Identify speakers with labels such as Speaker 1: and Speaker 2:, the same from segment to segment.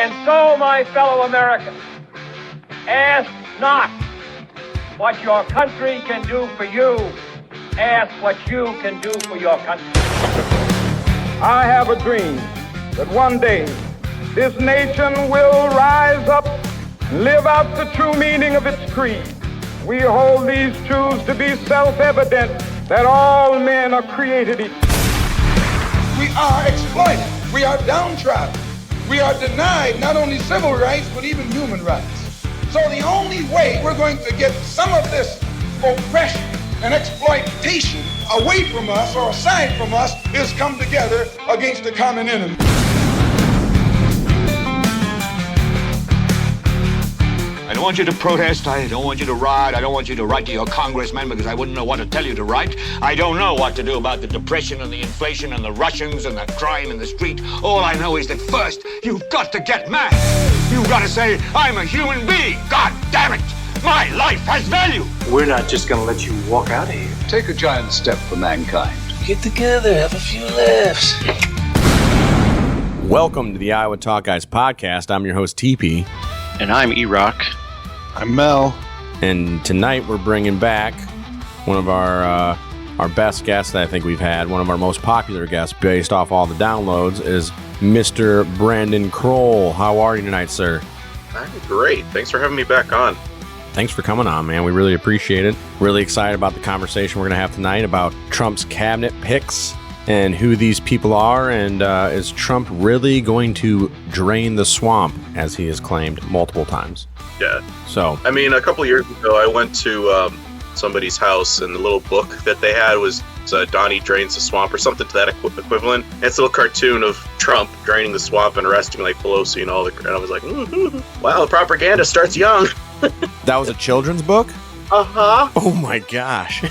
Speaker 1: And so, my fellow Americans, ask not what your country can do for you. Ask what you can do for your country.
Speaker 2: I have a dream that one day this nation will rise up and live out the true meaning of its creed. We hold these truths to be self-evident that all men are created equal.
Speaker 3: We are exploited. We are downtrodden. We are denied not only civil rights, but even human rights. So the only way we're going to get some of this oppression and exploitation away from us or aside from us is come together against the common enemy.
Speaker 4: I don't want you to protest, I don't want you to riot, I don't want you to write to your congressman because I wouldn't know what to tell you to write. I don't know what to do about the depression and the inflation and the Russians and the crime in the street. All I know is that first, you've got to get mad. You've got to say, I'm a human being. God damn it. My life has value.
Speaker 5: We're not just going to let you walk out of here.
Speaker 6: Take a giant step for mankind.
Speaker 5: Get together, have a few laughs.
Speaker 7: Welcome to the Iowa Talk Guys podcast. I'm your host, TP.
Speaker 8: And I'm E-Rock.
Speaker 6: I'm Mel.
Speaker 7: And tonight we're bringing back one of our best guests that I think we've had. One of our most popular guests based off all the downloads is Mr. Brandon Kroll. How are you tonight, sir?
Speaker 8: I'm great. Thanks for having me back on.
Speaker 7: Thanks for coming on, man. We really appreciate it. Really excited about the conversation we're going to have tonight about Trump's cabinet picks and who these people are, and is Trump really going to drain the swamp, as he has claimed multiple times?
Speaker 8: Yeah.
Speaker 7: So,
Speaker 8: I mean, a couple years ago, I went to somebody's house, and the little book that they had was Donnie Drains the Swamp, or something to that equivalent. And it's a little cartoon of Trump draining the swamp and arresting like Pelosi and all the. And I was like, wow, the propaganda starts young.
Speaker 7: That was a children's book?
Speaker 8: Uh-huh.
Speaker 7: Oh my gosh.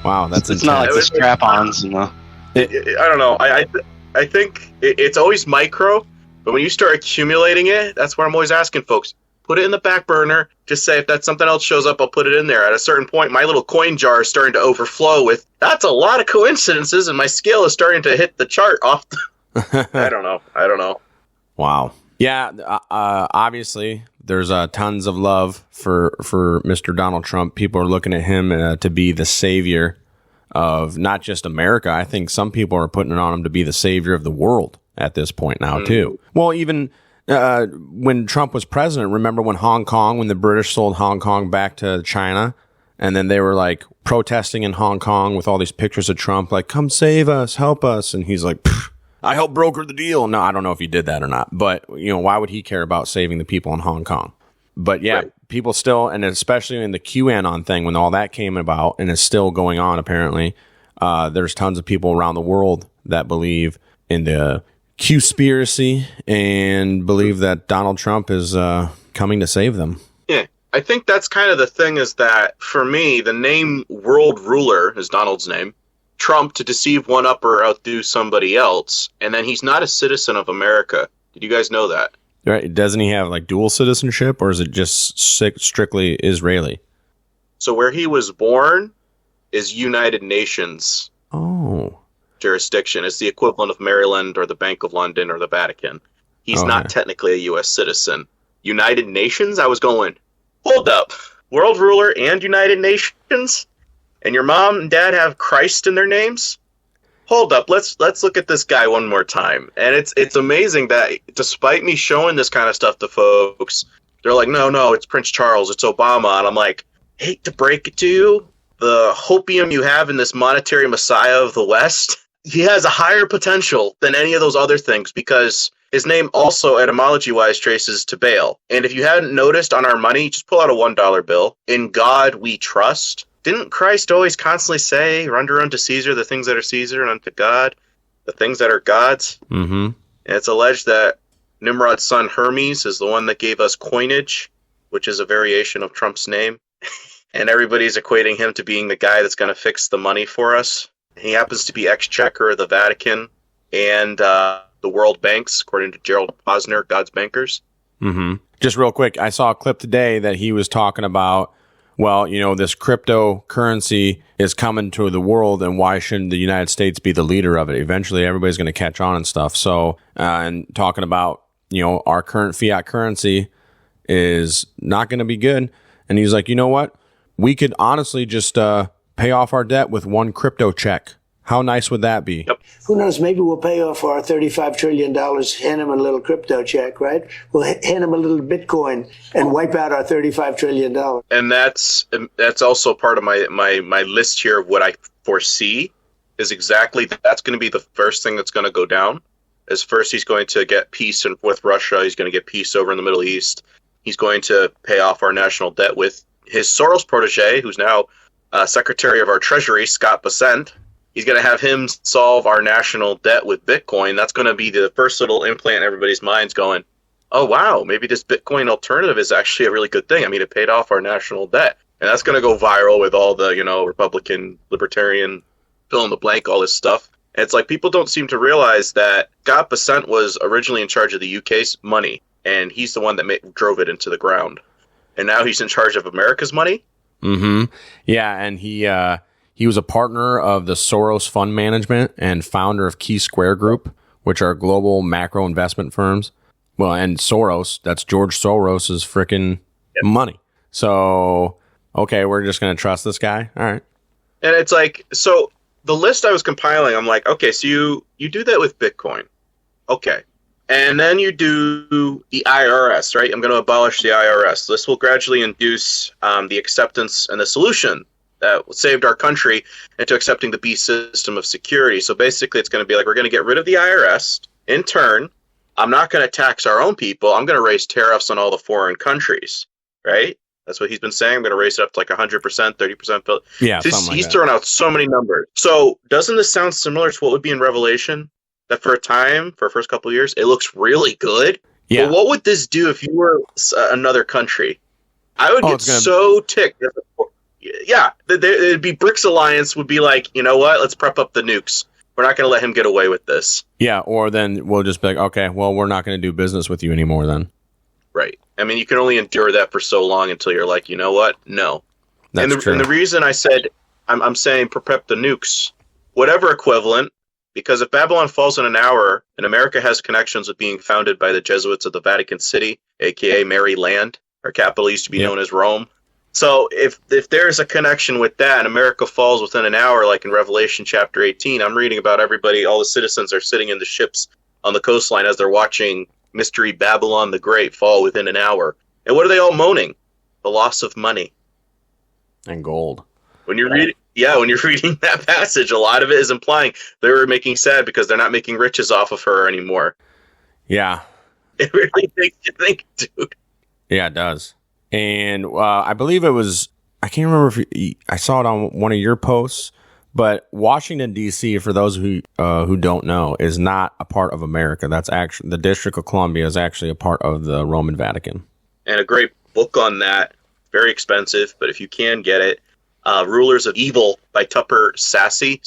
Speaker 7: Wow, that's
Speaker 9: it's not like the strap-ons, you know.
Speaker 8: I don't know. I think it's always micro, but when you start accumulating it, that's what I'm always asking folks. Put it in the back burner. Just say if that something else shows up, I'll put it in there. At a certain point, my little coin jar is starting to overflow with, that's a lot of coincidences, and my scale is starting to hit the chart off. I don't know.
Speaker 7: Wow. Yeah, obviously, there's tons of love for Mr. Donald Trump. People are looking at him to be the savior of not just America. I think some people are putting it on him to be the savior of the world at this point now, too. Well, even when Trump was president, remember when the British sold Hong Kong back to China, and then they were like protesting in Hong Kong with all these pictures of Trump, like, come save us, help us. And he's like, I helped broker the deal. No, I don't know if he did that or not, but why would he care about saving the people in Hong Kong? But yeah, right. People still, and especially in the QAnon thing, when all that came about and is still going on, apparently, there's tons of people around the world that believe in the Q-spiracy and believe that Donald Trump is coming to save them.
Speaker 8: Yeah, I think that's kind of the thing, is that for me, the name world ruler is Donald's name. Trump to deceive one up or outdo somebody else, and then he's not a citizen of America. Did you guys know that?
Speaker 7: Right? Doesn't he have like dual citizenship, or is it just strictly Israeli?
Speaker 8: So where he was born is United Nations.
Speaker 7: Oh.
Speaker 8: Jurisdiction. It's the equivalent of Maryland or the Bank of London or the Vatican. He's not technically a U.S. citizen. United Nations? I was going, hold up. World ruler and United Nations? And your mom and dad have Christ in their names? Hold up, let's look at this guy one more time. And it's amazing that despite me showing this kind of stuff to folks, they're like, no, it's Prince Charles, it's Obama. And I'm like, hate to break it to you, the hopium you have in this monetary messiah of the West, he has a higher potential than any of those other things, because his name also etymology-wise traces to Baal. And if you hadn't noticed on our money, just pull out a $1 bill. In God we trust. Didn't Christ always constantly say, render unto Caesar the things that are Caesar, and unto God the things that are God's?
Speaker 7: Mm-hmm.
Speaker 8: And it's alleged that Nimrod's son Hermes is the one that gave us coinage, which is a variation of Trump's name. And everybody's equating him to being the guy that's going to fix the money for us. He happens to be Exchequer of the Vatican and the World Banks, according to Gerald Posner, God's bankers.
Speaker 7: Mm-hmm. Just real quick, I saw a clip today that he was talking about, well, this cryptocurrency is coming to the world, and why shouldn't the United States be the leader of it? Eventually, everybody's going to catch on and stuff. So, and talking about our current fiat currency is not going to be good. And he's like, you know what? We could honestly just pay off our debt with one crypto check. How nice would that be?
Speaker 8: Yep.
Speaker 10: Who knows? Maybe we'll pay off our $35 trillion, hand him a little crypto check, right? We'll hand him a little Bitcoin and wipe out our $35 trillion.
Speaker 8: And that's also part of my list here of what I foresee is exactly that's going to be the first thing that's going to go down. As first, he's going to get peace with Russia. He's going to get peace over in the Middle East. He's going to pay off our national debt with his Soros protege, who's now Secretary of our Treasury, Scott Bessent. He's going to have him solve our national debt with Bitcoin. That's going to be the first little implant in everybody's minds going, oh, wow, maybe this Bitcoin alternative is actually a really good thing. I mean, it paid off our national debt. And that's going to go viral with all the, Republican, Libertarian, fill in the blank, all this stuff. And it's like people don't seem to realize that Scott Bessent was originally in charge of the UK's money, and he's the one that drove it into the ground. And now he's in charge of America's money?
Speaker 7: Mm-hmm. Yeah, and he was a partner of the Soros Fund Management and founder of Key Square Group, which are global macro investment firms. Well, and Soros, that's George Soros's freaking money. So, okay, we're just going to trust this guy? All right.
Speaker 8: And it's like, so the list I was compiling, I'm like, okay, so you do that with Bitcoin. Okay. And then you do the IRS, right? I'm going to abolish the IRS. This will gradually induce the acceptance and the solution that saved our country into accepting the B system of security. So basically, it's going to be like, we're going to get rid of the IRS. In turn, I'm not going to tax our own people. I'm going to raise tariffs on all the foreign countries, right? That's what he's been saying. I'm going to raise it up to like 100%, 30%.
Speaker 7: Yeah,
Speaker 8: he's throwing out so many numbers. So doesn't this sound similar to what would be in Revelation? That for the first couple of years, it looks really good. Yeah. But what would this do if you were another country? I would get so ticked. Yeah, it'd be BRICS Alliance would be like, you know what? Let's prep up the nukes. We're not going to let him get away with this.
Speaker 7: Yeah, or then we'll just be like, okay, well, we're not going to do business with you anymore then.
Speaker 8: Right. I mean, you can only endure that for so long until you're like, you know what? No. That's true. And the reason I said, I'm saying prep the nukes, whatever equivalent, because if Babylon falls in an hour and America has connections with being founded by the Jesuits of the Vatican City, a.k.a. Mary Land, our capital used to be known as Rome. So if there's a connection with that and America falls within an hour, like in Revelation chapter 18, I'm reading about everybody, all the citizens are sitting in the ships on the coastline as they're watching Mystery Babylon the Great fall within an hour. And what are they all moaning? The loss of money.
Speaker 7: And gold.
Speaker 8: When you're reading that passage, a lot of it is implying they were making sad because they're not making riches off of her anymore.
Speaker 7: Yeah.
Speaker 8: It really makes you think, dude.
Speaker 7: Yeah, it does. And I believe it was, I can't remember if I saw it on one of your posts, but Washington, D.C., for those who don't know, is not a part of America. That's actually, the District of Columbia is actually a part of the Roman Vatican.
Speaker 8: And a great book on that, very expensive, but if you can get it, Rulers of Evil by Tupper Saucy.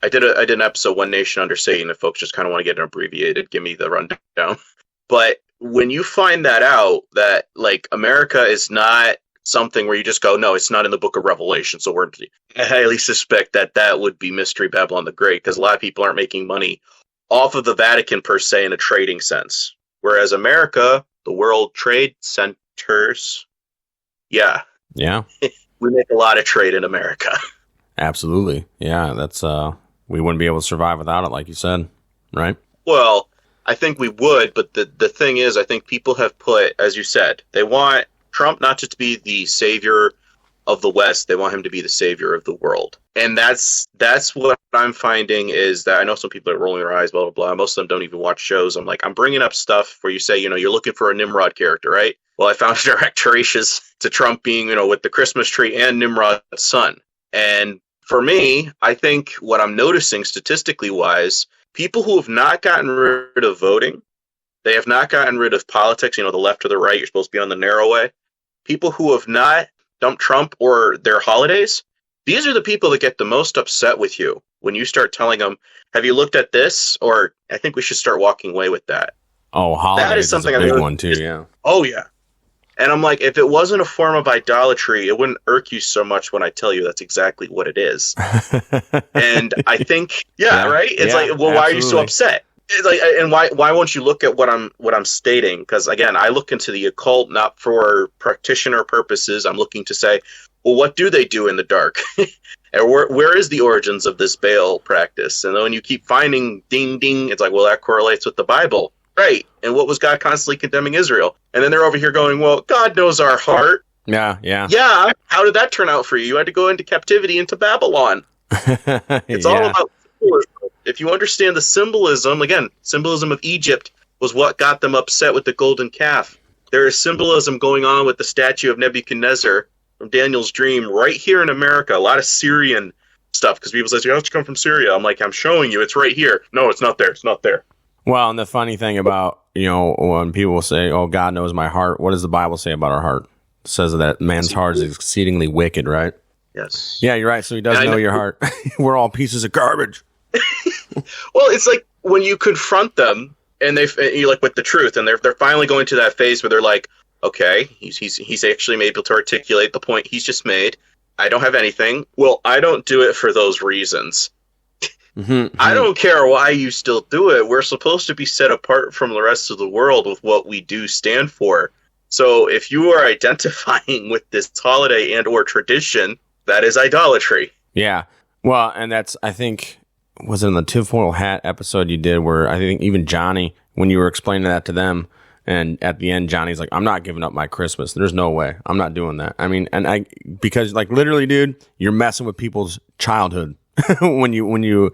Speaker 8: I did an episode, One Nation Under Satan, if folks just kind of want to get it abbreviated, give me the rundown. But when you find that out, that like America is not something where you just go, no, it's not in the book of Revelation. So I highly suspect that would be Mystery Babylon the Great, because a lot of people aren't making money off of the Vatican per se in a trading sense. Whereas America, the world trade centers, yeah. We make a lot of trade in America.
Speaker 7: Absolutely. Yeah, that's we wouldn't be able to survive without it, like you said, right?
Speaker 8: Well, I think we would, but the thing is, I think people have put, as you said, they want Trump not just to be the savior of the West, they want him to be the savior of the world. And that's what I'm finding is that I know some people are rolling their eyes, blah, blah, blah. Most of them don't even watch shows. I'm bringing up stuff where you say, you're looking for a Nimrod character, right? Well, I found direct traces to Trump being, with the Christmas tree and Nimrod's son. And for me, I think what I'm noticing statistically wise, people who have not gotten rid of voting, they have not gotten rid of politics, the left or the right, you're supposed to be on the narrow way. People who have not dumped Trump or their holidays, these are the people that get the most upset with you when you start telling them, have you looked at this? Or I think we should start walking away with that.
Speaker 7: Oh, holidays that is something a big one too, yeah.
Speaker 8: Oh, yeah. And I'm like, if it wasn't a form of idolatry, it wouldn't irk you so much when I tell you that's exactly what it is. And I think, right? It's like, well, why are you so upset? It's like, and why won't you look at what I'm stating? Because again, I look into the occult not for practitioner purposes. I'm looking to say, well, what do they do in the dark? And where is the origins of this Baal practice? And then when you keep finding ding ding, it's like, well, that correlates with the Bible, right? And what was God constantly condemning Israel? And then they're over here going, well, God knows our heart.
Speaker 7: Yeah.
Speaker 8: How did that turn out for you? You had to go into captivity into Babylon. It's all about symbolism. If you understand the symbolism, again, symbolism of Egypt was what got them upset with the golden calf. There is symbolism going on with the statue of Nebuchadnezzar from Daniel's dream right here in America. A lot of Syrian stuff, because people say, how did you come from Syria? I'm like, I'm showing you. It's right here. No, it's not there. It's not there.
Speaker 7: Well, and the funny thing about, when people say, oh, God knows my heart, what does the Bible say about our heart? It says that man's heart is exceedingly wicked, right?
Speaker 8: Yes.
Speaker 7: Yeah, you're right. So he does know your heart. We're all pieces of garbage.
Speaker 8: Well, it's like when you confront them and you like with the truth, and they're finally going to that phase where they're like, okay, he's actually able to articulate the point he's just made. I don't have anything. Well, I don't do it for those reasons. I don't care why you still do it. We're supposed to be set apart from the rest of the world with what we do stand for. So if you are identifying with this holiday and or tradition, that is idolatry.
Speaker 7: Yeah. Well, and that's, I think, was it in the tinfoil hat episode you did where I think even Johnny, when you were explaining that to them, and at the end, Johnny's like, I'm not giving up my Christmas. There's no way. I'm not doing that. I mean, because like literally, dude, you're messing with people's childhood when you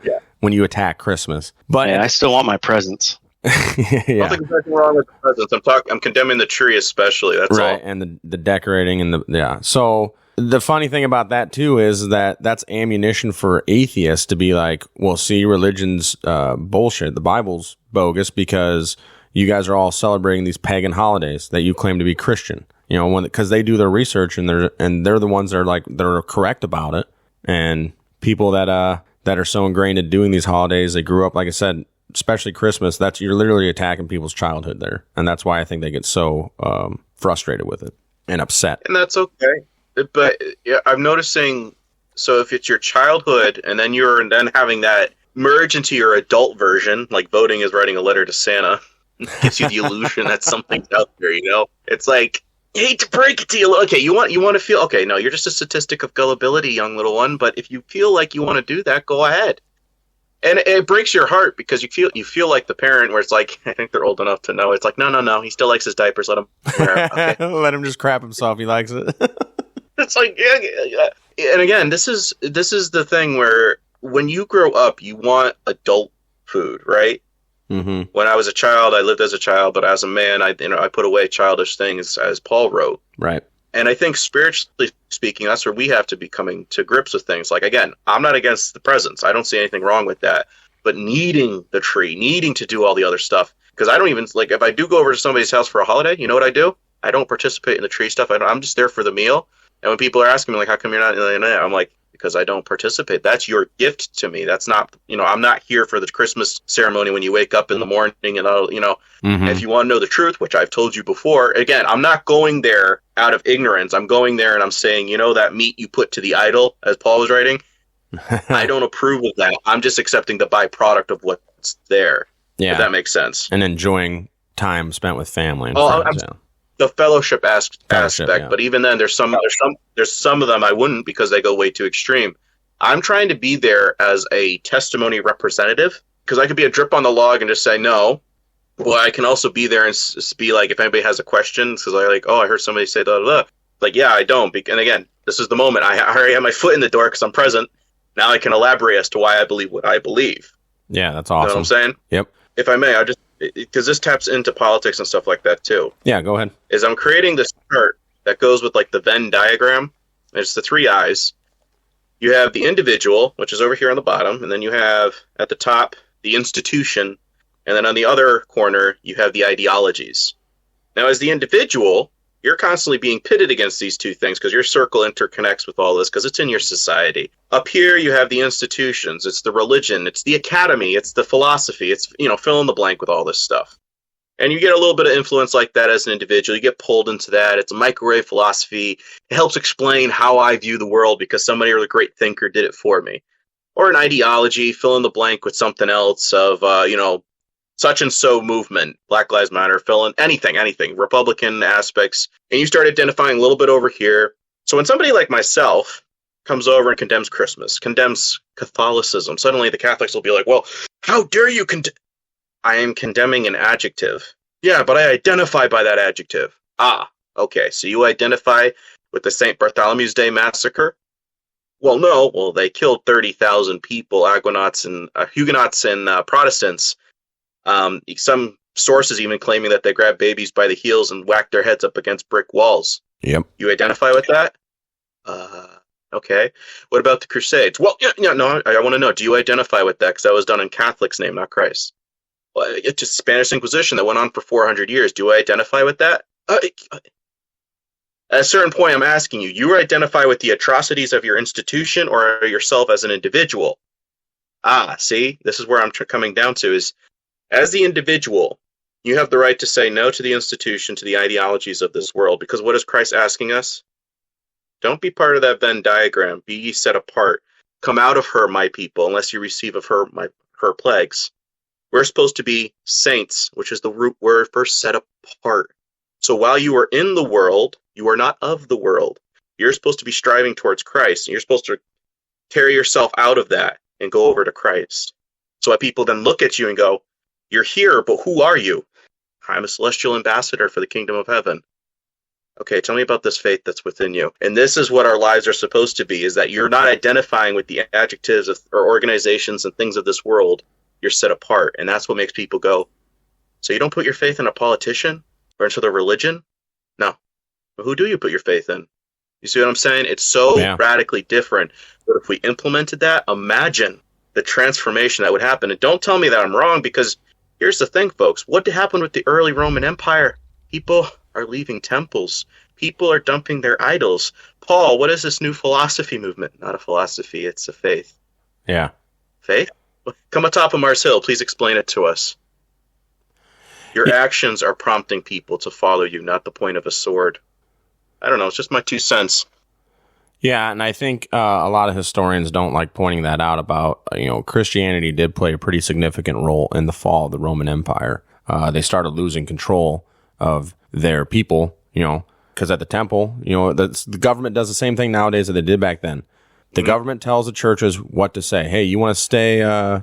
Speaker 7: attack Christmas. But
Speaker 9: I still want my presents.
Speaker 8: Yeah. I don't think there's anything wrong with the presents. I'm condemning the tree especially. That's
Speaker 7: right,
Speaker 8: all.
Speaker 7: And the decorating and So the funny thing about that too is that that's ammunition for atheists to be like, well, see, religion's bullshit. The Bible's bogus because you guys are all celebrating these pagan holidays that you claim to be Christian. Because they do their research and they're the ones that are correct about it. And people that are so ingrained in doing these holidays, they grew up, like I said, especially Christmas. You're literally attacking people's childhood there, and that's why I think they get so frustrated with it and upset.
Speaker 8: And that's okay. But I'm noticing, so if it's your childhood and then you're having that merge into your adult version, like voting is writing a letter to Santa, gives you the illusion that something's out there, It's like, I hate to break it to you. Okay, you want to feel, okay, no, you're just a statistic of gullibility, young little one, but if you feel like you want to do that, go ahead. And it breaks your heart because you feel like the parent where it's like, I think they're old enough to know. It's like, no, he still likes his diapers. Let him wear it. Okay.
Speaker 7: Let him just crap himself. He likes it.
Speaker 8: It's like, yeah. And again, this is the thing where when you grow up, you want adult food, right? Mm-hmm. When I was a child, I lived as a child, but as a man, I put away childish things, as Paul wrote.
Speaker 7: Right.
Speaker 8: And I think spiritually speaking, that's where we have to be coming to grips with things. Like, again, I'm not against the presents. I don't see anything wrong with that. But needing the tree, needing to do all the other stuff. Because I don't even, like, if I do go over to somebody's house for a holiday, you know what I do? I don't participate in the tree stuff. I'm just there for the meal. And when people are asking me, like, how come you're not in there? I'm like, because I don't participate. That's your gift to me. That's not, I'm not here for the Christmas ceremony when you wake up in the morning and all, Mm-hmm. If you want to know the truth, which I've told you before, again, I'm not going there out of ignorance. I'm going there and I'm saying, that meat you put to the idol, as Paul was writing, I don't approve of that. I'm just accepting the byproduct of what's there. Yeah. If that makes sense.
Speaker 7: And enjoying time spent with family and friends.
Speaker 8: The fellowship aspect, yeah. But even then, there's some of them I wouldn't because they go way too extreme. I'm trying to be there as a testimony representative because I could be a drip on the log and just say no. Well, I can also be there and be like, if anybody has a question, because I I heard somebody say blah, blah, blah. Like, yeah, I don't. And again, this is the moment. I already have my foot in the door because I'm present. Now I can elaborate as to why I believe what I believe.
Speaker 7: Yeah, that's awesome.
Speaker 8: You know what I'm saying?
Speaker 7: Yep.
Speaker 8: If I may, because this taps into politics and stuff like that too.
Speaker 7: Yeah, go ahead.
Speaker 8: Is I'm creating this chart that goes with like the Venn diagram. It's the three eyes. You have the individual, which is over here on the bottom, and then you have at the top the institution, and then on the other corner you have the ideologies. Now, as the individual, you're constantly being pitted against these two things because your circle interconnects with all this because it's in your society. Up here, you have the institutions. It's the religion. It's the academy. It's the philosophy. It's, fill in the blank with all this stuff. And you get a little bit of influence like that as an individual. You get pulled into that. It's a microwave philosophy. It helps explain how I view the world because somebody or a great thinker did it for me. Or an ideology, fill in the blank with something else of, such and so movement, Black Lives Matter, fill in anything, Republican aspects, and you start identifying a little bit over here. So when somebody like myself comes over and condemns Christmas, condemns Catholicism, suddenly the Catholics will be like, well, how dare you I am condemning an adjective. Yeah, but I identify by that adjective. Ah, okay, so you identify with the St. Bartholomew's Day massacre? Well, no. Well, they killed 30,000 people, Huguenots and Protestants. Some sources even claiming that they grabbed babies by the heels and whacked their heads up against brick walls.
Speaker 7: Yep.
Speaker 8: You identify with that? Okay. What about the Crusades? Well, no, I want to know, do you identify with that? Because that was done in Catholic's name, not Christ. Well, it's just Spanish Inquisition that went on for 400 years. Do I identify with that? At a certain point, I'm asking you, you identify with the atrocities of your institution or yourself as an individual? See, this is where I'm coming down to is, as the individual, you have the right to say no to the institution, to the ideologies of this world, because what is Christ asking us? Don't be part of that Venn diagram. Be ye set apart. Come out of her, my people, unless you receive of her her plagues. We're supposed to be saints, which is the root word for set apart. So while you are in the world, you are not of the world. You're supposed to be striving towards Christ. And you're supposed to carry yourself out of that and go over to Christ. So that people then look at you and go, you're here, but who are you? I'm a celestial ambassador for the kingdom of heaven. Okay, tell me about this faith that's within you. And this is what our lives are supposed to be, is that you're not identifying with the adjectives or organizations and things of this world. You're set apart. And that's what makes people go, so you don't put your faith in a politician or into the religion? No. But who do you put your faith in? You see what I'm saying? It's so radically different. But if we implemented that, imagine the transformation that would happen. And don't tell me that I'm wrong, because here's the thing, folks. What happened with the early Roman Empire? People are leaving temples. People are dumping their idols. Paul, what is this new philosophy movement? Not a philosophy, it's a faith.
Speaker 7: Yeah.
Speaker 8: Faith? Come atop of Mars Hill, please explain it to us. Your actions are prompting people to follow you, not the point of a sword. I don't know, it's just my 2 cents.
Speaker 7: Yeah, and I think a lot of historians don't like pointing that out about, Christianity did play a pretty significant role in the fall of the Roman Empire. They started losing control of their people, because at the temple, the government does the same thing nowadays that they did back then. The government tells the churches what to say. Hey, you want to stay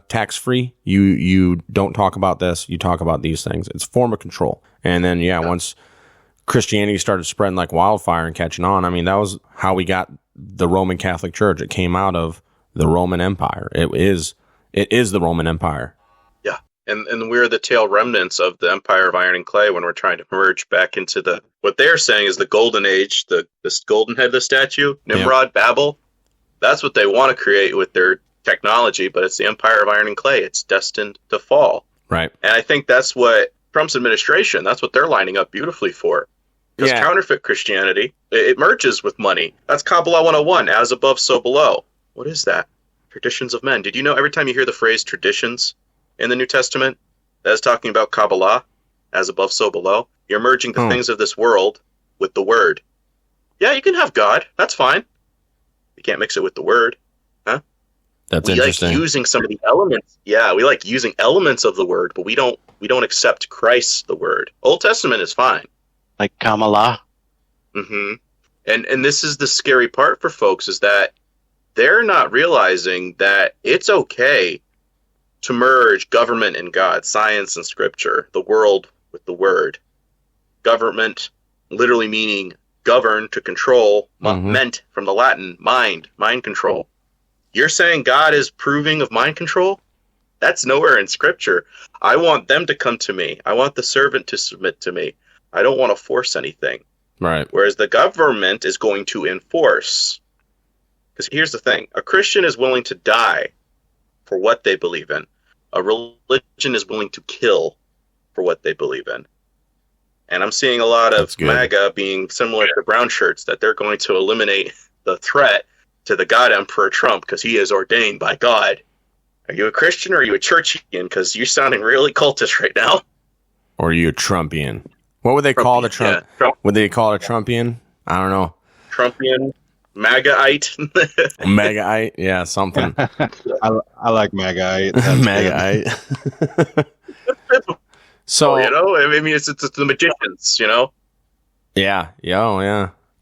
Speaker 7: tax-free? You don't talk about this. You talk about these things. It's a form of control. And then, once Christianity started spreading like wildfire and catching on, I mean, that was how we got the Roman Catholic Church. It came out of the Roman Empire. It is the Roman Empire.
Speaker 8: Yeah, and we're the tail remnants of the Empire of Iron and Clay when we're trying to merge back into what they're saying is the Golden Age, this golden head of the statue, Nimrod, Babel. That's what they want to create with their technology, but it's the Empire of Iron and Clay. It's destined to fall.
Speaker 7: Right.
Speaker 8: And I think that's what Trump's administration, that's what they're lining up beautifully for. Because counterfeit Christianity, it merges with money. That's Kabbalah 101, as above, so below. What is that? Traditions of men. Did you know every time you hear the phrase traditions in the New Testament, that is talking about Kabbalah, as above, so below? You're merging the things of this world with the word. Yeah, you can have God. That's fine. You can't mix it with the word. Huh?
Speaker 7: That's interesting.
Speaker 8: We like using some of the elements. Yeah, we like using elements of the word, but we don't accept Christ, the word. Old Testament is fine.
Speaker 9: Like Kamala.
Speaker 8: Mm-hmm. And this is the scary part for folks, is that they're not realizing that it's okay to merge government and God, science and scripture, the world with the word. Government literally meaning govern, to control, meant from the Latin, mind control. You're saying God is proving of mind control? That's nowhere in scripture. I want them to come to me. I want the servant to submit to me. I don't want to force anything.
Speaker 7: Right.
Speaker 8: Whereas the government is going to enforce. Because here's the thing. A Christian is willing to die for what they believe in. A religion is willing to kill for what they believe in. And I'm seeing a lot of MAGA being similar to brown shirts, that they're going to eliminate the threat to the God Emperor Trump because he is ordained by God. Are you a Christian or are you a churchian? Because you're sounding really cultish right now.
Speaker 7: Or are you a Trumpian? What would they call the Trump?
Speaker 8: Yeah, Trump?
Speaker 7: Would they call it a Trumpian? I don't know.
Speaker 8: Trumpian? MAGA-ite.
Speaker 7: MAGA-ite, yeah, something.
Speaker 6: I like MAGA-ite.
Speaker 7: MAGA-ite. So,
Speaker 8: you know, I mean, it's the magicians, you know?
Speaker 7: Yeah.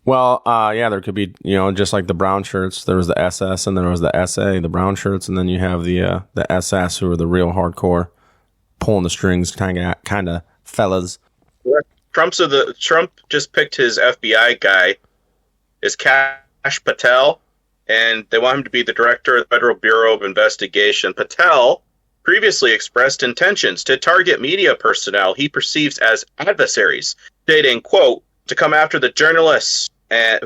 Speaker 7: Well, there could be, you know, just like the brown shirts, there was the SS and there was the SA, the brown shirts, and then you have the SS who are the real hardcore, pulling the strings kind of fellas.
Speaker 8: Trump just picked his FBI guy, is Kash Patel, and they want him to be the director of the Federal Bureau of Investigation. Patel previously expressed intentions to target media personnel he perceives as adversaries, stating, quote, to come after the journalists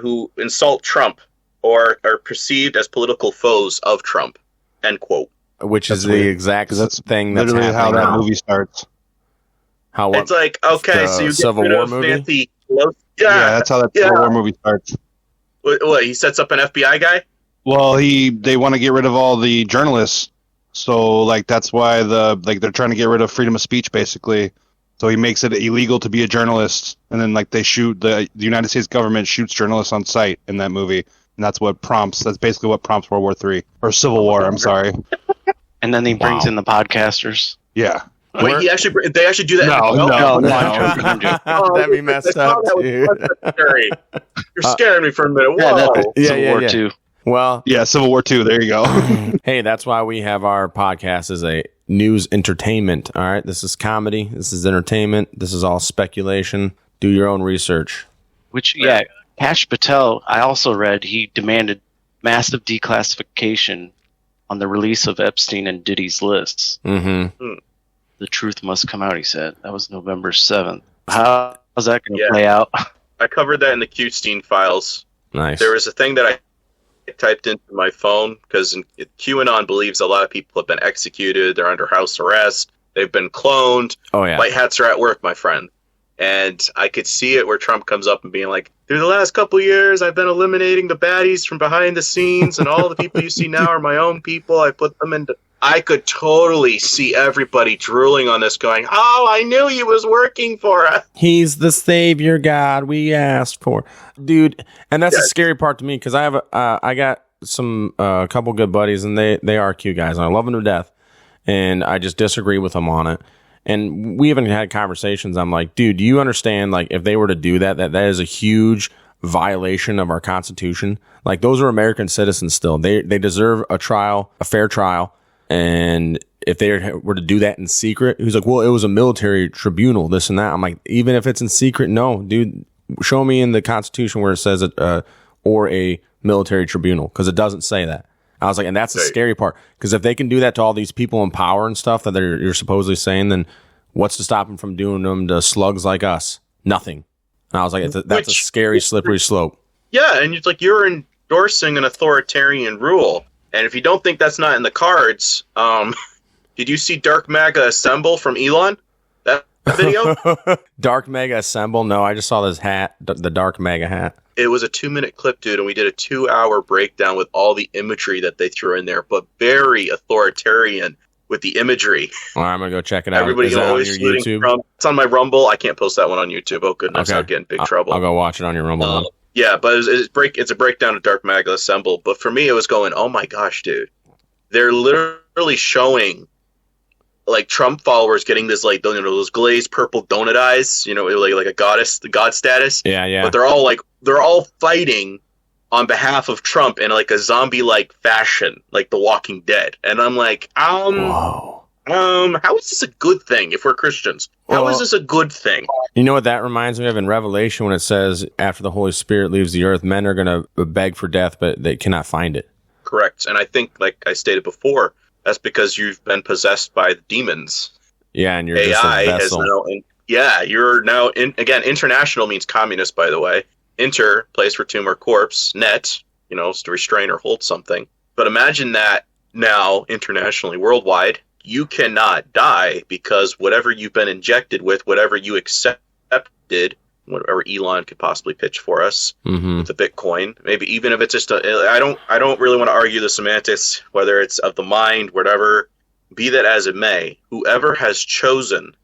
Speaker 8: who insult Trump or are perceived as political foes of Trump, end quote.
Speaker 7: Which is the exact thing that's
Speaker 6: literally how that
Speaker 7: now.
Speaker 6: Movie starts.
Speaker 7: How
Speaker 8: it's like, okay, so you
Speaker 7: Civil
Speaker 8: get rid
Speaker 7: War
Speaker 8: of
Speaker 7: movie?
Speaker 8: Nancy.
Speaker 6: Yeah, that's how that Civil War movie starts.
Speaker 8: What, he sets up an FBI guy?
Speaker 6: Well, they want to get rid of all the journalists, so like that's why they're trying to get rid of freedom of speech, basically. So he makes it illegal to be a journalist, and then like they shoot the United States government shoots journalists on sight in that movie, and that's basically what prompts World War III or Civil War. I'm sorry.
Speaker 9: And then he brings in the podcasters.
Speaker 6: Yeah.
Speaker 8: Wait, they actually do that?
Speaker 6: No.
Speaker 7: That'd be messed up, dude.
Speaker 8: You're scaring me for a minute. Whoa.
Speaker 9: Civil War II.
Speaker 7: Well,
Speaker 6: yeah, Civil War II. There you go.
Speaker 7: Hey, that's why we have our podcast as a news entertainment. All right, this is comedy. This is entertainment. This is all speculation. Do your own research.
Speaker 9: Which, yeah, Kash Patel, I also read he demanded massive declassification on the release of Epstein and Diddy's lists.
Speaker 7: Mm-hmm.
Speaker 9: The truth must come out, he said. That was November 7th. How's that going to play out?
Speaker 8: I covered that in the Q-Stein files.
Speaker 7: Nice.
Speaker 8: There was a thing that I typed into my phone because QAnon believes a lot of people have been executed. They're under house arrest. They've been cloned.
Speaker 7: Oh, yeah.
Speaker 8: White hats are at work, my friend. And I could see it where Trump comes up and being like, through the last couple of years, I've been eliminating the baddies from behind the scenes, and all the people you see now are my own people. I put them into... I could totally see everybody drooling on this going, oh, I knew he was working for us.
Speaker 7: He's the savior God we asked for. Dude, and that's the scary part to me because I have I got some a couple good buddies, and they are Q guys, and I love them to death, and I just disagree with them on it. And we haven't had conversations. I'm like, dude, do you understand, like, if they were to do that is a huge violation of our Constitution? Like, those are American citizens still. They deserve a trial, a fair trial. And if they were to do that in secret, he's like, well, it was a military tribunal, this and that. I'm like, even if it's in secret, no, dude, show me in the Constitution where it says or a military tribunal, because it doesn't say that. I was like, and that's the scary part, because if they can do that to all these people in power and stuff that you're supposedly saying, then what's to stop them from doing them to slugs like us? Nothing. And I was like, that's a scary, slippery slope.
Speaker 8: Yeah, and it's like you're endorsing an authoritarian rule. And if you don't think that's not in the cards, did you see Dark MAGA Assemble from Elon? That video?
Speaker 7: Dark MAGA Assemble? No, I just saw this hat, the Dark MAGA hat.
Speaker 8: It was a 2-minute clip, dude, and we did a 2-hour breakdown with all the imagery that they threw in there, but very authoritarian with the imagery.
Speaker 7: All right, I'm going to go check it out.
Speaker 8: Everybody's always
Speaker 7: on your YouTube?
Speaker 8: It's on my Rumble. I can't post that one on YouTube. Oh, goodness, I'll get in big trouble.
Speaker 7: I'll go watch it on your Rumble.
Speaker 8: Yeah, but it's a breakdown of Dark MAGA Assemble. But for me, it was going, oh my gosh, dude. They're literally showing, like, Trump followers getting this, like, those glazed purple donut eyes, like a goddess, the god status.
Speaker 7: Yeah.
Speaker 8: But they're all fighting on behalf of Trump in, like, a zombie-like fashion, like The Walking Dead. And I'm like,
Speaker 7: whoa.
Speaker 8: How is this a good thing if we're Christians? How is this a good thing?
Speaker 7: You know what that reminds me of in Revelation when it says, after the Holy Spirit leaves the earth, men are going to beg for death, but they cannot find it.
Speaker 8: Correct. And I think, like I stated before, that's because you've been possessed by the demons.
Speaker 7: Yeah, and you're
Speaker 8: AI
Speaker 7: just a vessel.
Speaker 8: You're now, again, international means communist, by the way. Inter, place for tomb or corpse. Net, is to restrain or hold something. But imagine that now, internationally, worldwide, you cannot die because whatever you've been injected with, whatever you accepted, whatever Elon could possibly pitch for us with the Bitcoin, maybe even if it's just I don't really want to argue the semantics, whether it's of the mind, whatever, be that as it may, whoever has chosen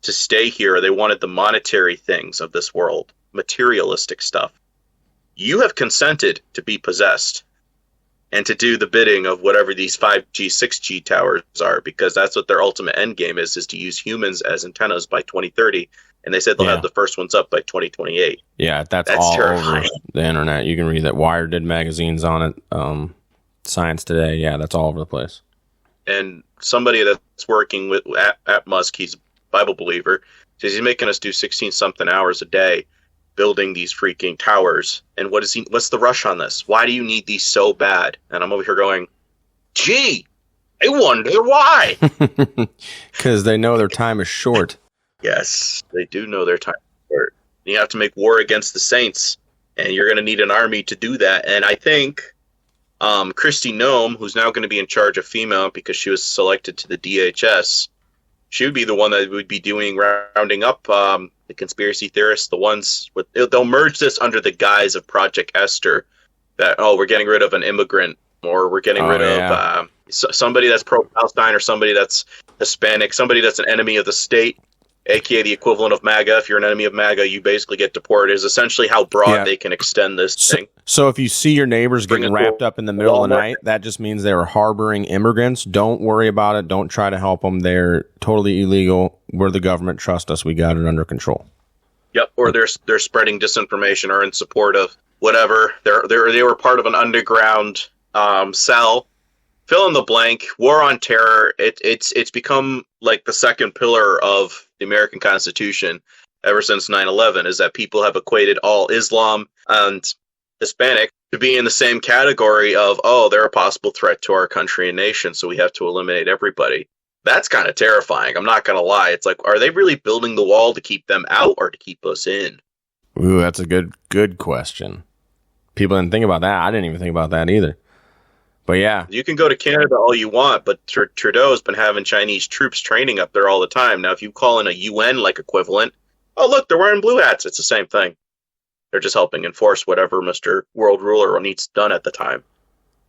Speaker 8: to stay here, they wanted the monetary things of this world, materialistic stuff. you have consented to be possessed and to do the bidding of whatever these 5G, 6G towers are, because that's what their ultimate end game is to use humans as antennas by 2030. And they said they'll have the first ones up by 2028.
Speaker 7: Yeah, that's all terrifying. Over the internet. You can read that. Wired did magazines on it. Science Today. Yeah, that's all over the place.
Speaker 8: And somebody that's working with at Musk, he's a Bible believer, says he's making us do 16-something hours a day building these freaking towers. And what's the rush on this? Why do you need these so bad? And I'm over here going, gee, I wonder why.
Speaker 7: Because they know their time is short.
Speaker 8: Yes, they do know their time is short. You have to make war against the saints, and you're going to need an army to do that. And I think Kristi Noem, who's now going to be in charge of female because she was selected to the DHS, she would be the one that would be rounding up the conspiracy theorists, the ones they'll merge this under the guise of Project Esther, that, we're getting rid of an immigrant, or we're getting rid of somebody that's pro-Palestine, or somebody that's Hispanic, somebody that's an enemy of the state, aka the equivalent of MAGA. If you're an enemy of MAGA, you basically get deported, is essentially how broad they can extend this thing.
Speaker 7: So if you see your neighbors getting wrapped up in the middle of the night, that just means they were harboring immigrants. Don't worry about it. Don't try to help them. They're totally illegal. We're the government. Trust us. We got it under control.
Speaker 8: Yep. Or they're spreading disinformation or in support of whatever. They were part of an underground cell. Fill in the blank. War on terror. It's become like the second pillar of the American Constitution ever since 9/11, is that people have equated all Islam and Hispanic to be in the same category of, they're a possible threat to our country and nation, so we have to eliminate everybody. That's kind of terrifying. I'm not going to lie. It's like, are they really building the wall to keep them out or to keep us in?
Speaker 7: Ooh, that's a good question. People didn't think about that. I didn't even think about that either. But yeah.
Speaker 8: You can go to Canada all you want, but Trudeau's been having Chinese troops training up there all the time. Now, if you call in a UN-like equivalent, look, they're wearing blue hats. It's the same thing. They're just helping enforce whatever Mr. World Ruler needs done at the time.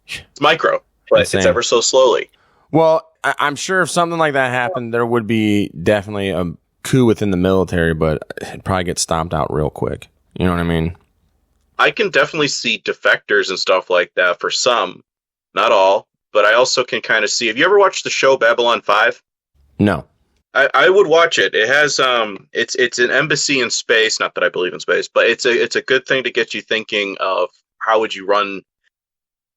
Speaker 8: It's micro, but it's ever so slowly.
Speaker 7: Well, I'm sure if something like that happened, there would be definitely a coup within the military, but it'd probably get stomped out real quick. You know what I mean?
Speaker 8: I can definitely see defectors and stuff like that for some, not all, but I also can kind of see. Have you ever watched the show Babylon 5?
Speaker 7: No.
Speaker 8: I would watch it. It has it's an embassy in space. Not that I believe in space, but it's a good thing to get you thinking of how would you run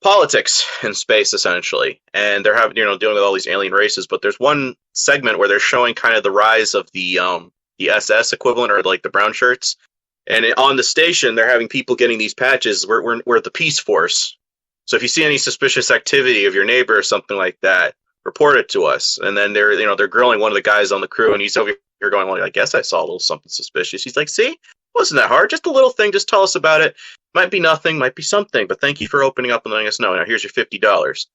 Speaker 8: politics in space, essentially. And they're having dealing with all these alien races. But there's one segment where they're showing kind of the rise of the SS equivalent, or like the brown shirts. And on the station, they're having people getting these patches. We're the Peace Force. So if you see any suspicious activity of your neighbor or something like that, report it to us. And then they're grilling one of the guys on the crew, and he's over here going, well, I guess I saw a little something suspicious. He's like, see, wasn't that hard? Just a little thing. Just tell us about it. Might be nothing, might be something, but thank you for opening up and letting us know. Now here's your $50.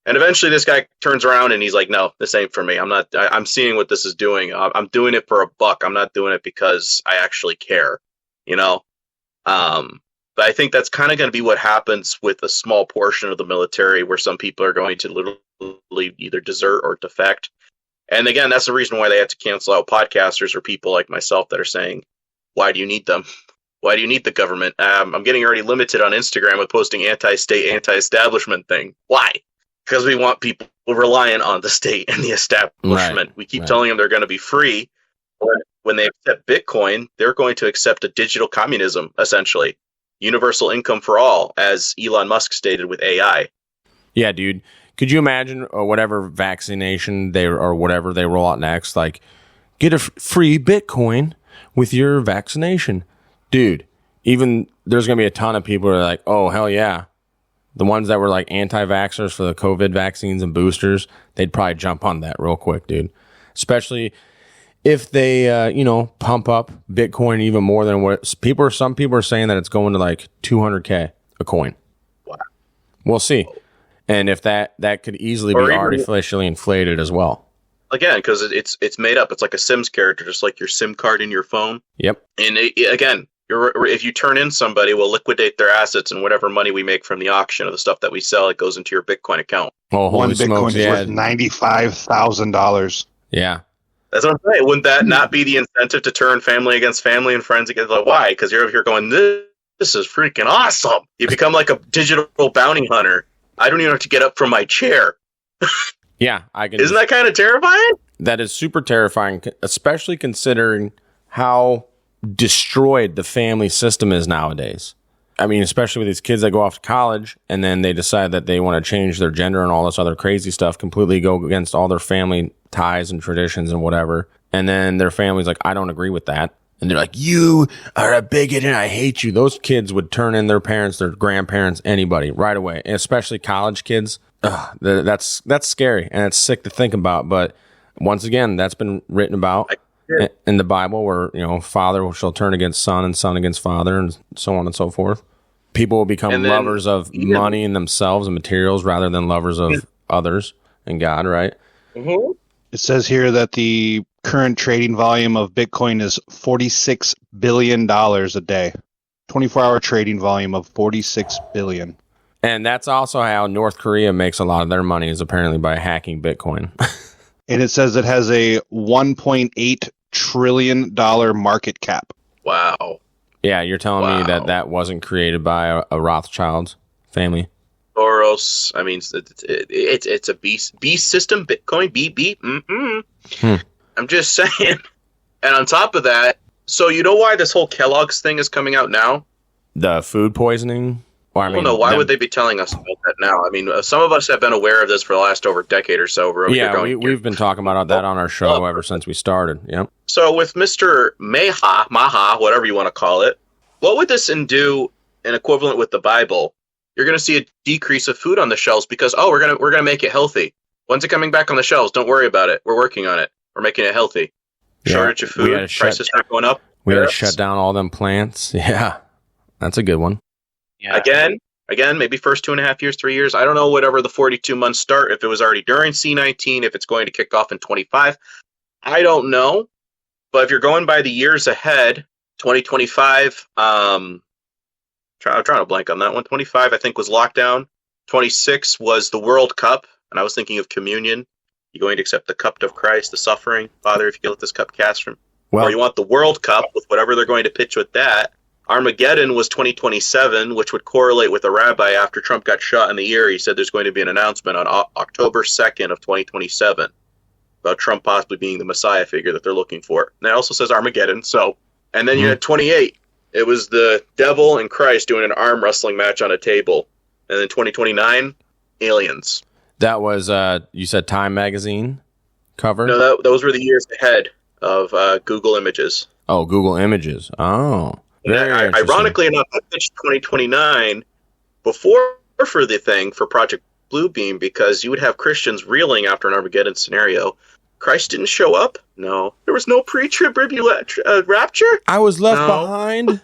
Speaker 8: And eventually this guy turns around and he's like, no, this ain't for me. I'm seeing what this is doing. I'm doing it for a buck. I'm not doing it because I actually care, But I think that's kind of going to be what happens with a small portion of the military, where some people are going to literally either desert or defect. And again, that's the reason why they had to cancel out podcasters or people like myself that are saying, why do you need them? Why do you need the government? I'm getting already limited on Instagram with posting anti-state, anti-establishment thing. Why? Because we want people reliant on the state and the establishment. Right. We keep telling them they're going to be free. When they accept Bitcoin, they're going to accept a digital communism, essentially. Universal income for all, as Elon Musk stated with AI.
Speaker 7: Yeah, dude. Could you imagine whatever vaccination or whatever they roll out next, like get a free Bitcoin with your vaccination? Dude, even there's going to be a ton of people who are like, oh, hell yeah. The ones that were like anti-vaxxers for the COVID vaccines and boosters, they'd probably jump on that real quick, dude. Especially if they, pump up Bitcoin even more than what some people are saying that it's going to like $200K a coin.
Speaker 8: Wow.
Speaker 7: We'll see. And if that could easily be artificially inflated as well.
Speaker 8: Again, because it's made up. It's like a Sims character, just like your SIM card in your phone.
Speaker 7: Yep.
Speaker 8: And again, if you turn in somebody, we'll liquidate their assets, and whatever money we make from the auction of the stuff that we sell, it goes into your Bitcoin account.
Speaker 7: Oh,
Speaker 6: one Bitcoin is worth $95,000.
Speaker 7: Yeah.
Speaker 8: That's what I'm saying. Wouldn't that not be the incentive to turn family against family and friends against? Like, why? Because you're over here going, this this is freaking awesome. You become like a digital bounty hunter. I don't even have to get up from my chair.
Speaker 7: Yeah, I can.
Speaker 8: Isn't that kind of terrifying?
Speaker 7: That is super terrifying, especially considering how destroyed the family system is nowadays. I mean, especially with these kids that go off to college and then they decide that they want to change their gender and all this other crazy stuff, completely go against all their family ties and traditions and whatever. And then their family's like, I don't agree with that. And they're like, you are a bigot and I hate you. Those kids would turn in their parents, their grandparents, anybody right away, and especially college kids. Ugh, that's scary and it's sick to think about. But once again, that's been written about in the Bible where, father shall turn against son and son against father and so on and so forth. People will become lovers of money and themselves and materials rather than lovers of others and God, right?
Speaker 8: Mm-hmm.
Speaker 6: It says here that the current trading volume of Bitcoin is $46 billion a day. 24-hour trading volume of $46 billion.
Speaker 7: And that's also how North Korea makes a lot of their money, is apparently by hacking Bitcoin.
Speaker 6: And it says it has a $1.8 trillion market cap.
Speaker 8: Wow.
Speaker 7: Yeah, you're telling me that wasn't created by a Rothschild family?
Speaker 8: Soros. I mean, it's a beast system. Bitcoin, beep. I'm just saying. And on top of that, so you know why this whole Kellogg's thing is coming out now?
Speaker 7: The food poisoning?
Speaker 8: Why would they be telling us about that now? I mean, some of us have been aware of this for the last over a decade or so.
Speaker 7: We've been talking about that on our show ever since we started. Yep.
Speaker 8: So with Mr. Maha, whatever you want to call it, what would this do an equivalent with the Bible? You're going to see a decrease of food on the shelves because, we're gonna make it healthy. When's it coming back on the shelves? Don't worry about it. We're working on it. We're making it healthy. Shortage of food, prices start going up.
Speaker 7: We got to shut down all them plants. Yeah, that's a good one.
Speaker 8: Yeah. Again, maybe first 2.5 years, 3 years. I don't know, whatever the 42 months start, if it was already during C-19, if it's going to kick off in 25. I don't know. But if you're going by the years ahead, 2025, I'm trying to blank on that one. 25, I think, was lockdown. 26 was the World Cup. And I was thinking of communion. You're going to accept the cup of Christ, the suffering. Father, if you can let this cup cast from... Or you want the World Cup with whatever they're going to pitch with that. Armageddon was 2027, which would correlate with a rabbi after Trump got shot in the ear. He said there's going to be an announcement on October 2nd of 2027 about Trump possibly being the Messiah figure that they're looking for. And that also says Armageddon. And then you had 28. It was the devil and Christ doing an arm wrestling match on a table. And then 2029, aliens.
Speaker 7: That was, you said Time Magazine cover?
Speaker 8: No, those were the years ahead of Google Images.
Speaker 7: Oh, Google Images. Oh.
Speaker 8: Ironically enough, I pitched 2029 before for the thing for Project Bluebeam because you would have Christians reeling after an Armageddon scenario. Christ didn't show up? No. There was no pre-trib rapture?
Speaker 7: I was left behind?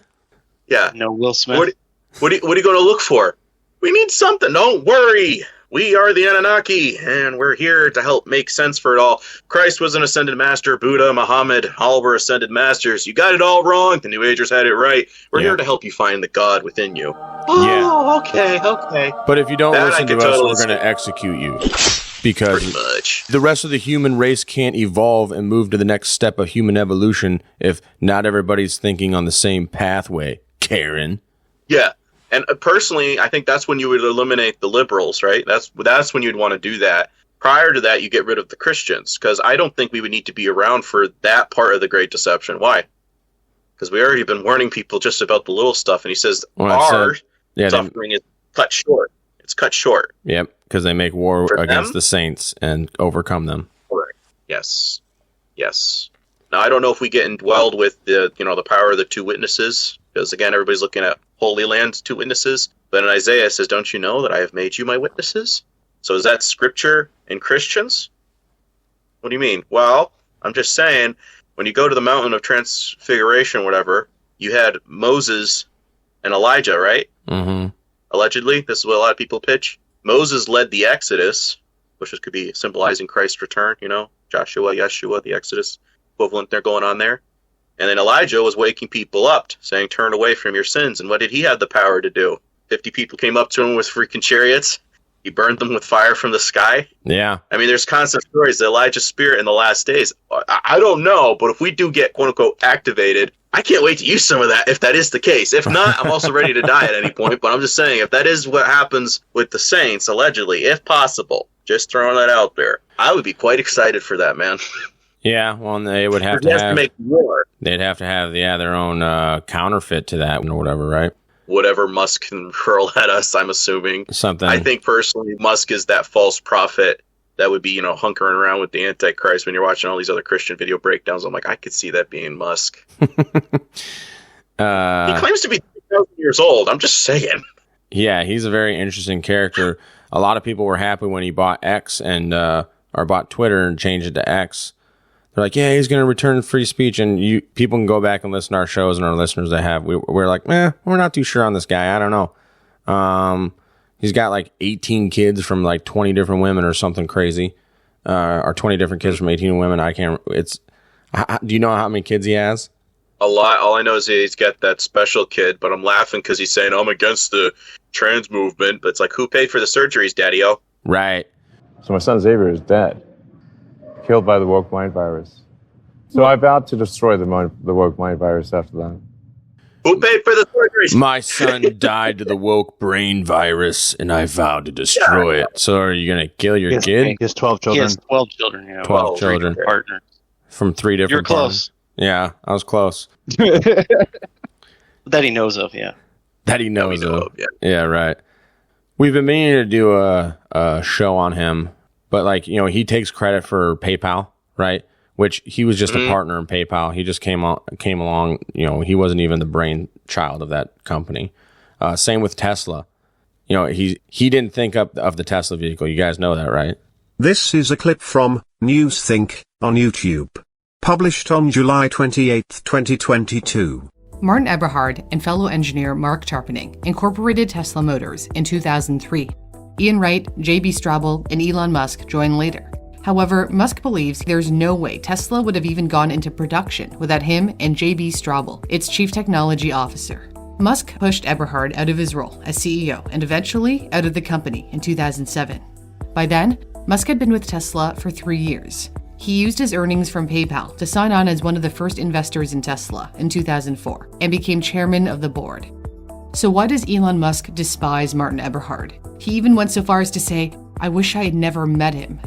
Speaker 8: Yeah.
Speaker 9: No Will Smith?
Speaker 8: What are you going to look for? We need something. Don't worry. We are the Anunnaki, and we're here to help make sense for it all. Christ was an ascended master. Buddha, Muhammad, all were ascended masters. You got it all wrong. The New Agers had it right. We're here to help you find the God within you. Oh, okay.
Speaker 7: But if you don't listen to us, we're going to execute you. Because the rest of the human race can't evolve and move to the next step of human evolution if not everybody's thinking on the same pathway, Karen.
Speaker 8: Yeah. And personally, I think that's when you would eliminate the liberals, right? That's when you'd want to do that. Prior to that, you get rid of the Christians, because I don't think we would need to be around for that part of the Great Deception. Why? Because we already been warning people just about the little stuff, and he says our suffering is cut short. It's cut short.
Speaker 7: Yep, because they make war against the saints and overcome them.
Speaker 8: Correct. Yes. Now, I don't know if we get indwelled with the power of the two witnesses, because again, everybody's looking at Holy Land, two witnesses. But in Isaiah it says, don't you know that I have made you my witnesses? So is that scripture in Christians? What do you mean? Well, I'm just saying, when you go to the mountain of transfiguration, whatever, you had Moses and Elijah, right?
Speaker 7: Mm-hmm.
Speaker 8: Allegedly, this is what a lot of people pitch. Moses led the Exodus, which could be symbolizing Christ's return, Joshua, Yeshua, the Exodus equivalent they're going on there. And then Elijah was waking people up, saying, turn away from your sins. And what did he have the power to do? 50 people came up to him with freaking chariots. He burned them with fire from the sky.
Speaker 7: Yeah.
Speaker 8: I mean, there's constant stories. The Elijah spirit in the last days. I don't know, but if we do get quote unquote activated, I can't wait to use some of that if that is the case. If not, I'm also ready to die at any point. But I'm just saying, if that is what happens with the Saints, allegedly, if possible, just throwing that out there, I would be quite excited for that, man.
Speaker 7: Yeah, well, they would have to
Speaker 8: make war.
Speaker 7: They'd have to have their own counterfeit to that or whatever, right?
Speaker 8: Whatever Musk can hurl at us, I'm assuming.
Speaker 7: Something.
Speaker 8: I think personally, Musk is that false prophet that would be, hunkering around with the Antichrist. When you're watching all these other Christian video breakdowns, I'm like, I could see that being Musk. He claims to be 2,000 years old. I'm just saying.
Speaker 7: Yeah, he's a very interesting character. A lot of people were happy when he bought X or bought Twitter and changed it to X. They're like, yeah, he's going to return free speech, and people can go back and listen to our shows and our listeners that have. We're like, we're not too sure on this guy. I don't know. He's got like 18 kids from like 20 different women or something crazy, or 20 different kids from 18 women. I can't. Do you know how many kids he has?
Speaker 8: A lot. All I know is he's got that special kid, but I'm laughing because he's saying I'm against the trans movement. But it's like, who paid for the surgeries, Daddy-O?
Speaker 7: Right.
Speaker 11: So my son Xavier is dead. Killed by the woke mind virus. So I vowed to destroy the woke mind virus after that.
Speaker 8: Who paid for the surgeries?
Speaker 7: My son died to the woke brain virus, and I vowed to destroy it. So are you going to kill your kid?
Speaker 6: He has 12 children.
Speaker 9: He has 12 children, yeah.
Speaker 7: 12 children.
Speaker 9: Partners.
Speaker 7: From 3 different
Speaker 9: You're close.
Speaker 7: partners. Yeah, I was close.
Speaker 9: That he knows of, yeah.
Speaker 7: That he knows of. Yeah, right. We've been meaning to do a show on him. But he takes credit for PayPal, right? Which he was just a partner in PayPal. He just came along. He wasn't even the brainchild of that company. Same with Tesla. He didn't think up of the Tesla vehicle. You guys know that, right?
Speaker 12: This is a clip from Newsthink on YouTube, published on July 28, 2022.
Speaker 13: Martin Eberhard and fellow engineer Mark Tarpenning incorporated Tesla Motors in 2003. Ian Wright, J.B. Straubel, and Elon Musk joined later. However, Musk believes there's no way Tesla would have even gone into production without him and J.B. Straubel, its chief technology officer. Musk pushed Eberhard out of his role as CEO and eventually out of the company in 2007. By then, Musk had been with Tesla for 3 years. He used his earnings from PayPal to sign on as one of the first investors in Tesla in 2004 and became chairman of the board. So why does Elon Musk despise Martin Eberhard? He even went so far as to say, I wish I had never met him.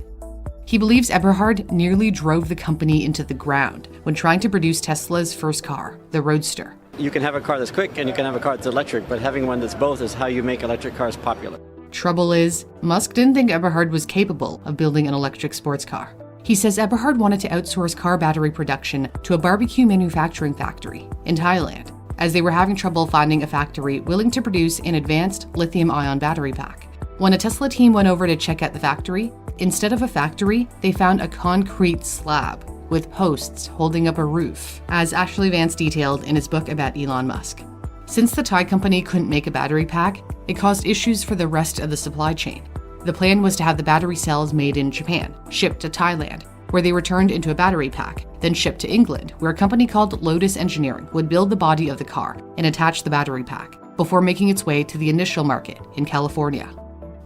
Speaker 13: He believes Eberhard nearly drove the company into the ground when trying to produce Tesla's first car, the Roadster.
Speaker 14: You can have a car that's quick and you can have a car that's electric, but having one that's both is how you make electric cars popular.
Speaker 13: Trouble is, Musk didn't think Eberhard was capable of building an electric sports car. He says Eberhard wanted to outsource car battery production to a barbecue manufacturing factory in Thailand, as they were having trouble finding a factory willing to produce an advanced lithium-ion battery pack. When a Tesla team went over to check out the factory, instead of a factory, they found a concrete slab with posts holding up a roof, as Ashley Vance detailed in his book about Elon Musk. Since the Thai company couldn't make a battery pack, it caused issues for the rest of the supply chain. The plan was to have the battery cells made in Japan, shipped to Thailand, where they were turned into a battery pack, then shipped to England, where a company called Lotus Engineering would build the body of the car and attach the battery pack, before making its way to the initial market in California.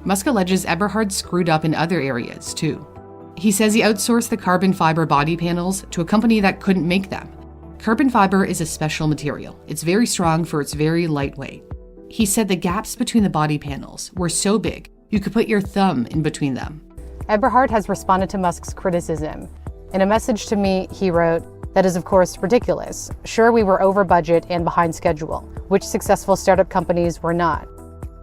Speaker 13: Musk alleges Eberhard screwed up in other areas, too. He says he outsourced the carbon fiber body panels to a company that couldn't make them. Carbon fiber is a special material. It's very strong for its very lightweight. He said the gaps between the body panels were so big, you could put your thumb in between them.
Speaker 15: Eberhard has responded to Musk's criticism. In a message to me, he wrote, "That is of course ridiculous. Sure, we were over budget and behind schedule, which successful startup companies were not."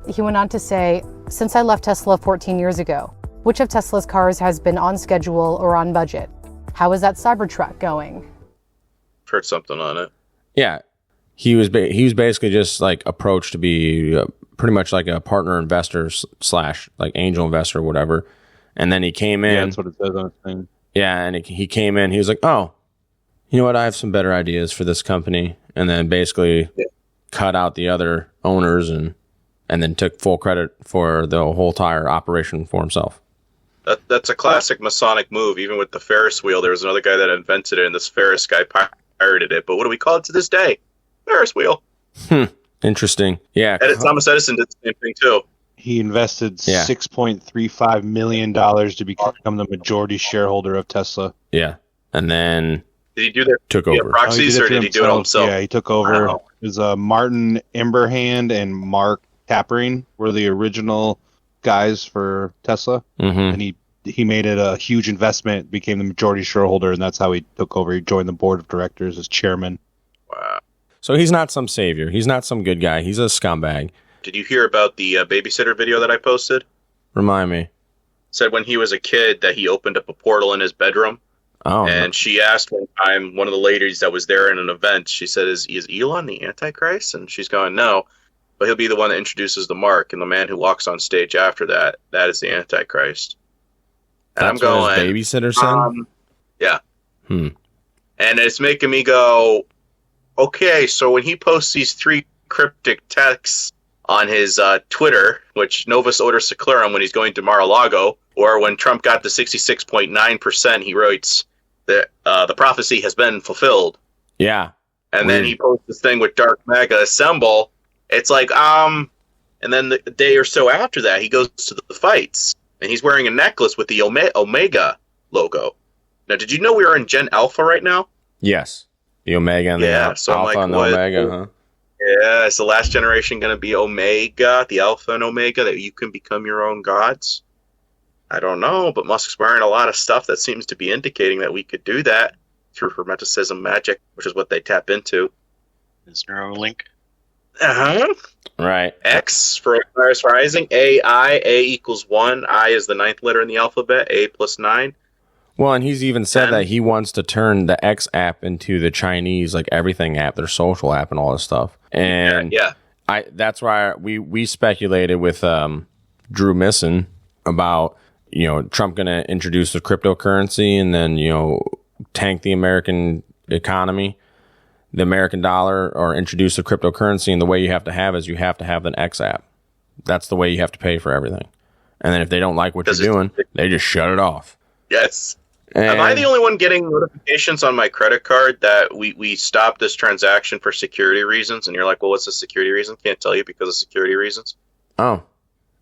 Speaker 15: He went on to say, "Since I left Tesla 14 years ago, which of Tesla's cars has been on schedule or on budget? How is that Cybertruck going?"
Speaker 8: Heard something on it.
Speaker 7: Yeah, he was basically just like approached to be pretty much like a partner investor slash like angel investor or whatever. And then he came in.
Speaker 6: Yeah, that's what it says on his thing.
Speaker 7: Yeah, and he came in. He was like, "Oh, you know what? I have some better ideas for this company." And then basically cut out the other owners and then took full credit for the whole entire operation for himself.
Speaker 8: That's a classic Masonic move. Even with the Ferris wheel, there was another guy that invented it, and this Ferris guy pirated it. But what do we call it to this day? Ferris wheel.
Speaker 7: Interesting. Yeah.
Speaker 8: And Thomas Edison did the same thing too.
Speaker 6: He invested $6.35 million to become the majority shareholder of Tesla.
Speaker 7: Yeah. And then
Speaker 8: did he do that?
Speaker 7: Took over.
Speaker 8: Proxies, or did he do it himself?
Speaker 6: Yeah, he took over.
Speaker 8: Wow.
Speaker 6: It was Martin Emberhand and Mark Tappering were the original guys for Tesla, and he made it a huge investment, became the majority shareholder, and that's how he took over. He joined the board of directors as chairman.
Speaker 8: Wow.
Speaker 7: So he's not some savior. He's not some good guy. He's a scumbag.
Speaker 8: Did you hear about the babysitter video that I posted?
Speaker 7: Remind me.
Speaker 8: Said when he was a kid that he opened up a portal in his bedroom.
Speaker 7: Oh.
Speaker 8: And she asked one time, one of the ladies that was there in an event, she said, is Elon the Antichrist? And she's going, no, but he'll be the one that introduces the mark. And the man who walks on stage after that, that is the Antichrist. And
Speaker 7: That's what his babysitter said?
Speaker 8: Yeah. And it's making me go, okay, so when he posts these 3 cryptic texts on his Twitter, which Novus Order Seclorum when he's going to Mar-a-Lago, or when Trump got to 66.9%, he writes that the prophecy has been fulfilled.
Speaker 7: Yeah.
Speaker 8: And then he posts this thing with Dark Mega Assemble. It's like, and then the day or so after that, he goes to the fights, and he's wearing a necklace with the Omega logo. Now, did you know we are in Gen Alpha right now?
Speaker 7: Yes. The Omega and the
Speaker 8: so
Speaker 7: Alpha and the Omega, huh?
Speaker 8: Yeah, is the last generation going to be Omega, the Alpha and Omega, that you can become your own gods? I don't know, but Musk's wearing a lot of stuff that seems to be indicating that we could do that through Hermeticism magic, which is what they tap into.
Speaker 9: Is Neuralink?
Speaker 7: Right.
Speaker 8: X for Aquarius Rising, A equals 1. I is the 9th letter in the alphabet, A plus 9.
Speaker 7: Well, and he's even said that he wants to turn the X app into the Chinese, like everything app, their social app and all this stuff. And that's why we speculated with Drew Misson about, Trump going to introduce the cryptocurrency and then, tank the American economy, the American dollar, or introduce the cryptocurrency. And the way you have to have is you have to have an X app. That's the way you have to pay for everything. And then if they don't like what you're doing, they just shut it off.
Speaker 8: Yes. Am I the only one getting notifications on my credit card that we stopped this transaction for security reasons? And you're like, well, what's the security reason? Can't tell you because of security reasons.
Speaker 7: Oh,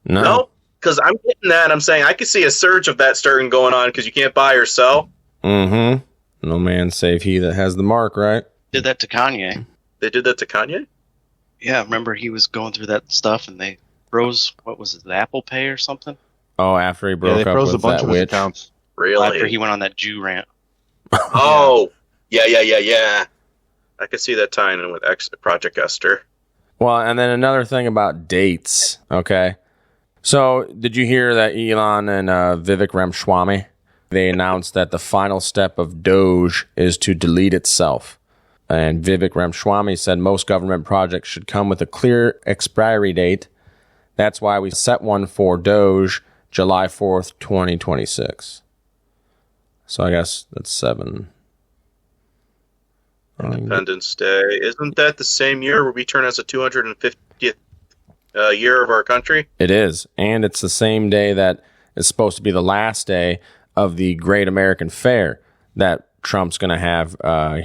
Speaker 7: no.
Speaker 8: No, because I'm getting that. I'm saying I could see a surge of that starting going on because you can't buy or sell.
Speaker 7: No man save he that has the mark, right?
Speaker 9: Did that to Kanye.
Speaker 8: They did that to Kanye?
Speaker 9: Yeah, remember he was going through that stuff and they froze, what was it, the Apple Pay or something?
Speaker 7: Oh, after he broke up with that witch.
Speaker 6: Accounts.
Speaker 8: Really?
Speaker 9: After he went on that Jew rant.
Speaker 8: Oh, yeah. I could see that tying in with Project Esther.
Speaker 7: Well, and then another thing about dates, okay? So, did you hear that Elon and Vivek Ramaswamy, they announced that the final step of Doge is to delete itself. And Vivek Ramaswamy said most government projects should come with a clear expiry date. That's why we set one for Doge, July 4th, 2026. So I guess that's 7.
Speaker 8: Independence Day. Isn't that the same year where we turn as a 250th year of our country?
Speaker 7: It is. And it's the same day that is supposed to be the last day of the Great American Fair that Trump's going to have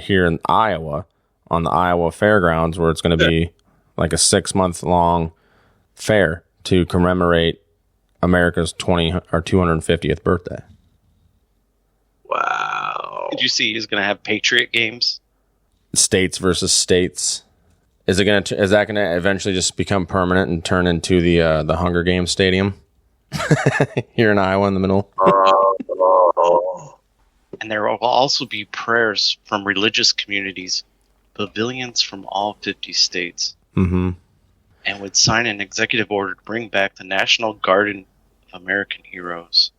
Speaker 7: here in Iowa, on the Iowa Fairgrounds, where it's going to be like a 6-month-long fair to commemorate America's 250th birthday.
Speaker 8: Wow.
Speaker 9: Did you see he's going to have Patriot games?
Speaker 7: States versus states. Is that going to eventually just become permanent and turn into the Hunger Games Stadium here in Iowa in the middle?
Speaker 9: And there will also be prayers from religious communities, pavilions from all 50 states, and would sign an executive order to bring back the National Garden of American Heroes.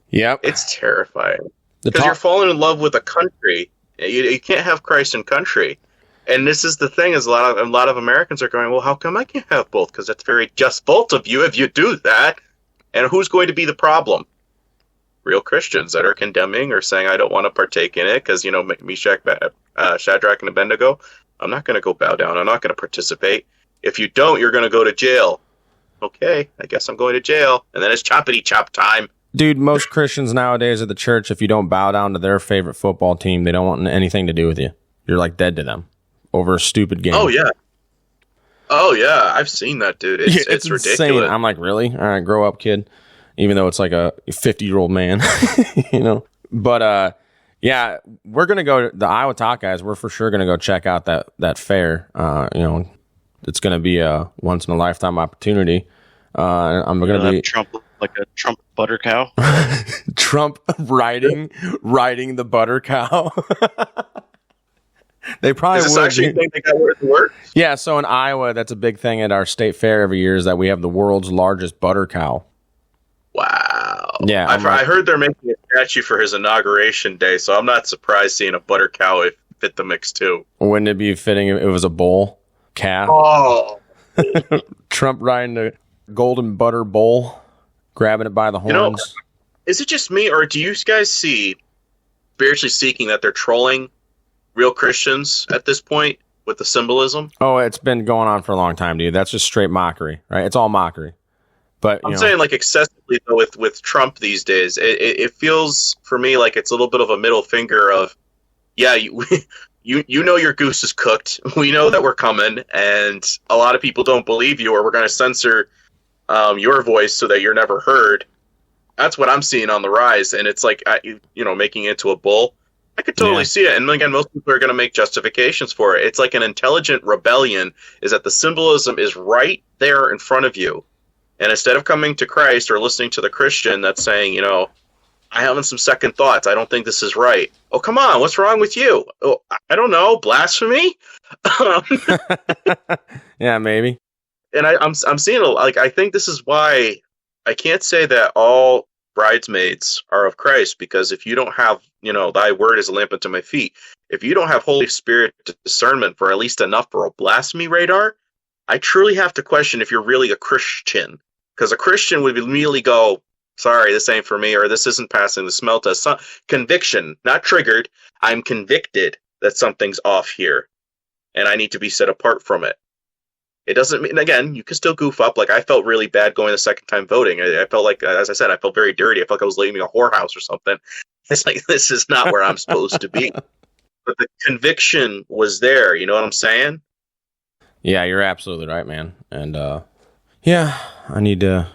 Speaker 7: Yep.
Speaker 8: It's terrifying. Because you're falling in love with a country. You can't have Christ and country. And this is the thing, is a lot of Americans are going, well, how come I can't have both? Because that's very just fault of you if you do that. And who's going to be the problem? Real Christians that are condemning or saying, I don't want to partake in it because, Meshach, Shadrach, and Abednego, I'm not going to go bow down. I'm not going to participate. If you don't, you're going to go to jail. Okay, I guess I'm going to jail. And then it's choppity chop time.
Speaker 7: Dude, most Christians nowadays at the church, if you don't bow down to their favorite football team, they don't want anything to do with you. You're like dead to them over a stupid game.
Speaker 8: Oh, yeah. Oh yeah, I've seen that, dude. It's
Speaker 7: insane.
Speaker 8: ridiculous.
Speaker 7: I'm like, really? All right, grow up, kid. Even though it's like a 50-year-old man, you know. But yeah, we're gonna go to the Iowa Talk guys. We're for sure gonna go check out that fair. You know, it's gonna be a once in a lifetime opportunity. I'm gonna be
Speaker 9: Trump like a Trump butter cow.
Speaker 7: Trump riding the butter cow. They probably
Speaker 8: Is this
Speaker 7: would.
Speaker 8: actually a thing that got work?
Speaker 7: Yeah, so in Iowa, that's a big thing at our state fair every year is that we have the world's largest butter cow.
Speaker 8: Wow.
Speaker 7: Yeah,
Speaker 8: I heard they're making a statue for his inauguration day, so I'm not surprised seeing a butter cow fit the mix too.
Speaker 7: Wouldn't it be fitting if it was a bull calf?
Speaker 8: Oh.
Speaker 7: Trump riding the golden butter bull, grabbing it by the horns.
Speaker 8: You know, is it just me, or do you guys see, spiritually speaking, that they're trolling real Christians at this point with the symbolism?
Speaker 7: Oh, it's been going on for a long time, dude. That's just straight mockery, right? It's all mockery. But
Speaker 8: I'm saying like excessively though with Trump these days. It feels for me like it's a little bit of a middle finger of, yeah, you know your goose is cooked. We know that we're coming, and a lot of people don't believe you, or we're going to censor your voice so that you're never heard. That's what I'm seeing on the rise, and it's like making it into a bull. I could totally see it, and again, most people are going to make justifications for it. It's like an intelligent rebellion, is that the symbolism is right there in front of you. And instead of coming to Christ or listening to the Christian that's saying, I having some second thoughts, I don't think this is right. Oh, come on, what's wrong with you? Oh, I don't know, blasphemy?
Speaker 7: Yeah, maybe.
Speaker 8: And I'm seeing I think this is why I can't say that all bridesmaids are of Christ, because if you don't have, thy word is a lamp unto my feet, if you don't have Holy Spirit discernment for at least enough for a blasphemy radar, I truly have to question if you're really a Christian. Because a Christian would immediately go, sorry, this ain't for me, or this isn't passing the smell test. Conviction, not triggered. I'm convicted that something's off here, and I need to be set apart from it. It doesn't mean, again, you can still goof up. Like, I felt really bad going the second time voting. I felt like, as I said, I felt very dirty. I felt like I was leaving a whorehouse or something. It's like, this is not where I'm supposed to be. But the conviction was there. You know what I'm saying?
Speaker 7: Yeah, you're absolutely right, man. And yeah, I need to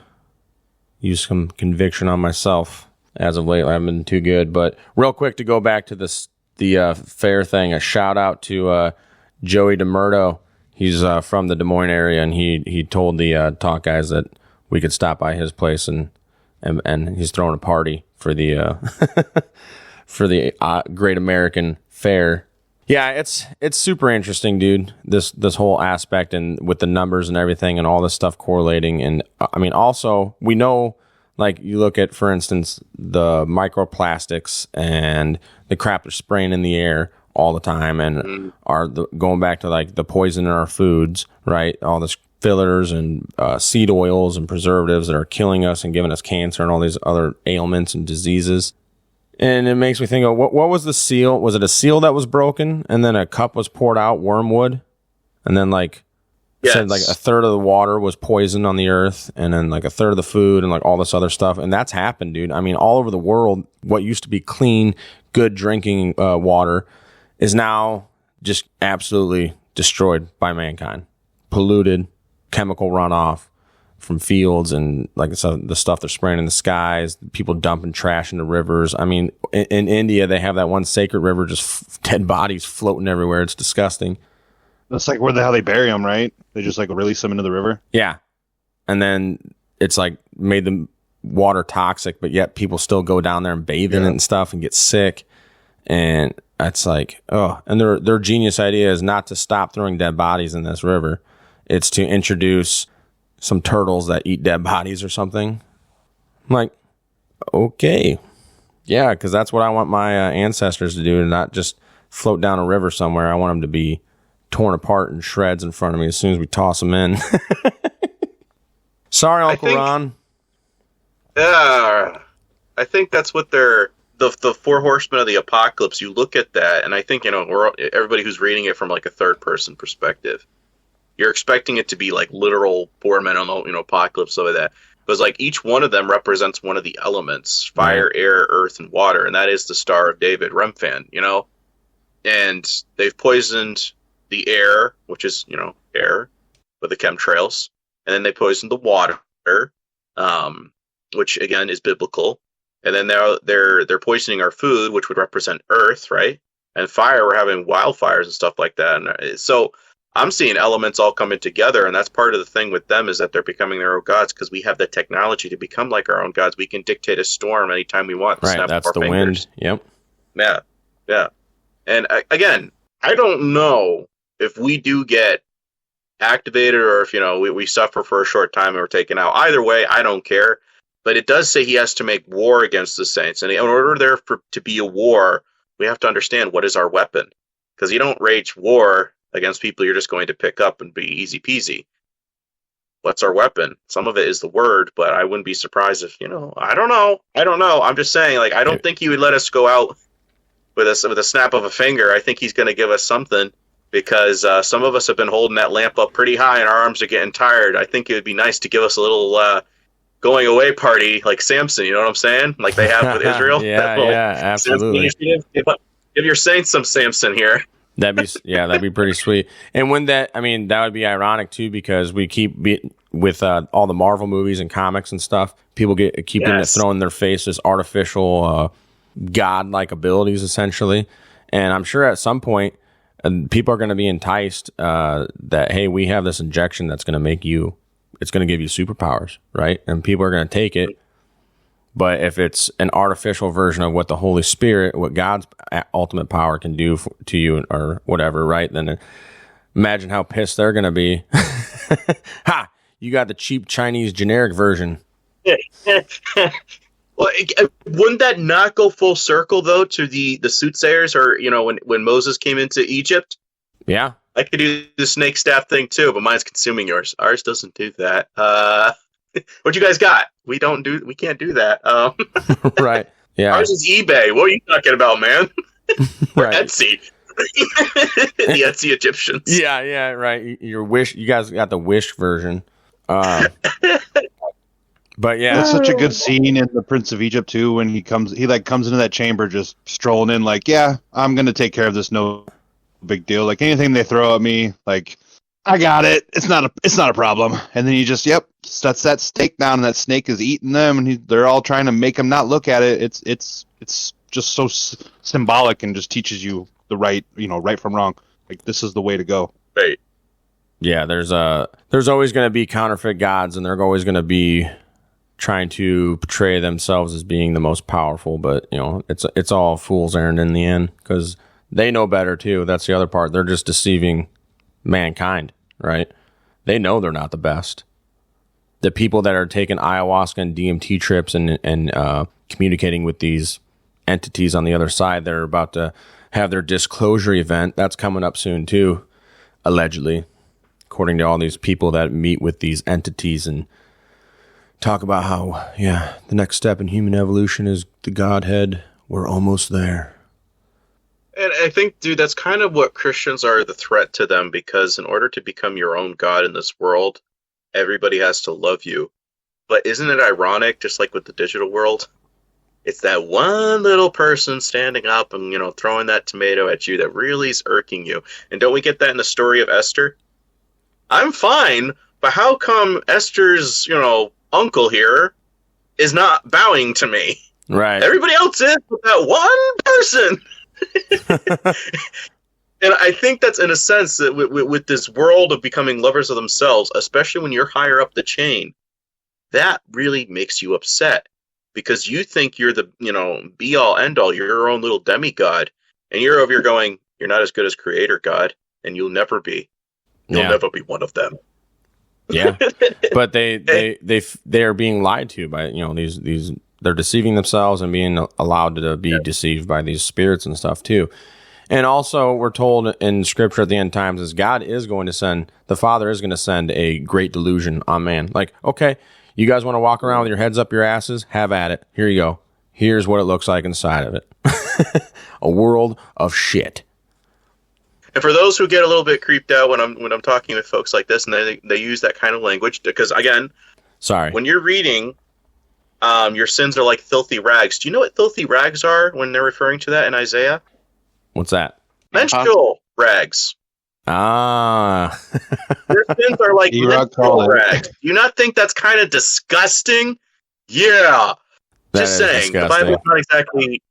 Speaker 7: use some conviction on myself. As of late, I haven't been too good. But real quick, to go back to the fair thing, a shout out to Joey DeMurdo. He's from the Des Moines area, and he told the talk guys that we could stop by his place, and he's throwing a party for the for the Great American Fair. Yeah, it's super interesting, dude. This whole aspect, and with the numbers and everything and all this stuff correlating. And I mean, also we know, like, you look at, for instance, the microplastics and the crap they're spraying in the air all the time, and going back to like the poison in our foods, right? All this fillers and seed oils and preservatives that are killing us and giving us cancer and all these other ailments and diseases. And it makes me think of, what was the seal? Was it a seal that was broken, and then a cup was poured out, wormwood, and then said like a third of the water was poisoned on the earth, and then like a third of the food, and like all this other stuff. And that's happened, dude. I mean, all over the world, what used to be clean, good drinking water is now just absolutely destroyed by mankind. Polluted, chemical runoff from fields, and like the stuff they're spraying in the skies, people dumping trash into rivers. I mean, in India, they have that one sacred river, just dead bodies floating everywhere. It's disgusting.
Speaker 6: That's like where the hell they bury them, right? They just like release them into the river.
Speaker 7: Yeah. And then it's like made the water toxic, but yet people still go down there and bathe in it and stuff and get sick. And it's like, oh, and their genius idea is not to stop throwing dead bodies in this river. It's to introduce some turtles that eat dead bodies or something. I'm like, okay. Yeah, because that's what I want my ancestors to do, to not just float down a river somewhere. I want them to be torn apart in shreds in front of me as soon as we toss them in. Sorry, Uncle Ron.
Speaker 8: Yeah, I think that's what they're... The four horsemen of the apocalypse, you look at that, and I think, everybody who's reading it from like a third person perspective, you're expecting it to be like literal four men on the apocalypse, so that, because like each one of them represents one of the elements: fire, air, earth, and water, and that is the Star of David, Remphan, and they've poisoned the air, which is air. with the chemtrails, and then they poisoned the water, which again is biblical, and then they're poisoning our food, which would represent Earth, right? And fire, we're having wildfires and stuff like that. And so I'm seeing elements all coming together, and that's part of the thing with them is that they're becoming their own gods because we have the technology to become like our own gods. We can dictate a storm anytime we want.
Speaker 7: Right, that's the wind. Yep.
Speaker 8: Yeah. And again, I don't know if we do get activated or if, we suffer for a short time and we're taken out. Either way, I don't care. But it does say he has to make war against the saints. And in order to be a war, we have to understand what is our weapon. Because you don't wage war against people you're just going to pick up and be easy peasy. What's our weapon? Some of it is the word, but I wouldn't be surprised if, I don't know. I'm just saying, I don't think he would let us go out with a snap of a finger. I think he's going to give us something because some of us have been holding that lamp up pretty high and our arms are getting tired. I think it would be nice to give us a little going away party like Samson, you know what I'm saying? Like they have with Israel.
Speaker 7: yeah, absolutely.
Speaker 8: Give your saints some Samson here.
Speaker 7: That'd be pretty sweet. And when that would be ironic too, because we keep with all the Marvel movies and comics and stuff, people keep getting it thrown in their face, this artificial god-like abilities essentially. And I'm sure at some point people are going to be enticed that, hey, we have this injection that's going to it's going to give you superpowers, right? And people are going to take it. But if it's an artificial version of what the Holy Spirit, what God's ultimate power can do to you or whatever, right? Then imagine how pissed they're going to be. Ha! You got the cheap Chinese generic version.
Speaker 8: Well, wouldn't that not go full circle, though, to the soothsayers or, when Moses came into Egypt?
Speaker 7: Yeah.
Speaker 8: I could do the snake staff thing, too, but mine's consuming yours. Ours doesn't do that. What you guys got? We can't do that.
Speaker 7: Right. Yeah.
Speaker 8: Ours is eBay. What are you talking about, man?
Speaker 7: Right.
Speaker 8: Etsy. The Etsy Egyptians.
Speaker 7: Yeah, right. Your Wish, you guys got the Wish version. But yeah,
Speaker 6: that's such a good scene in The Prince of Egypt too. When he comes into that chamber, just strolling in, like, yeah, I'm gonna take care of this. No big deal. Like anything they throw at me, like, I got it. It's not a problem. And then he just, sets that steak down, and that snake is eating them, and they're all trying to make him not look at it. It's just so symbolic and just teaches you the right from wrong. Like, this is the way to go.
Speaker 8: Right.
Speaker 7: Yeah. There's always going to be counterfeit gods, and they're always going to be trying to portray themselves as being the most powerful, but it's all fool's errand in the end because they know better too. That's the other part. They're just deceiving mankind, right? They know they're not the best. The people that are taking ayahuasca and DMT trips and communicating with these entities on the other side, they're about to have their disclosure event. That's coming up soon too, allegedly, according to all these people that meet with these entities and talk about how, the next step in human evolution is the Godhead. We're almost there.
Speaker 8: And I think, dude, that's kind of what Christians are, the threat to them, because in order to become your own God in this world, everybody has to love you. But isn't it ironic, just like with the digital world? It's that one little person standing up and, throwing that tomato at you that really is irking you. And don't we get that in the story of Esther? I'm fine, but how come Esther's, uncle here is not bowing to me?
Speaker 7: Right.
Speaker 8: Everybody else is, but that one person. And I think that's in a sense that with this world of becoming lovers of themselves, especially when you're higher up the chain, that really makes you upset because you think you're the, be all end all, you're your own little demigod, and you're over here going, you're not as good as Creator God, and you'll never be. You'll never be one of them.
Speaker 7: Yeah, but they are being lied to by these they're deceiving themselves and being allowed to be deceived by these spirits and stuff too. And also, we're told in Scripture at the end times is God is going to send, the Father is going to send a great delusion on man. Like, okay, you guys want to walk around with your heads up your asses? Have at it. Here you go. Here's what it looks like inside of it. A world of shit.
Speaker 8: And for those who get a little bit creeped out when I'm talking with folks like this, and they use that kind of language, because again, when you're reading, your sins are like filthy rags. Do you know what filthy rags are when they're referring to that in Isaiah?
Speaker 7: What's that?
Speaker 8: Menstrual rags.
Speaker 7: Ah, Yeah.
Speaker 8: Their sins are like
Speaker 6: menstrual
Speaker 8: rags. Do you not think that's kind of disgusting? Yeah. Just saying, the Bible's not exactly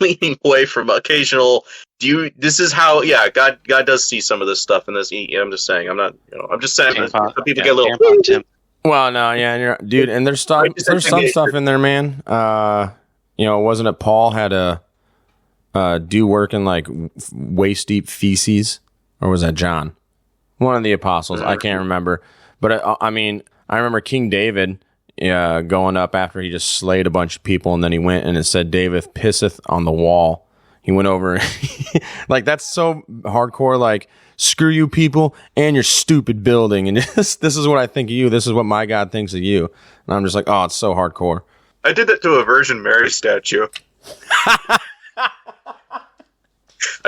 Speaker 8: leaning away from occasional. This is how? Yeah, God does see some of this stuff in this. I'm just saying. I'm not. I'm just saying. Some people get a little.
Speaker 7: Well, no, yeah, dude, and there's some stuff in there, man. Wasn't it Paul had to do work in like waist deep feces, or was that John? One of the apostles. I can't remember, but I remember King David. Yeah, going up after he just slayed a bunch of people, and then he went and it said, "David pisseth on the wall." He went over, like that's so hardcore. Like, screw you people and your stupid building, and this is what I think of you. This is what my God thinks of you, and I'm just like, oh, it's so hardcore.
Speaker 8: I did that to a Virgin Mary statue. I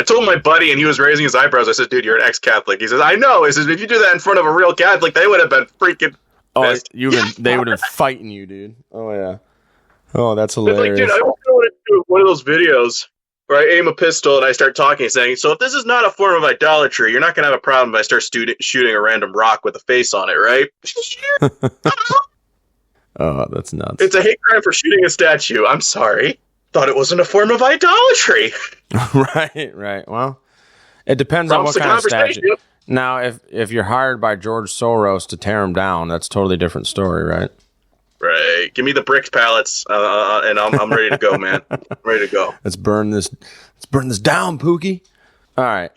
Speaker 8: told my buddy, and he was raising his eyebrows. I said, "Dude, you're an ex-Catholic." He says, "I know." He says, "If you do that in front of a real Catholic, they would have been freaking."
Speaker 7: Oh, they would have been fighting you, dude. Oh, yeah. Oh, that's hilarious.
Speaker 8: Like, dude, I want to do one of those videos where I aim a pistol and I start talking, saying, so if this is not a form of idolatry, you're not going to have a problem if I start shooting a random rock with a face on it, right?
Speaker 7: Oh, that's nuts.
Speaker 8: It's a hate crime for shooting a statue. I'm sorry. Thought it wasn't a form of idolatry.
Speaker 7: Right. Well, it depends on what kind of statue. Now, if you're hired by George Soros to tear him down, that's a totally different story, right?
Speaker 8: Right. Give me the brick pallets, and I'm ready to go, man. I'm ready to go.
Speaker 7: Let's burn this down, Pookie. All right.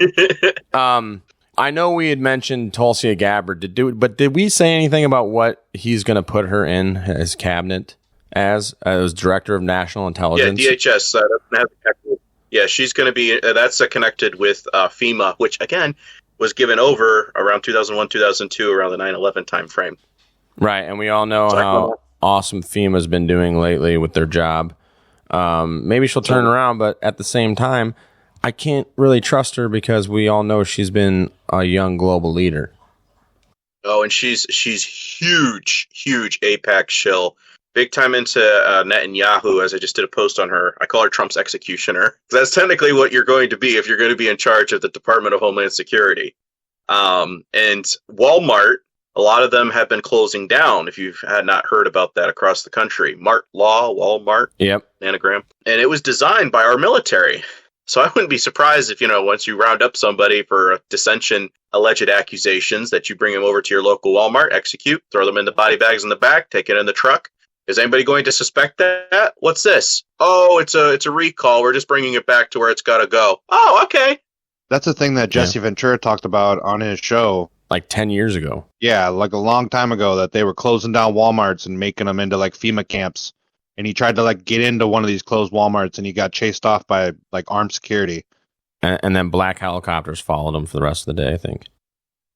Speaker 7: I know we had mentioned Tulsi Gabbard, but did we say anything about what he's going to put her in his cabinet as director of national intelligence?
Speaker 8: Yeah, DHS. Yeah, she's going to be. That's connected with FEMA, which again was given over around 2001, 2002, around the 9/11 timeframe.
Speaker 7: Right, and we all know how awesome FEMA's been doing lately with their job. Maybe she'll turn around, but at the same time, I can't really trust her because we all know she's been a young global leader.
Speaker 8: Oh, and she's huge AIPAC shill. Big time into Netanyahu, as I just did a post on her. I call her Trump's executioner. That's technically what you're going to be if you're going to be in charge of the Department of Homeland Security. And Walmart, a lot of them have been closing down, if you've not heard about that across the country. Mart Law, Walmart,
Speaker 7: yep,
Speaker 8: anagram. And it was designed by our military. So I wouldn't be surprised if, once you round up somebody for dissension, alleged accusations, that you bring them over to your local Walmart, execute, throw them in the body bags in the back, take it in the truck. Is anybody going to suspect that? What's this? Oh, it's a recall. We're just bringing it back to where it's got to go. Oh, okay.
Speaker 6: That's the thing that Jesse Ventura talked about on his show.
Speaker 7: Like 10 years ago.
Speaker 6: Yeah, like a long time ago, that they were closing down Walmarts and making them into like FEMA camps. And he tried to like get into one of these closed Walmarts and he got chased off by like armed security.
Speaker 7: And then black helicopters followed him for the rest of the day, I think.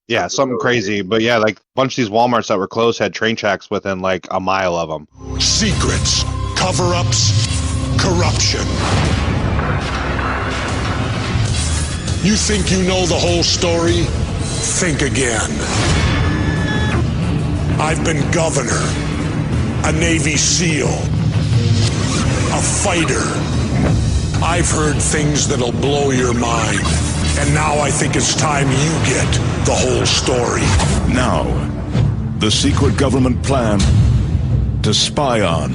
Speaker 6: Yeah, something crazy. But yeah, like a bunch of these Walmarts that were closed had train tracks within like a mile of them.
Speaker 16: Secrets, cover-ups, corruption. You think you know the whole story? Think again. I've been governor, a Navy SEAL, a fighter. I've heard things that'll blow your mind. And now I think it's time you get the whole story.
Speaker 17: Now, the secret government plan to spy on,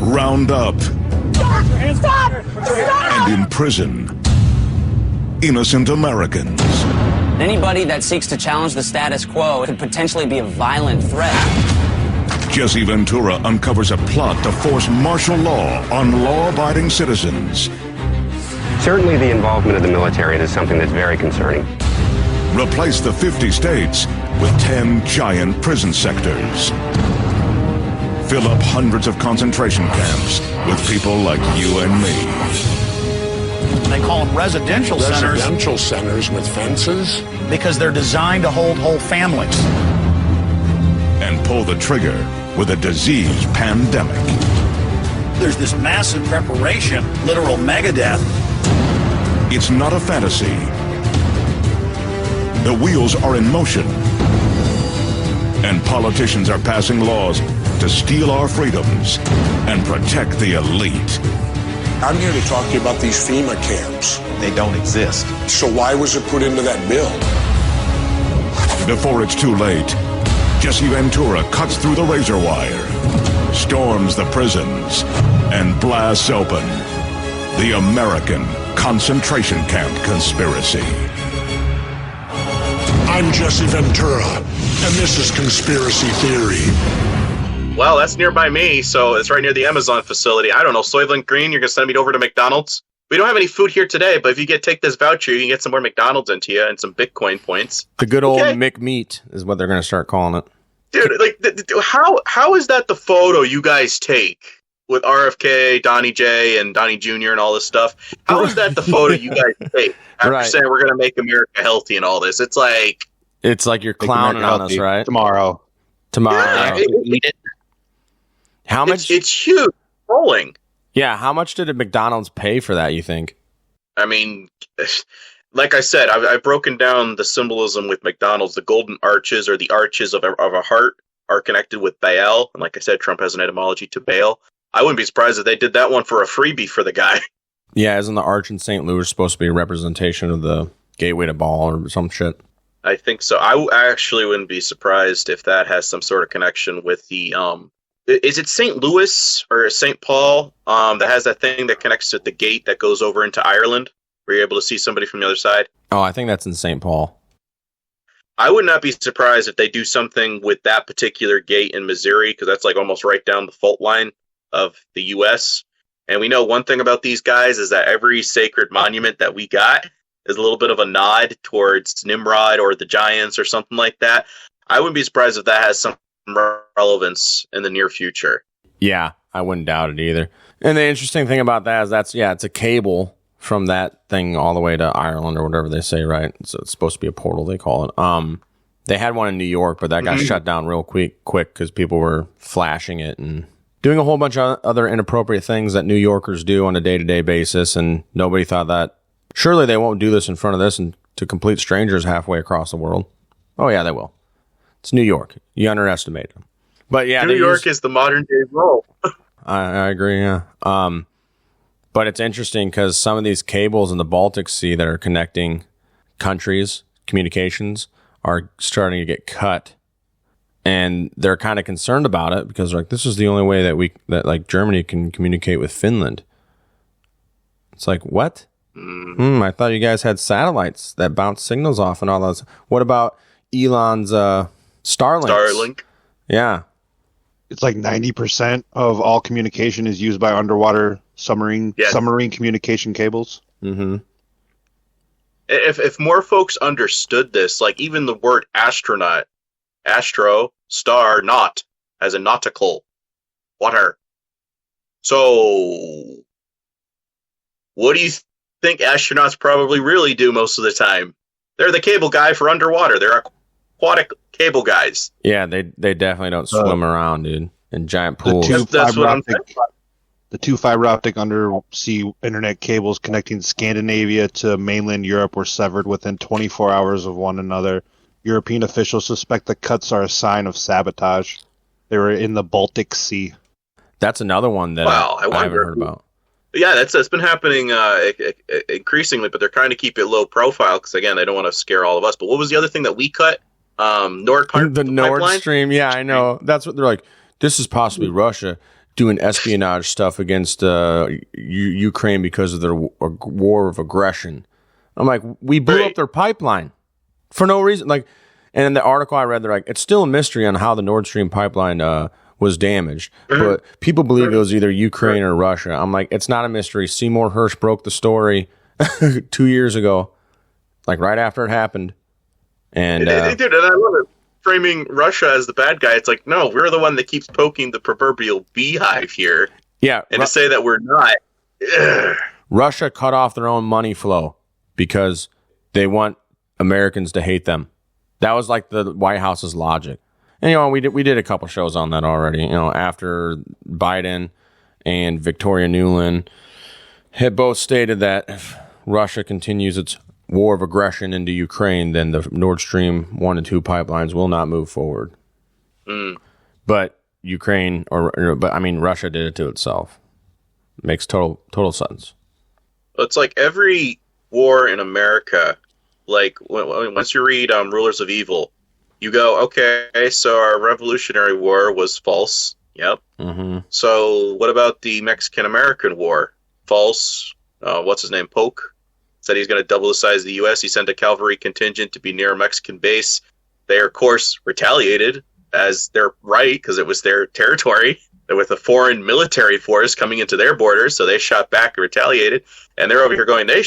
Speaker 17: round up, and imprison innocent Americans.
Speaker 18: Anybody that seeks to challenge the status quo could potentially be a violent threat.
Speaker 17: Jesse Ventura uncovers a plot to force martial law on law-abiding citizens.
Speaker 19: Certainly the involvement of the military is something that's very concerning.
Speaker 17: Replace the 50 states with 10 giant prison sectors. Fill up hundreds of concentration camps with people like you and me.
Speaker 20: They call them residential centers.
Speaker 16: Residential centers with fences?
Speaker 20: Because they're designed to hold whole families.
Speaker 17: And pull the trigger with a disease pandemic.
Speaker 20: There's this massive preparation, literal megadeth.
Speaker 17: It's not a fantasy. The wheels are in motion. And politicians are passing laws to steal our freedoms and protect the elite.
Speaker 16: I'm here to talk to you about these FEMA camps.
Speaker 21: They don't exist.
Speaker 16: So why was it put into that bill?
Speaker 17: Before it's too late, Jesse Ventura cuts through the razor wire, storms the prisons, and blasts open the American concentration camp conspiracy.
Speaker 16: I'm Jesse Ventura, and this is Conspiracy Theory.
Speaker 8: Well, that's nearby me, so it's right near the Amazon facility. I don't know, Soylent Green, you're going to send me over to McDonald's? We don't have any food here today, but if you take this voucher, you can get some more McDonald's into you and some Bitcoin points.
Speaker 7: The good old McMeat is what they're going to start calling it.
Speaker 8: Dude, like, how is that the photo you guys take with RFK, Donnie J, and Donnie Jr. and all this stuff? How is that the photo you guys take after saying we're going to make America healthy and all this? It's like
Speaker 7: you're clowning on us, right?
Speaker 6: Tomorrow.
Speaker 8: Yeah,
Speaker 9: eat it.
Speaker 7: How much?
Speaker 8: It's huge. Rolling.
Speaker 7: Yeah, how much did McDonald's pay for that, you think?
Speaker 8: I mean, like I said, I've broken down the symbolism with McDonald's. The golden arches, or the arches of a heart, are connected with Baal. And like I said, Trump has an etymology to Baal. I wouldn't be surprised if they did that one for a freebie for the guy.
Speaker 7: Yeah, isn't the arch in St. Louis supposed to be a representation of the gateway to Baal or some shit?
Speaker 8: I think so. I actually wouldn't be surprised if that has some sort of connection with the... Is it St. Louis or St. Paul that has that thing that connects to the gate that goes over into Ireland, where you're able to see somebody from the other side?
Speaker 7: Oh, I think that's in St. Paul.
Speaker 8: I would not be surprised if they do something with that particular gate in Missouri, because that's like almost right down the fault line of the U.S. And we know one thing about these guys is that every sacred monument that we got is a little bit of a nod towards Nimrod or the Giants or something like that. I wouldn't be surprised if that has some relevance in the near future.
Speaker 7: Yeah, I wouldn't doubt it either. And the interesting thing about that is it's a cable from that thing all the way to Ireland or whatever they say, right? So it's supposed to be a portal, they call it. They had one in New York, but that got shut down real quick because people were flashing it and doing a whole bunch of other inappropriate things that New Yorkers do on a day-to-day basis, and nobody thought that surely they won't do this in front of this and to complete strangers halfway across the world. Oh yeah, they will. It's New York. You underestimate them. But yeah,
Speaker 8: New York is the modern day Rome.
Speaker 7: I agree, yeah. But it's interesting because some of these cables in the Baltic Sea that are connecting countries, communications, are starting to get cut. And they're kind of concerned about it because like this is the only way that like Germany can communicate with Finland. It's like, what? I thought you guys had satellites that bounce signals off and all those. What about Elon's Starlink? Yeah.
Speaker 6: It's like 90% of all communication is used by underwater submarine communication cables.
Speaker 7: Mm-hmm.
Speaker 8: If more folks understood this, like even the word astronaut, astro, star, naut, as in nautical, water. So, what do you think astronauts probably really do most of the time? They're the cable guy for underwater. They're aquatic cable guys.
Speaker 7: Yeah, they definitely don't swim around, dude, in giant pools.
Speaker 8: That's what I'm saying.
Speaker 6: The two fiber optic undersea internet cables connecting Scandinavia to mainland Europe were severed within 24 hours of one another. European officials suspect the cuts are a sign of sabotage. They were in the Baltic Sea.
Speaker 7: That's another one that I haven't heard about.
Speaker 8: Yeah, that's been happening increasingly, but they're trying to keep it low profile because, again, they don't want to scare all of us. But what was the other thing that we cut?
Speaker 7: The Nord Stream. Yeah, I know. That's what they're like. This is possibly Russia doing espionage stuff against Ukraine because of their war of aggression. I'm like, we blew up their pipeline for no reason. Like, and in the article I read, they're like, it's still a mystery on how the Nord Stream pipeline was damaged, but people believe it was either Ukraine or Russia. I'm like, it's not a mystery. Seymour Hersh broke the story 2 years ago, like right after it happened. And
Speaker 8: they did, and I love it. Framing Russia as the bad guy, it's like, no, we're the one that keeps poking the proverbial beehive here.
Speaker 7: Yeah.
Speaker 8: And to say that we're not.
Speaker 7: Russia cut off their own money flow because they want Americans to hate them. That was like the White House's logic. And, you know, we did a couple shows on that already. You know, after Biden and Victoria Nuland had both stated that if Russia continues its war of aggression into Ukraine, then the Nord Stream 1 and 2 pipelines will not move forward. But Russia did it to itself. It makes total sense.
Speaker 8: It's like every war in America, like once you read Rulers of Evil, You go, okay, so our Revolutionary War was false. Yep.
Speaker 7: Mm-hmm.
Speaker 8: So what about the Mexican-American War? False. What's his name? Polk said he's going to double the size of the U.S. He sent a cavalry contingent to be near a Mexican base. They, of course, retaliated as their right because it was their territory with a foreign military force coming into their borders. So they shot back and retaliated. And they're over here going, they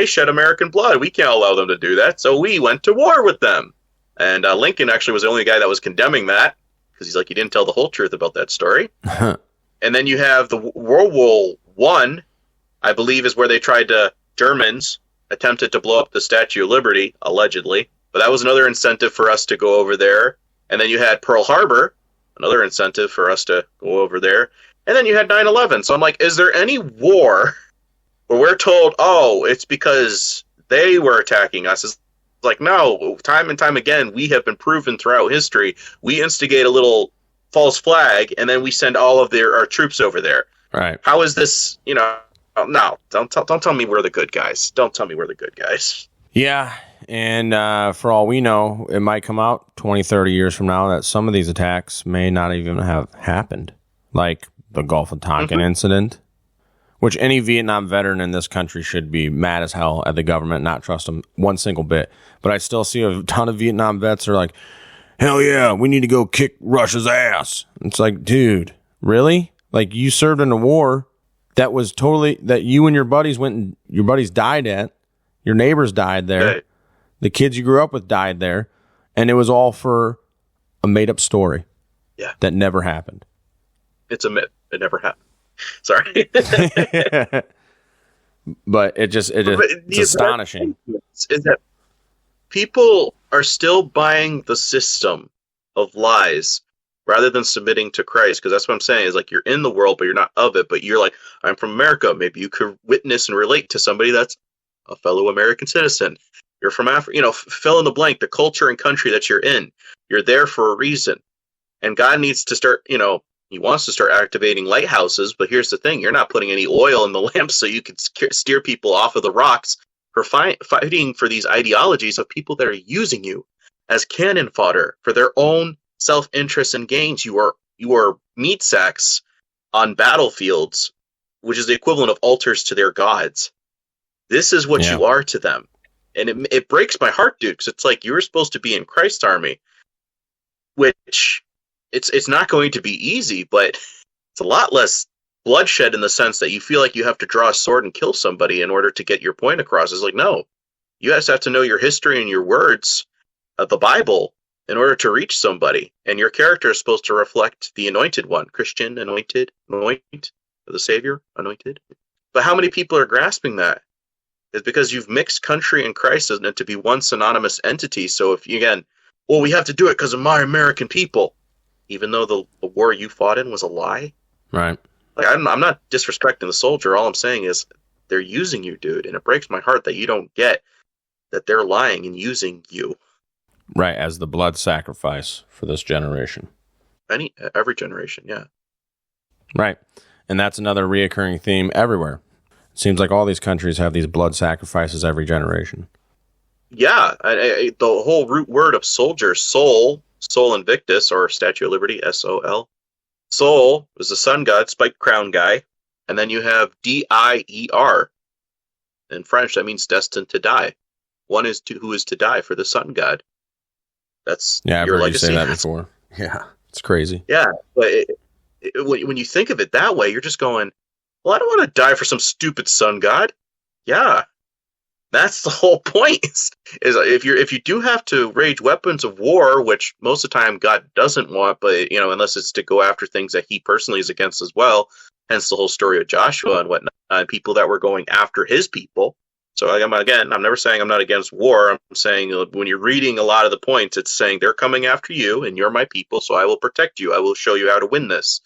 Speaker 8: shed American blood. We can't allow them to do that. So we went to war with them. And Lincoln actually was the only guy that was condemning that because he's like, you didn't tell the whole truth about that story. And then you have the World War I, I believe, is where they tried to, Germans attempted to blow up the Statue of Liberty, allegedly. But that was another incentive for us to go over there. And then you had Pearl Harbor, another incentive for us to go over there. And then you had 9/11. So I'm like, is there any war where we're told, oh, it's because they were attacking us? It's like, no, time and time again, we have been proven throughout history. We instigate a little false flag, and then we send all of our troops over there.
Speaker 7: Right.
Speaker 8: How is this, no, don't tell me we're the good guys. Don't tell me we're the good guys.
Speaker 7: Yeah, and for all we know, it might come out 20, 30 years from now that some of these attacks may not even have happened, like the Gulf of Tonkin incident, which any Vietnam veteran in this country should be mad as hell at the government, not trust them one single bit. But I still see a ton of Vietnam vets are like, hell yeah, we need to go kick Russia's ass. It's like, dude, really? Like, you served in a war that was totally, that you and your buddies went and your buddies died at. Your neighbors died there. Right. The kids you grew up with died there. And it was all for a made-up story.
Speaker 8: Yeah.
Speaker 7: That never happened.
Speaker 8: It's a myth. It never happened. Sorry.
Speaker 7: But it's astonishing.
Speaker 8: Is that people are still buying the system of lies rather than submitting to Christ. Because that's what I'm saying is like, you're in the world, but you're not of it. But you're like, I'm from America. Maybe you could witness and relate to somebody that's a fellow American citizen. You're from Africa, fill in the blank, the culture and country that you're in. You're there for a reason. And God needs to start, he wants to start activating lighthouses. But here's the thing. You're not putting any oil in the lamps so you can steer people off of the rocks for fighting for these ideologies of people that are using you as cannon fodder for their own self-interest and gains. You are meat sacks on battlefields, which is the equivalent of altars to their gods. This is what you are to them. And it breaks my heart, dude, because it's like you were supposed to be in Christ's army, which it's not going to be easy, but it's a lot less bloodshed in the sense that you feel like you have to draw a sword and kill somebody in order to get your point across. It's like, no, you guys have to know your history and your words of the Bible in order to reach somebody. And your character is supposed to reflect the anointed one, Christian, anointed, the Savior, anointed. But how many people are grasping that? It's because you've mixed country and Christ to be one synonymous entity. So if you, again, well, we have to do it because of my American people, even though the war you fought in was a lie.
Speaker 7: Right.
Speaker 8: Like, I'm not disrespecting the soldier. All I'm saying is they're using you, dude. And it breaks my heart that you don't get that they're lying and using you.
Speaker 7: Right. As the blood sacrifice for this generation.
Speaker 8: Every generation. Yeah.
Speaker 7: Right. And that's another reoccurring theme everywhere. It seems like all these countries have these blood sacrifices every generation.
Speaker 8: Yeah. The whole root word of soldier, Sol Invictus, or Statue of Liberty, SOL. Sol is the sun god, spiked crown guy. And then you have DIER. In French, that means destined to die. One is who is to die for the sun god. That's
Speaker 7: I've
Speaker 8: your
Speaker 7: heard
Speaker 8: legacy.
Speaker 7: You say that before. Yeah, it's crazy.
Speaker 8: Yeah, but when you think of it that way, you're just going, well, I don't want to die for some stupid sun god. Yeah, that's the whole point. Is if you do have to rage weapons of war, which most of the time God doesn't want, but unless it's to go after things that He personally is against as well. Hence the whole story of Joshua and whatnot, and people that were going after His people. So I'm never saying I'm not against war. I'm saying when you're reading a lot of the points, it's saying they're coming after you and you're my people, so I will protect you. I will show you how to win this.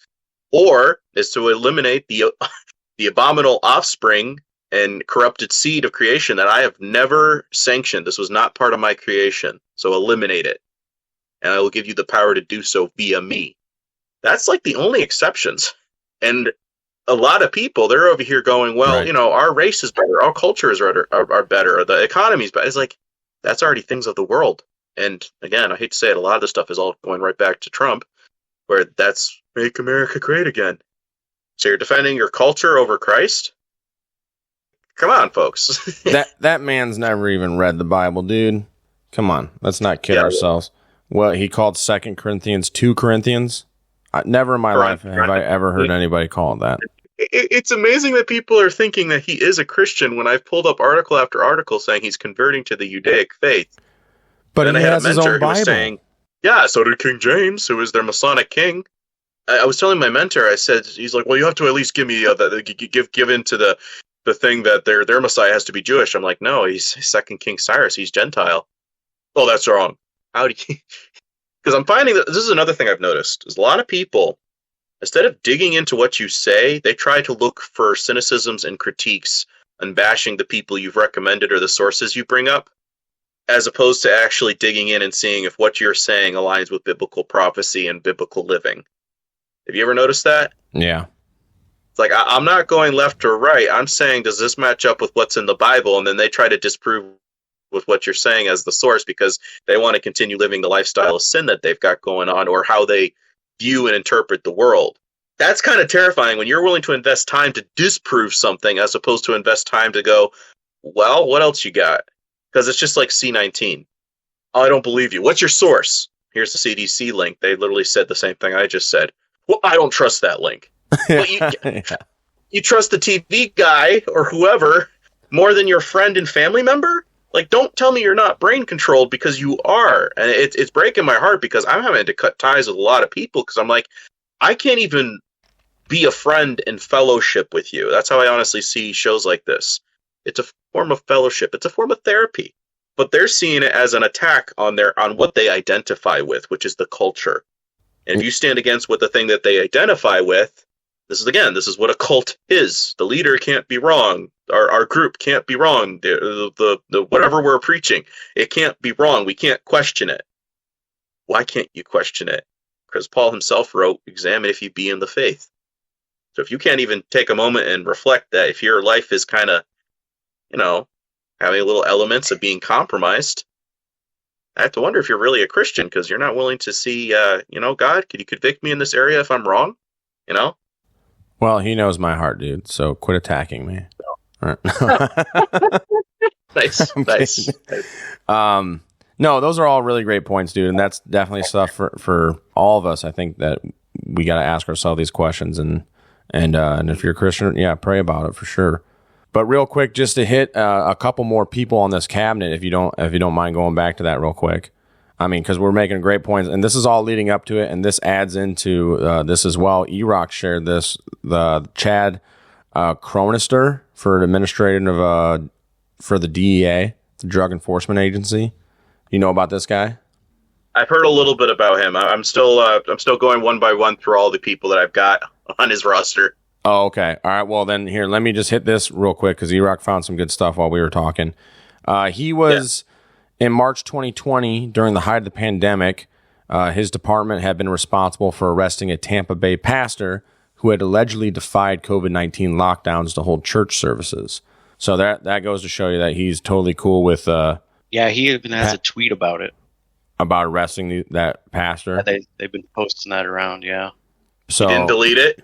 Speaker 8: Or is to eliminate the abominable offspring and corrupted seed of creation that I have never sanctioned. This was not part of my creation. So eliminate it. And I will give you the power to do so via me. That's like the only exceptions. And a lot of people, they're over here going, well, right. Our race is better. Our culture is are better. The economy is better. It's like, that's already things of the world. And again, I hate to say it, a lot of this stuff is all going right back to Trump, where that's make America great again. So you're defending your culture over Christ? Come on, folks.
Speaker 7: that man's never even read the Bible, dude. Come on, let's not kid ourselves. What he called 2 Corinthians 2 Corinthians? Never in my life have I ever heard anybody call it that.
Speaker 8: It's amazing that people are thinking that he is a Christian when I've pulled up article after article saying he's converting to the Judaic faith.
Speaker 7: But
Speaker 8: and
Speaker 7: he has his own Bible.
Speaker 8: Saying, yeah, so did King James, who is their Masonic king. I was telling my mentor, I said, he's like, well, you have to at least give me give in to the thing that their Messiah has to be Jewish. I'm like, no, he's 2nd King Cyrus. He's Gentile. Oh, that's wrong. How do you? Because I'm finding that this is another thing I've noticed is a lot of people, instead of digging into what you say, they try to look for cynicisms and critiques and bashing the people you've recommended or the sources you bring up, as opposed to actually digging in and seeing if what you're saying aligns with biblical prophecy and biblical living. Have you ever noticed that?
Speaker 7: Yeah.
Speaker 8: It's like, I'm not going left or right. I'm saying, does this match up with what's in the Bible? And then they try to disprove with what you're saying as the source because they want to continue living the lifestyle of sin that they've got going on or how they view and interpret the world. That's kind of terrifying when you're willing to invest time to disprove something as opposed to invest time to go, well, what else you got? Because it's just like C-19. Oh, I don't believe you. What's your source? Here's the CDC link. They literally said the same thing I just said. Well, I don't trust that link. Well, you trust the TV guy or whoever more than your friend and family member? Like, don't tell me you're not brain controlled because you are. And it's breaking my heart because I'm having to cut ties with a lot of people because I'm like, I can't even be a friend and fellowship with you. That's how I honestly see shows like this. It's a form of fellowship. It's a form of therapy. But they're seeing it as an attack on what they identify with, which is the culture. And if you stand against what the thing that they identify with, this is what a cult is. The leader can't be wrong. Our group can't be wrong. The whatever we're preaching, it can't be wrong. We can't question it. Why can't you question it? Because Paul himself wrote, examine if you be in the faith. So if you can't even take a moment and reflect that if your life is kind of, having little elements of being compromised, I have to wonder if you're really a Christian because you're not willing to see, God, could you convict me in this area if I'm wrong?
Speaker 7: Well, he knows my heart, dude. So quit attacking me. No. All right.
Speaker 8: Nice.
Speaker 7: No, those are all really great points, dude. And that's definitely stuff for all of us. I think that we got to ask ourselves these questions and if you're a Christian, yeah, pray about it for sure. But real quick, just to hit a couple more people on this cabinet, if you don't mind going back to that real quick. I mean, because we're making great points, and this is all leading up to it, and this adds into this as well. E-Rock shared this, the Chad Cronister for administrative for the DEA, the Drug Enforcement Agency. You know about this guy?
Speaker 8: I've heard a little bit about him. I'm still going one by one through all the people that I've got on his roster.
Speaker 7: Oh, okay. All right. Well, then here, let me just hit this real quick because E-Rock found some good stuff while we were talking. He was in March 2020 during the height of the pandemic. His department had been responsible for arresting a Tampa Bay pastor who had allegedly defied COVID-19 lockdowns to hold church services. So that goes to show you that he's totally cool with.
Speaker 9: Yeah, he even has a tweet about it.
Speaker 7: About arresting that pastor.
Speaker 9: Yeah, they've been posting that around. Yeah.
Speaker 7: So
Speaker 8: he didn't delete it.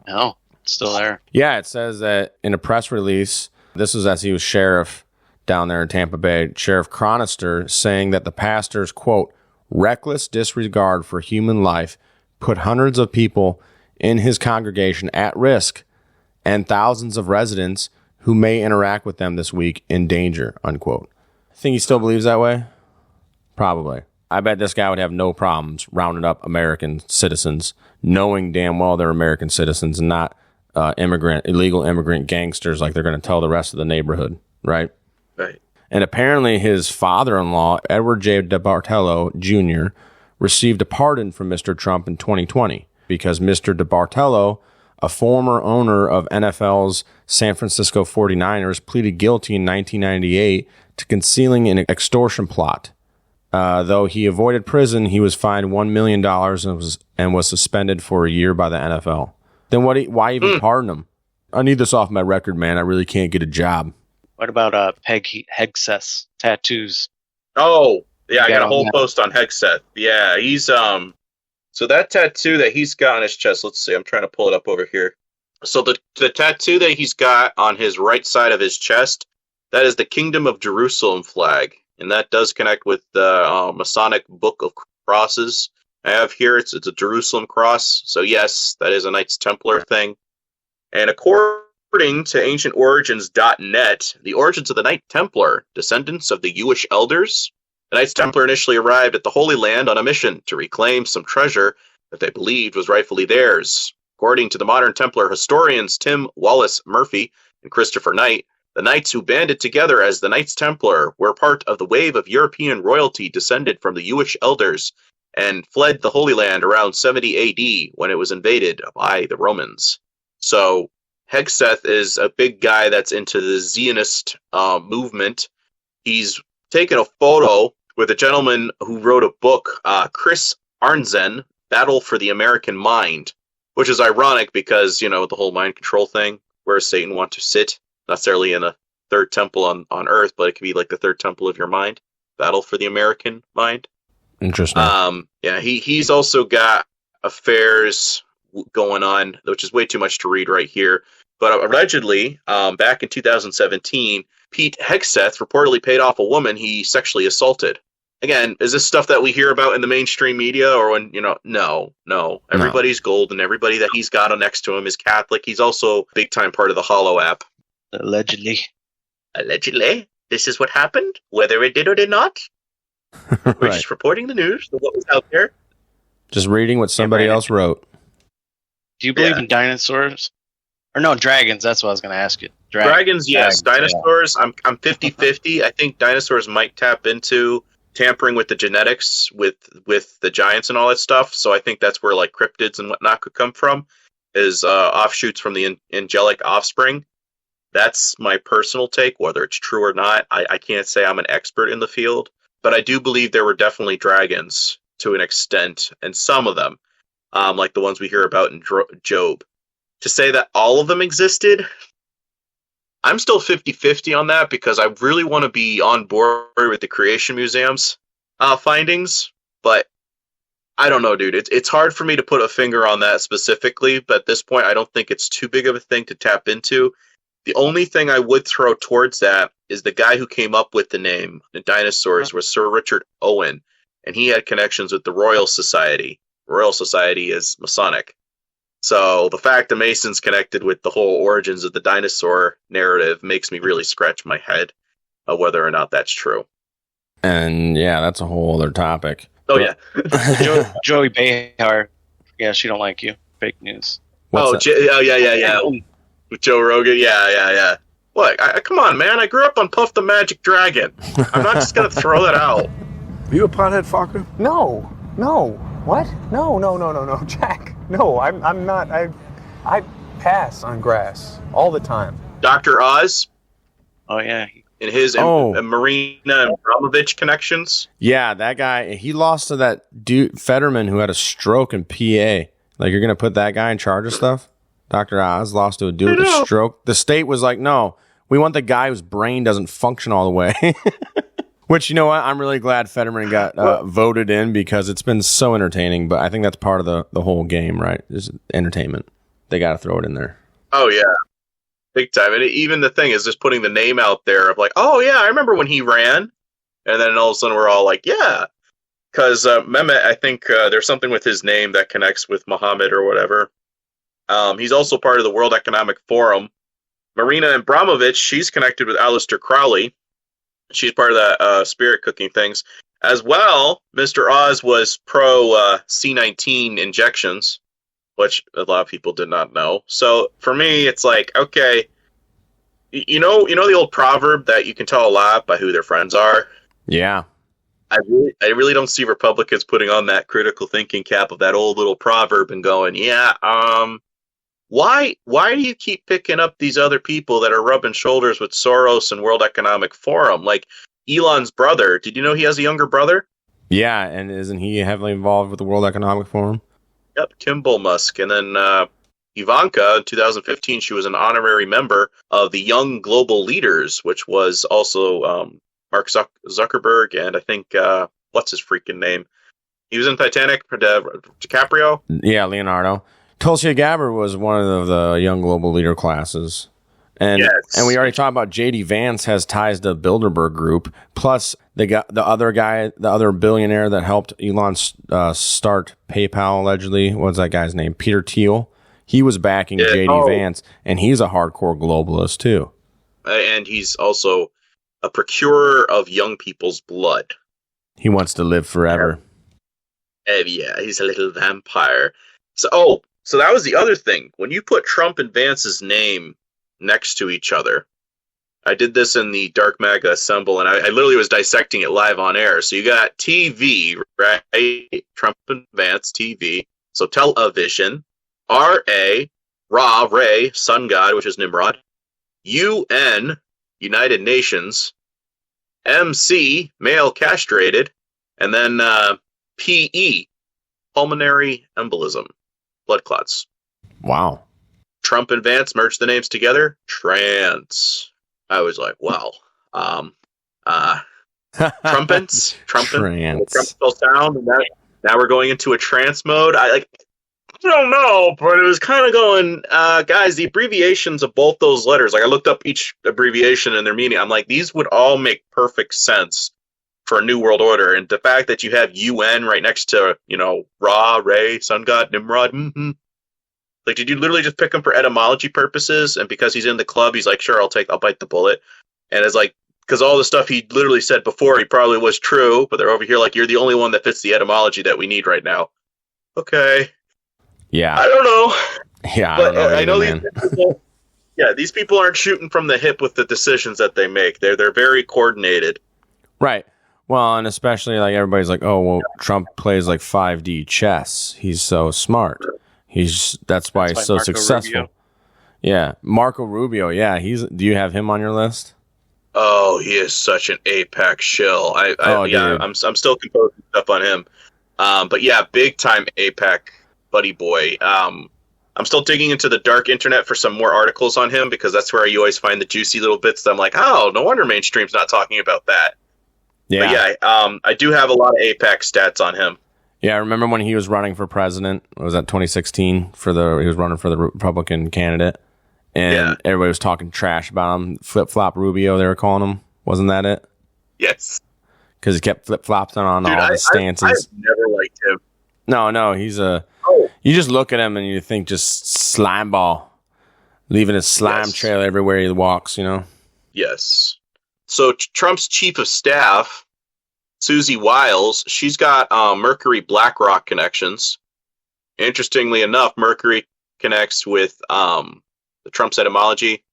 Speaker 9: No, it's still there.
Speaker 7: Yeah, it says that in a press release, this was as he was sheriff down there in Tampa Bay, Sheriff Cronister, saying that the pastor's, quote, reckless disregard for human life put hundreds of people in his congregation at risk and thousands of residents who may interact with them this week in danger, unquote. Think he still believes that way? Probably. I bet this guy would have no problems rounding up American citizens, knowing damn well they're American citizens and not illegal immigrant gangsters like they're going to tell the rest of the neighborhood, right?
Speaker 8: Right.
Speaker 7: And apparently his father-in-law, Edward J. DeBartello Jr., received a pardon from Mr. Trump in 2020 because Mr. DeBartello, a former owner of NFL's San Francisco 49ers, pleaded guilty in 1998 to concealing an extortion plot. Though he avoided prison, he was fined $1 million and was suspended for a year by the NFL. Then why even pardon him? I need this off my record, man. I really can't get a job.
Speaker 9: What about Hegseth tattoos?
Speaker 8: Oh, Yeah, I got a whole post on Hegseth. Yeah, he's so that tattoo that he's got on his chest, let's see, I'm trying to pull it up over here. So the tattoo that he's got on his right side of his chest, that is the Kingdom of Jerusalem flag. And that does connect with the Masonic Book of Crosses. I have here, it's a Jerusalem cross. So yes, that is a Knights Templar thing. And according to ancientorigins.net, the origins of the Knight Templar, descendants of the Jewish elders, the Knights Templar initially arrived at the Holy Land on a mission to reclaim some treasure that they believed was rightfully theirs. According to the modern Templar historians Tim Wallace Murphy and Christopher Knight, the knights who banded together as the Knights Templar were part of the wave of European royalty descended from the Jewish elders and fled the Holy Land around 70 AD when it was invaded by the Romans. So Hegseth is a big guy that's into the Zionist movement. He's taken a photo with a gentleman who wrote a book, Chris Arnzen, Battle for the American Mind, which is ironic because, you know, the whole mind control thing, where Satan wants to sit, not necessarily in a third temple on Earth, but it could be like the third temple of your mind, Battle for the American Mind.
Speaker 7: Interesting.
Speaker 8: Yeah, he's also got affairs going on, which is way too much to read right here. But allegedly, back in 2017, Pete Hegseth reportedly paid off a woman he sexually assaulted. Again, is this stuff that we hear about in the mainstream media, or when, you know, no. Everybody's gold, and everybody that he's got next to him is Catholic. He's also a big-time part of the Hollow app.
Speaker 9: Allegedly.
Speaker 8: Allegedly? This is what happened, whether it did or did not. We're just reporting the news of what was out there.
Speaker 7: Just reading what somebody else wrote.
Speaker 9: Do you believe in dinosaurs? Or no, dragons. That's what I was going to ask you.
Speaker 8: Dragons, yes. Dinosaurs, yeah. I'm 50-50. I think dinosaurs might tap into tampering with the genetics with the giants and all that stuff. So I think that's where like cryptids and whatnot could come from, is offshoots from the angelic offspring. That's my personal take. Whether it's true or not, I can't say I'm an expert in the field, but I do believe there were definitely dragons to an extent, and some of them, like the ones we hear about in Job. To say that all of them existed, I'm still 50-50 on that, because I really want to be on board with the Creation Museum's findings, but I don't know, dude. It's hard for me to put a finger on that specifically, but at this point, I don't think it's too big of a thing to tap into. The only thing I would throw towards that is the guy who came up with the name, the dinosaurs, was Sir Richard Owen, and he had connections with the Royal Society. Royal Society is Masonic. So the fact the Masons connected with the whole origins of the dinosaur narrative makes me really scratch my head of whether or not that's true.
Speaker 7: And yeah, that's a whole other topic.
Speaker 8: Oh, yeah.
Speaker 9: Joey Behar. Yeah, she don't like you. Fake news.
Speaker 8: Yeah. With Joe Rogan. Yeah. What? Come on, man. I grew up on Puff the Magic Dragon. I'm not just going to throw that out.
Speaker 21: Are you a pothead fucker? No. What? No, Jack. No, I'm not. I pass on grass all the time.
Speaker 8: Dr. Oz?
Speaker 9: Oh, yeah.
Speaker 8: And his and Marina Abramovich connections?
Speaker 7: Yeah, that guy, he lost to that dude, Fetterman, who had a stroke in PA. Like, you're going to put that guy in charge of stuff? Dr. Oz lost to a dude with a stroke. The state was like, no, we want the guy whose brain doesn't function all the way. Which, you know what? I'm really glad Fetterman got voted in, because it's been so entertaining. But I think that's part of the whole game, right? Is entertainment. They got to throw it in there.
Speaker 8: Oh, yeah. Big time. And even the thing is just putting the name out there of like, oh, yeah, I remember when he ran. And then all of a sudden we're all like, yeah. Because Mehmet, I think there's something with his name that connects with Muhammad or whatever. He's also part of the World Economic Forum. Marina Abramovich, she's connected with Aleister Crowley. She's part of that spirit cooking things. As well, Mr. Oz was pro C-19 injections, which a lot of people did not know. So for me, it's like, okay, you know the old proverb that you can tell a lot by who their friends are?
Speaker 7: Yeah.
Speaker 8: I really don't see Republicans putting on that critical thinking cap of that old little proverb and going, yeah, why do you keep picking up these other people that are rubbing shoulders with Soros and World Economic Forum? Like Elon's brother. Did you know he has a younger brother?
Speaker 7: Yeah, and isn't he heavily involved with the World Economic Forum?
Speaker 8: Yep, Kimball Musk. And then Ivanka, in 2015, she was an honorary member of the Young Global Leaders, which was also Mark Zuckerberg and I think what's his freaking name? He was in Titanic. DiCaprio.
Speaker 7: Yeah, Leonardo. Tulsi Gabbard was one of the young global leader classes. And we already talked about J.D. Vance has ties to Bilderberg Group. Plus, the other billionaire that helped Elon start PayPal, allegedly. What's that guy's name? Peter Thiel. He was backing J.D. Vance, and he's a hardcore globalist, too.
Speaker 8: And he's also a procurer of young people's blood.
Speaker 7: He wants to live forever.
Speaker 8: Yeah, he's a little vampire. So that was the other thing. When you put Trump and Vance's name next to each other, I did this in the Dark Maga Assemble, and I literally was dissecting it live on air. So you got TV, right? Trump and Vance, TV. So television. R.A., Ra, Ray, sun god, which is Nimrod. UN, United Nations. MC, male castrated. And then PE, pulmonary embolism, blood clots.
Speaker 7: Wow.
Speaker 8: Trump and Vance merged the names together. Trans. I was like, wow. Trumpets. Trans. Sound. And now we're going into a trance mode. I don't know, but it was kind of going, guys, the abbreviations of both those letters, like I looked up each abbreviation and their meaning. I'm like, these would all make perfect sense for a new world order. And the fact that you have UN right next to, Ra, Ray, sun god, Nimrod. Mm-hmm. Like, did you literally just pick him for etymology purposes? And because he's in the club, he's like, sure, I'll bite the bullet. And it's like, because all the stuff he literally said before, he probably was true, but they're over here like, you're the only one that fits the etymology that we need right now. Okay.
Speaker 7: Yeah.
Speaker 8: I don't know.
Speaker 7: Yeah,
Speaker 8: but
Speaker 7: I know
Speaker 8: these people, these people aren't shooting from the hip with the decisions that they make. They're very coordinated.
Speaker 7: Right. Well, and especially everybody's like, oh, well, Trump plays 5D chess. He's so smart. That's why he's so
Speaker 9: Marco
Speaker 7: successful.
Speaker 9: Rubio.
Speaker 7: Yeah, Marco Rubio. Yeah, do you have him on your list?
Speaker 8: Oh, he is such an AIPAC shill. I'm still composing stuff on him. But yeah, big time AIPAC buddy boy. I'm still digging into the dark internet for some more articles on him because that's where you always find the juicy little bits that I'm like, oh, no wonder mainstream's not talking about that.
Speaker 7: Yeah.
Speaker 8: But I do have a lot of AIPAC stats on him.
Speaker 7: Yeah, I remember when he was running for president. Was that 2016? He was running for the Republican candidate, and everybody was talking trash about him. Flip Flop Rubio, they were calling him. Wasn't that it?
Speaker 8: Yes.
Speaker 7: Because he kept flip flopping on all the stances.
Speaker 8: I've never liked him.
Speaker 7: No, he's a. You just look at him and you think just slime ball, leaving his slime trail everywhere he walks.
Speaker 8: Yes. So Trump's chief of staff, Susie Wiles, she's got Mercury BlackRock connections. Interestingly enough, Mercury connects with the Trump's etymology.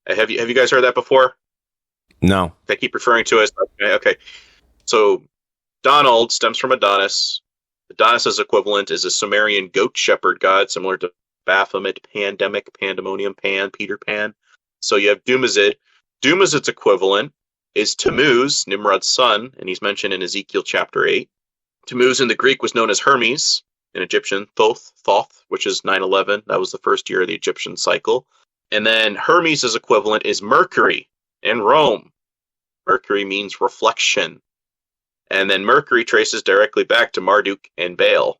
Speaker 8: Have you guys heard that before?
Speaker 7: No.
Speaker 8: They keep referring to it as okay. So Donald stems from Adonis. Adonis's equivalent is a Sumerian goat shepherd god, similar to Baphomet, Pandemic, Pandemonium, Pan, Peter Pan. So you have Dumazid. Dumazid's equivalent is Tammuz, Nimrod's son, and he's mentioned in Ezekiel chapter 8. Tammuz in the Greek was known as Hermes, in Egyptian Thoth, which is 9/11. That was the first year of the Egyptian cycle. And then Hermes' equivalent is Mercury in Rome. Mercury means reflection. And then Mercury traces directly back to Marduk and Baal.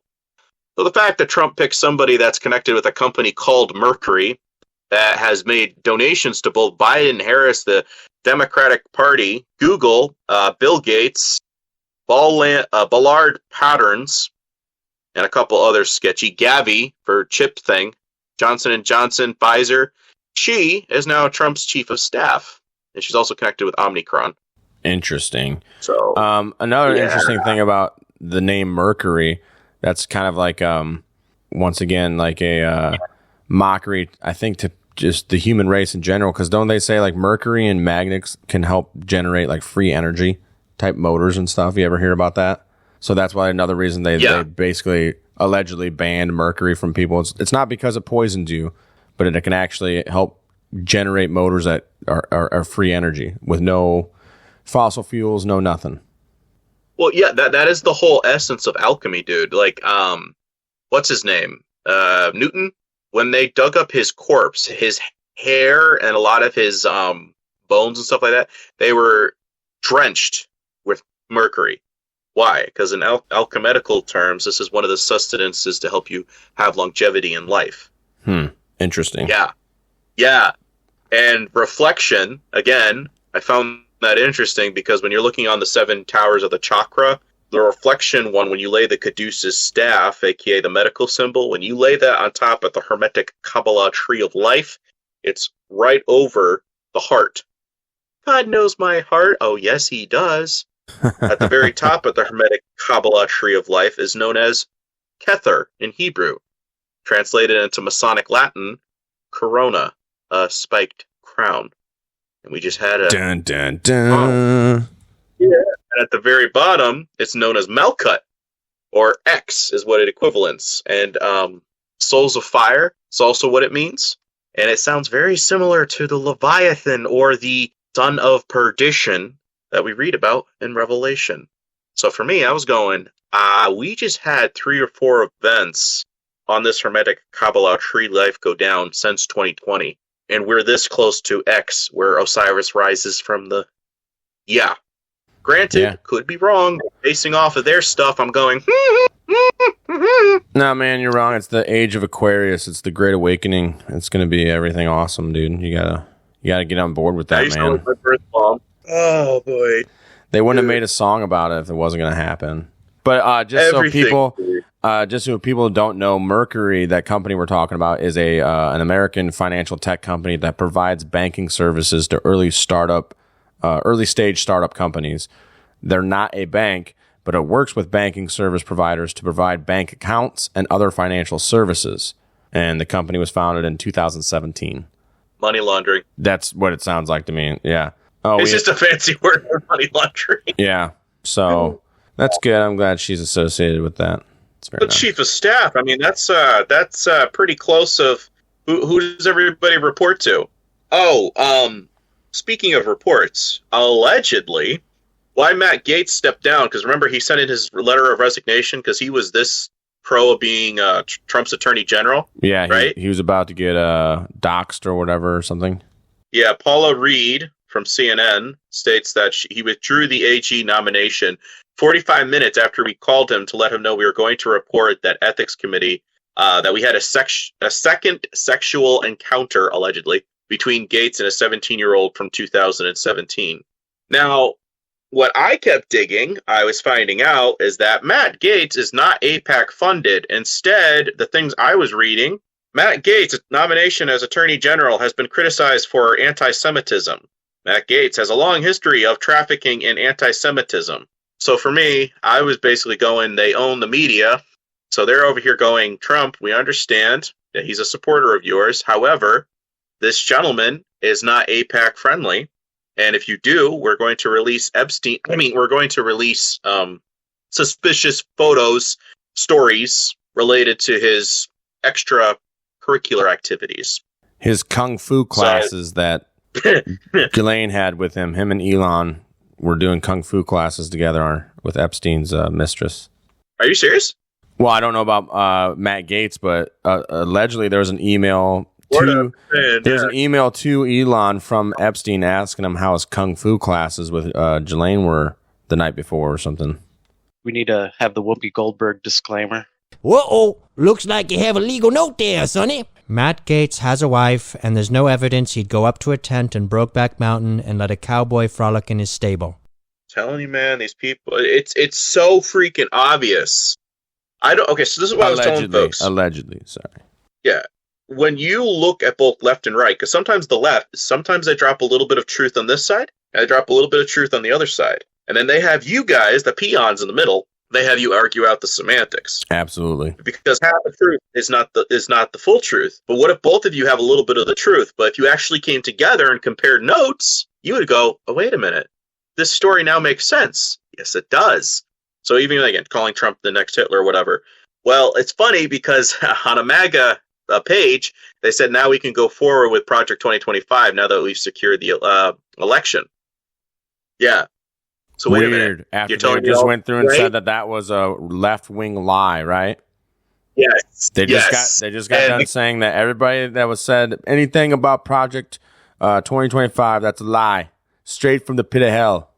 Speaker 8: So the fact that Trump picks somebody that's connected with a company called Mercury that has made donations to both Biden, Harris, the Democratic Party, Google, Bill Gates, Ballard Patterns, and a couple other sketchy, Gavi for chip thing, Johnson & Johnson, Pfizer. She is now Trump's chief of staff, and she's also connected with Omicron.
Speaker 7: Interesting.
Speaker 8: So
Speaker 7: another interesting thing about the name Mercury, that's kind of like once again like a mockery, I think, to just the human race in general, because don't they say Mercury and magnets can help generate free energy type motors and stuff? You ever hear about that? So that's why another reason they basically allegedly banned Mercury from people. It's not because it poisons you, but it can actually help generate motors that are free energy with no fossil fuels, no nothing.
Speaker 8: Well, yeah, that is the whole essence of alchemy, dude. What's his name? Newton. When they dug up his corpse, his hair and a lot of his bones and stuff like that, they were drenched with mercury. Why? Because in alchemical terms, this is one of the sustenances to help you have longevity in life.
Speaker 7: Interesting.
Speaker 8: Yeah. And reflection, again, I found that interesting because when you're looking on the 7 towers of the chakra, the reflection one, when you lay the caduceus staff, aka the medical symbol, when you lay that on top of the Hermetic Kabbalah tree of life, it's right over the heart. God knows my heart. Oh, yes, he does. At the very top of the Hermetic Kabbalah tree of life is known as Kether in Hebrew. Translated into Masonic Latin, corona, a spiked crown. And we just had a...
Speaker 7: Dun, dun, dun.
Speaker 8: Yeah. And at the very bottom, it's known as Melkut, or X is what it equivalents. And Souls of Fire is also what it means. And it sounds very similar to the Leviathan or the Son of Perdition that we read about in Revelation. So for me, I was going, we just had 3 or 4 events on this Hermetic Kabbalah tree life go down since 2020. And we're this close to X, where Osiris rises from the... Yeah. Granted, could be wrong. Basing off of their stuff, I'm going...
Speaker 7: No, man, you're wrong. It's the age of Aquarius. It's the Great Awakening. It's going to be everything awesome, dude. You gotta get on board with that, man.
Speaker 8: My birth bomb. Oh, boy.
Speaker 7: They wouldn't have made a song about it if it wasn't going to happen. But just so people don't know, Mercury, that company we're talking about, is an American financial tech company that provides banking services to early stage startup companies. They're not a bank, but it works with banking service providers to provide bank accounts and other financial services. And the company was founded in 2017.
Speaker 8: Money laundering.
Speaker 7: That's what it sounds like to me. Yeah. Oh,
Speaker 8: it's just a fancy word for money laundering.
Speaker 7: Yeah. So that's good. I'm glad she's associated with that. It's very nice.
Speaker 8: Chief of staff. I mean, that's pretty close. Of who does everybody report to? Oh, speaking of reports, allegedly, why Matt Gaetz stepped down? Because remember, he sent in his letter of resignation because he was this pro of being Trump's attorney general.
Speaker 7: Yeah,
Speaker 8: right.
Speaker 7: He was about to get doxxed or whatever or something.
Speaker 8: Yeah, Paula Reed from CNN states that he withdrew the AG nomination 45 minutes after we called him to let him know we were going to report that ethics committee that we had a second sexual encounter, allegedly, between Gaetz and a 17-year-old from 2017. Now, what I kept digging, I was finding out, is that Matt Gaetz is not AIPAC funded. Instead, the things I was reading, Matt Gaetz' nomination as Attorney General has been criticized for anti-Semitism. Matt Gaetz has a long history of trafficking in anti-Semitism. So for me, I was basically going, they own the media. So they're over here going, Trump, we understand that he's a supporter of yours. However, this gentleman is not AIPAC friendly. And if you do, we're going to release we're going to release suspicious photos, stories related to his extracurricular activities.
Speaker 7: His kung fu classes that Ghislaine had with him and Elon were doing kung fu classes together with Epstein's mistress.
Speaker 8: Are you serious?
Speaker 7: Well, I don't know about Matt Gaetz, but allegedly there was an email an email to Elon from Epstein asking him how his kung fu classes with Ghislaine were the night before or something.
Speaker 9: We need to have the Whoopi Goldberg disclaimer.
Speaker 1: Whoa, looks like you have a legal note there, Sonny. Matt Gaetz has a wife, and there's no evidence he'd go up to a tent in Brokeback Mountain and let a cowboy frolic in his stable.
Speaker 8: Telling you, man, these people, it's so freaking obvious. Okay, so this is what I was telling folks.
Speaker 7: Allegedly, sorry.
Speaker 8: Yeah. When you look at both left and right, because sometimes the left, sometimes they drop a little bit of truth on this side, and they drop a little bit of truth on the other side. And then they have you guys, the peons in the middle, they have you argue out the semantics.
Speaker 7: Absolutely.
Speaker 8: Because half the truth is not the full truth. But what if both of you have a little bit of the truth, but if you actually came together and compared notes, you would go, oh, wait a minute. This story now makes sense. Yes, it does. So even, again, calling Trump the next Hitler or whatever. Well, it's funny because on a MAGA page, they said now we can go forward with Project 2025 now that we've secured the election. Yeah. So wait a minute.
Speaker 7: After they just went through and said that was a left-wing lie, right?
Speaker 8: Yes.
Speaker 7: They just got done saying that everybody that was said anything about Project 2025, that's a lie. Straight from the pit of hell.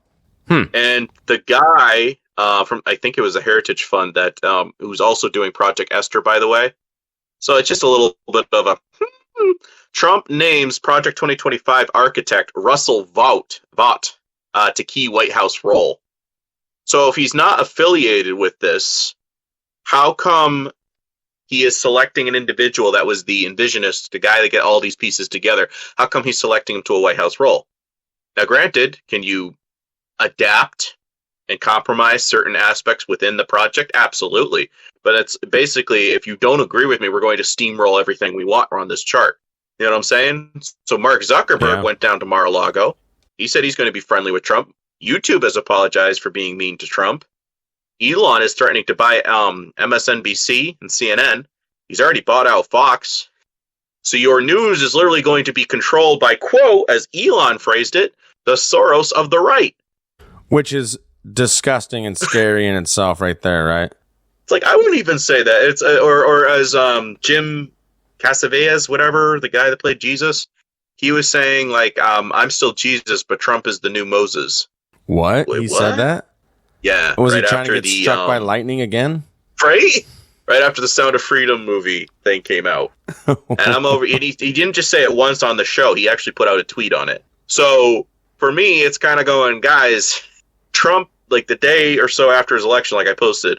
Speaker 8: And the guy from, I think it was a Heritage Fund that who's also doing Project Esther, by the way. So it's just a little bit of a Trump names Project 2025 architect Russell Vought to key White House role. So if he's not affiliated with this, how come he is selecting an individual that was the envisionist, the guy that get all these pieces together? How come he's selecting him to a White House role? Now, granted, can you adapt and compromise certain aspects within the project? Absolutely. But it's basically, if you don't agree with me, we're going to steamroll everything we want on this chart. You know what I'm saying? So Mark Zuckerberg went down to Mar-a-Lago. He said he's going to be friendly with Trump. YouTube has apologized for being mean to Trump. Elon is threatening to buy MSNBC and CNN. He's already bought out Fox. So your news is literally going to be controlled by, quote, as Elon phrased it, the Soros of the right.
Speaker 7: Which is disgusting and scary in itself right there, right?
Speaker 8: It's like, I wouldn't even say that. It's or as Jim Casaveas, whatever, the guy that played Jesus, he was saying, like, I'm still Jesus, but Trump is the new Moses.
Speaker 7: What?
Speaker 8: Wait,
Speaker 7: he
Speaker 8: what?
Speaker 7: said that?
Speaker 8: Yeah.
Speaker 7: Was
Speaker 8: right
Speaker 7: he trying to
Speaker 8: after
Speaker 7: get struck by lightning again?
Speaker 8: Right? Right after the Sound of Freedom movie thing came out. And I'm over, and he didn't just say it once on the show, he actually put out a tweet on it. So, for me, it's kind of going, guys, Trump, like the day or so after his election, like I posted,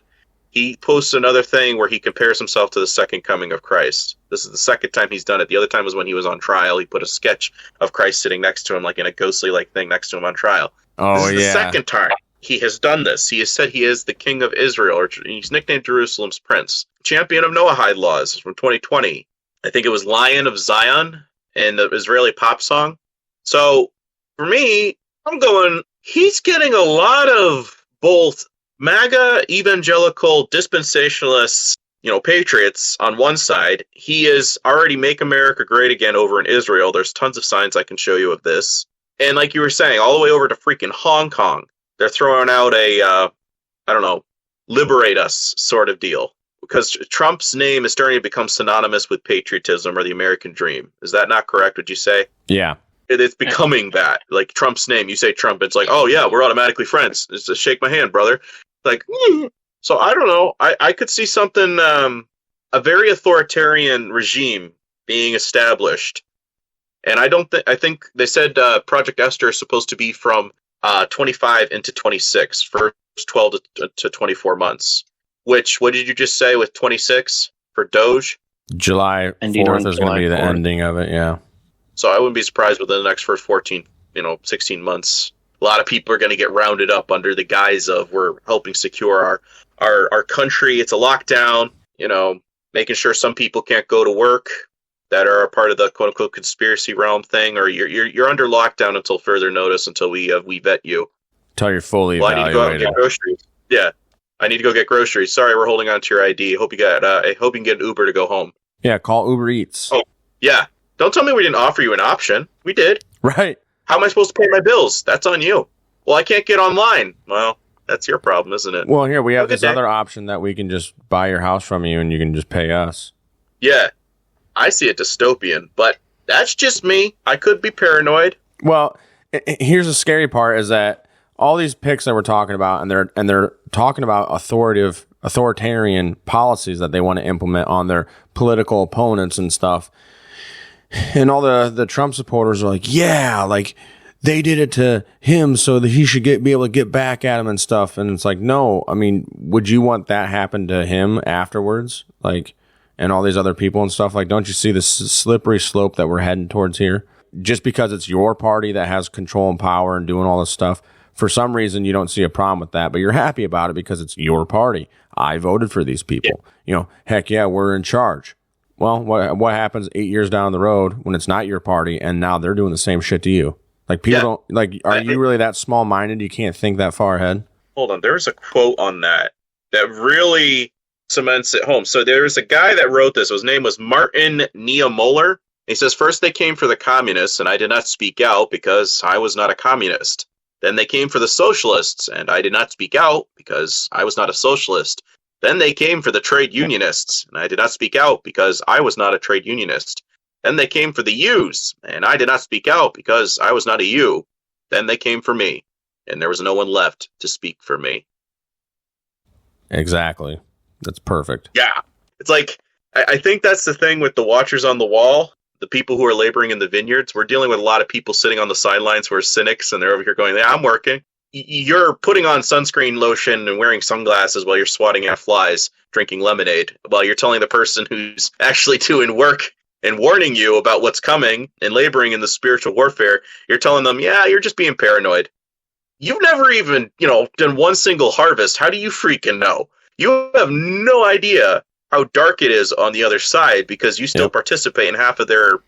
Speaker 8: he posts another thing where he compares himself to the second coming of Christ. This is the second time he's done it. The other time was when he was on trial. He put a sketch of Christ sitting next to him, like in a ghostly like thing next to him on trial.
Speaker 7: Oh,
Speaker 8: this is the second time he has done this. He has said he is the king of Israel, or he's nicknamed Jerusalem's prince. Champion of Noahide laws from 2020. I think it was Lion of Zion in the Israeli pop song. So for me, I'm going, he's getting a lot of both MAGA, evangelical, dispensationalists, patriots on one side. He is already Make America Great Again over in Israel. There's tons of signs I can show you of this. And like you were saying, all the way over to freaking Hong Kong, they're throwing out a, liberate us sort of deal. Because Trump's name is starting to become synonymous with patriotism or the American dream. Is that not correct, would you say?
Speaker 7: Yeah.
Speaker 8: It's becoming that. Like Trump's name, you say Trump, it's like, oh yeah, we're automatically friends. It's just shake my hand, brother. Like, so I don't know. I could see something, a very authoritarian regime being established. And I think they said Project Esther is supposed to be from 25 into 26, first 12 to 24 months. Which, what did you just say with 26 for Doge?
Speaker 7: July 4th is going to be the ending of it, yeah.
Speaker 8: So I wouldn't be surprised within the next first 16 months. A lot of people are going to get rounded up under the guise of we're helping secure our country. It's a lockdown, making sure some people can't go to work that are a part of the quote unquote conspiracy realm thing, or you're under lockdown until further notice, until we vet you.
Speaker 7: Until you're fully
Speaker 8: evaluated. I need to go out and get groceries. Yeah. I need to go get groceries. Sorry, we're holding on to your ID. I hope you can get an Uber to go home.
Speaker 7: Yeah, call Uber Eats.
Speaker 8: Oh, yeah. Don't tell me we didn't offer you an option. We did.
Speaker 7: Right.
Speaker 8: How am I supposed to pay my bills? That's on you. Well, I can't get online. Well, that's your problem, isn't it?
Speaker 7: Well, here we have this other option that we can just buy your house from you and you can just pay us.
Speaker 8: Yeah. I see it dystopian, but that's just me. I could be paranoid.
Speaker 7: Well, here's the scary part is that all these picks that we're talking about, and they're talking about authoritarian policies that they want to implement on their political opponents and stuff. And all the Trump supporters are like, yeah, like they did it to him so that he should be able to get back at him and stuff. And it's like, no, I mean, would you want that happen to him afterwards? Like, and all these other people and stuff? Like, don't you see the slippery slope that we're heading towards here? Just because it's your party that has control and power and doing all this stuff, for some reason, you don't see a problem with that, but you're happy about it because it's your party. I voted for these people. Yeah. Heck yeah, we're in charge. Well, what happens 8 years down the road when it's not your party and now they're doing the same shit to you? Like, people don't, like, are you really that small-minded you can't think that far ahead?
Speaker 8: Hold on, there's a quote on that really cements it home. So there's a guy that wrote this. His name was Martin Niemöller. He says, first they came for the communists, and I did not speak out because I was not a communist. Then they came for the socialists, and I did not speak out because I was not a socialist. Then they came for the trade unionists, and I did not speak out because I was not a trade unionist. Then they came for the U's, and I did not speak out because I was not a U. Then they came for me, and there was no one left to speak for me.
Speaker 7: Exactly. That's perfect.
Speaker 8: Yeah. It's like, I think that's the thing with the watchers on the wall, the people who are laboring in the vineyards. We're dealing with a lot of people sitting on the sidelines who are cynics, and they're over here going, yeah, I'm working. You're putting on sunscreen lotion and wearing sunglasses while you're swatting at flies, drinking lemonade, while you're telling the person who's actually doing work and warning you about what's coming and laboring in the spiritual warfare. You're telling them, yeah, you're just being paranoid. You've never even, done one single harvest. How do you freaking know? You have no idea how dark it is on the other side because you still participate in half of their,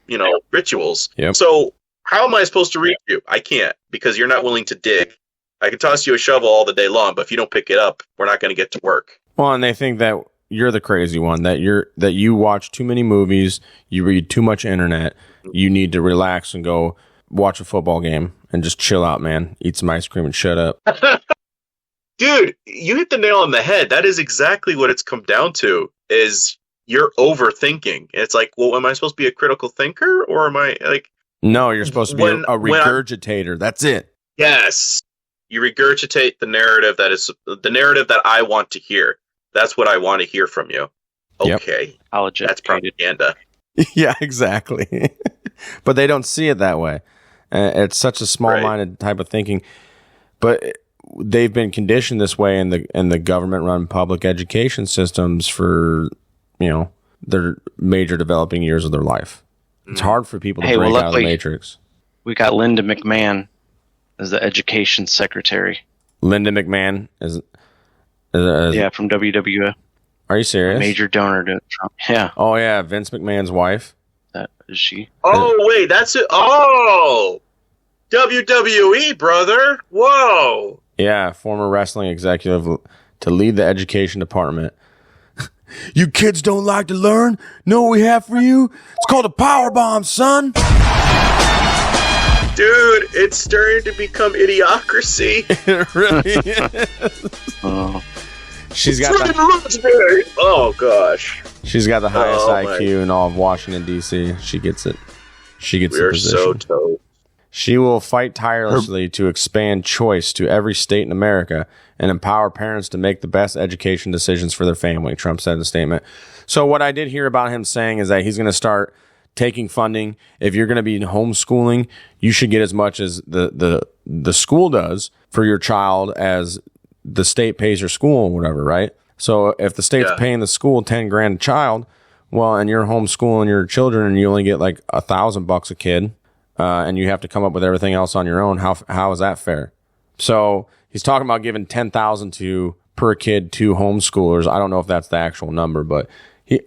Speaker 8: rituals.
Speaker 7: Yep.
Speaker 8: So how am I supposed to reach you? I can't, because you're not willing to dig. I can toss you a shovel all the day long, but if you don't pick it up, we're not going to get to work.
Speaker 7: Well, and they think that you're the crazy one, that you watch too many movies, you read too much internet, you need to relax and go watch a football game and just chill out, man. Eat some ice cream and shut up.
Speaker 8: Dude, you hit the nail on the head. That is exactly what it's come down to, is you're overthinking. It's like, well, am I supposed to be a critical thinker, or am I like...
Speaker 7: No, you're supposed to be a regurgitator. That's it.
Speaker 8: Yes. You regurgitate the narrative that I want to hear. That's what I want to hear from you. Okay.
Speaker 9: Yep.
Speaker 8: That's propaganda.
Speaker 7: Yeah, exactly. But they don't see it that way. It's such a small-minded type of thinking. But they've been conditioned this way in the government-run public education systems for, their major developing years of their life. It's hard for people to break out of the matrix.
Speaker 9: We got Linda McMahon as the education secretary.
Speaker 7: Linda McMahon is
Speaker 9: from WWF.
Speaker 7: Are you serious?
Speaker 9: A major donor to Trump. Yeah.
Speaker 7: Oh yeah, Vince McMahon's wife.
Speaker 9: That is she?
Speaker 8: Oh wait, that's it. Oh, WWE, brother. Whoa.
Speaker 7: Yeah, former wrestling executive to lead the education department. You kids don't like to learn? Know what we have for you? It's called a power bomb, son.
Speaker 8: Dude, it's starting to become idiocracy.
Speaker 7: It really is.
Speaker 9: Oh.
Speaker 7: She's got
Speaker 8: oh gosh.
Speaker 7: She's got the highest IQ in all of Washington D.C. She gets it. She gets the position.
Speaker 8: So toast.
Speaker 7: She will fight tirelessly to expand choice to every state in America and empower parents to make the best education decisions for their family, Trump said in a statement. So what I did hear about him saying is that he's going to start taking funding. If you're going to be homeschooling, you should get as much as the school does for your child as the state pays your school and whatever, right? So if the state's paying the school $10,000 a child, well, and you're homeschooling your children and you only get like $1,000 a kid, and you have to come up with everything else on your own, how is that fair? So he's talking about giving $10,000 per kid to homeschoolers. I don't know if that's the actual number, but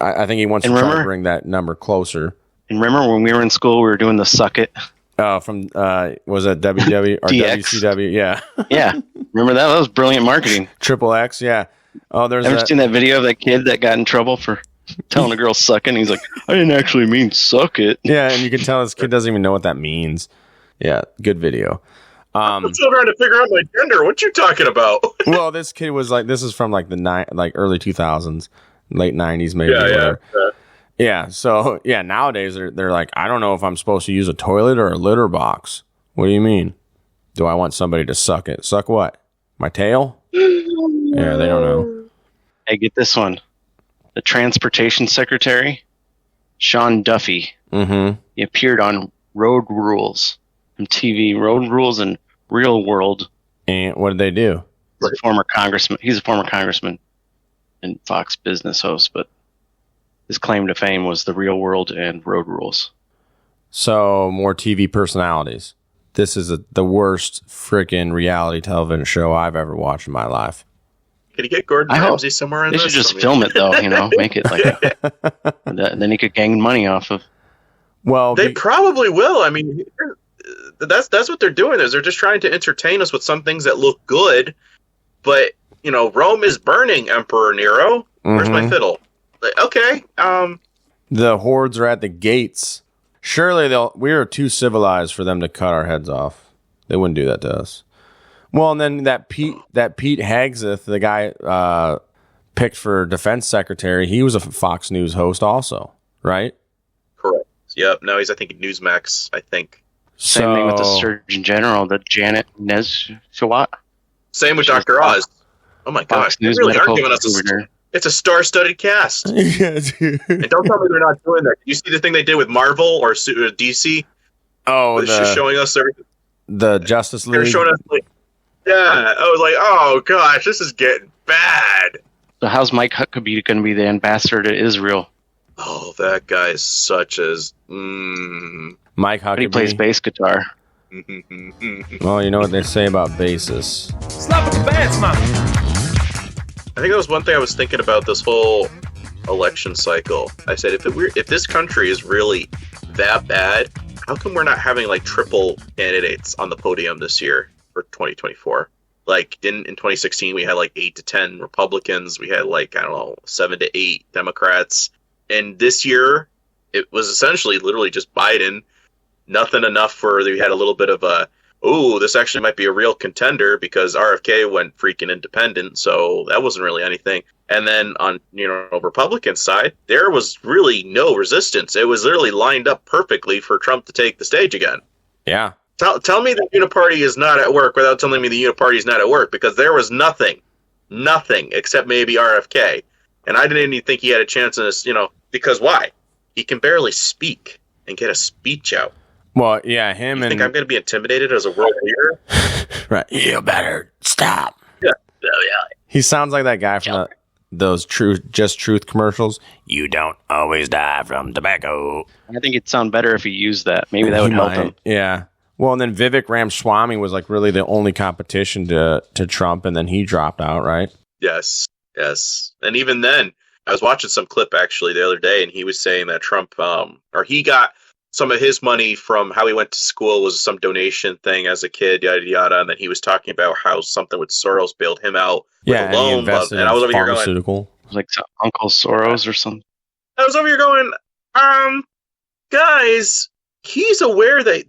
Speaker 7: I think he wants to try to bring that number closer.
Speaker 9: And remember when we were in school, we were doing the Suck It?
Speaker 7: From was it WW or WCW? Yeah.
Speaker 9: Yeah. Remember that? That was brilliant marketing.
Speaker 7: Triple X, yeah. Oh, there's
Speaker 9: ever seen that video of that kid that got in trouble for telling a girl suck it? And he's like, I didn't actually mean suck it.
Speaker 7: Yeah, and you can tell this kid doesn't even know what that means. Yeah, good video.
Speaker 8: I'm still trying to figure out my gender. What you talking about?
Speaker 7: Well, this kid was like, this is from like early 2000s, late 90s maybe. Yeah, so yeah, nowadays they're like, I don't know if I'm supposed to use a toilet or a litter box. What do you mean? Do I want somebody to suck it? Suck what? My tail? Yeah, they don't know.
Speaker 9: Hey, get this one. The transportation secretary, Sean Duffy.
Speaker 7: Mm-hmm.
Speaker 9: He appeared on Road Rules, MTV, Road Rules and Real World.
Speaker 7: And what did they do?
Speaker 9: He's a former congressman and Fox Business host, but his claim to fame was the Real World and Road Rules.
Speaker 7: So more TV personalities. This is the worst freaking reality television show I've ever watched in my life.
Speaker 8: Could you get Gordon Ramsay somewhere in
Speaker 9: this? They should just film it, though, make it like then he could gain money off of.
Speaker 7: Well,
Speaker 8: they probably will. I mean, that's what they're doing. Is they're just trying to entertain us with some things that look good. But, Rome is burning, Emperor Nero. Where's my fiddle? Like, okay.
Speaker 7: The hordes are at the gates. Surely we are too civilized for them to cut our heads off. They wouldn't do that to us. Well, and then that Pete Hegseth, the guy picked for defense secretary, he was a Fox News host also, right?
Speaker 8: Correct. Yep. No, he's, I think, Newsmax, I think.
Speaker 9: Same thing with the Surgeon General, the Janet Nezhawat.
Speaker 8: Same with Dr. Oz. Oh my gosh, they
Speaker 9: News
Speaker 8: really are
Speaker 9: medical
Speaker 8: giving us it's a star-studded cast.
Speaker 7: Yeah, dude.
Speaker 8: And don't tell me they're not doing that. You see the thing they did with Marvel or DC?
Speaker 7: Oh,
Speaker 8: it's just showing us
Speaker 7: the Justice League.
Speaker 8: They're showing us yeah. I was like, oh gosh, this is getting bad.
Speaker 9: So how's Mike Huckabee going to be the ambassador to Israel?
Speaker 8: Oh, that guy is such as
Speaker 7: Mike Huckabee.
Speaker 9: He plays bass guitar.
Speaker 7: Well, you know what they say about bassists.
Speaker 8: Slap with the bass, man. I think that was one thing I was thinking about this whole election cycle. I said, if this country is really that bad, how come we're not having like triple candidates on the podium this year for 2024? Like in 2016, we had like 8 to 10 Republicans. We had like, I don't know, 7 to 8 Democrats. And this year, it was essentially literally just Biden. Nothing enough for we had a little bit of a, ooh, this actually might be a real contender because RFK went freaking independent. So that wasn't really anything. And then on, Republican side, there was really no resistance. It was literally lined up perfectly for Trump to take the stage again.
Speaker 7: Yeah.
Speaker 8: Tell me the Uniparty is not at work without telling me the Uniparty is not at work, because there was nothing except maybe RFK. And I didn't even think he had a chance in this, because why? He can barely speak and get a speech out.
Speaker 7: Well, yeah,
Speaker 8: You think I'm going to be intimidated as a world leader?
Speaker 7: Right. You better stop.
Speaker 8: Yeah.
Speaker 7: He sounds like that guy from those Just Truth commercials. You don't always die from tobacco.
Speaker 9: I think it'd sound better if he used that. Maybe that would help him.
Speaker 7: Yeah. Well, and then Vivek Ramaswamy was like really the only competition to Trump, and then he dropped out, right?
Speaker 8: Yes. And even then, I was watching some clip actually the other day, and he was saying that Trump, or he got some of his money from how he went to school was some donation thing as a kid, yada yada. And then he was talking about how something with Soros bailed him out with a loan.
Speaker 7: And he invested in
Speaker 8: I was over here going,
Speaker 7: pharmaceutical.
Speaker 9: Like Uncle Soros or something.
Speaker 8: I was over here going, guys, he's aware that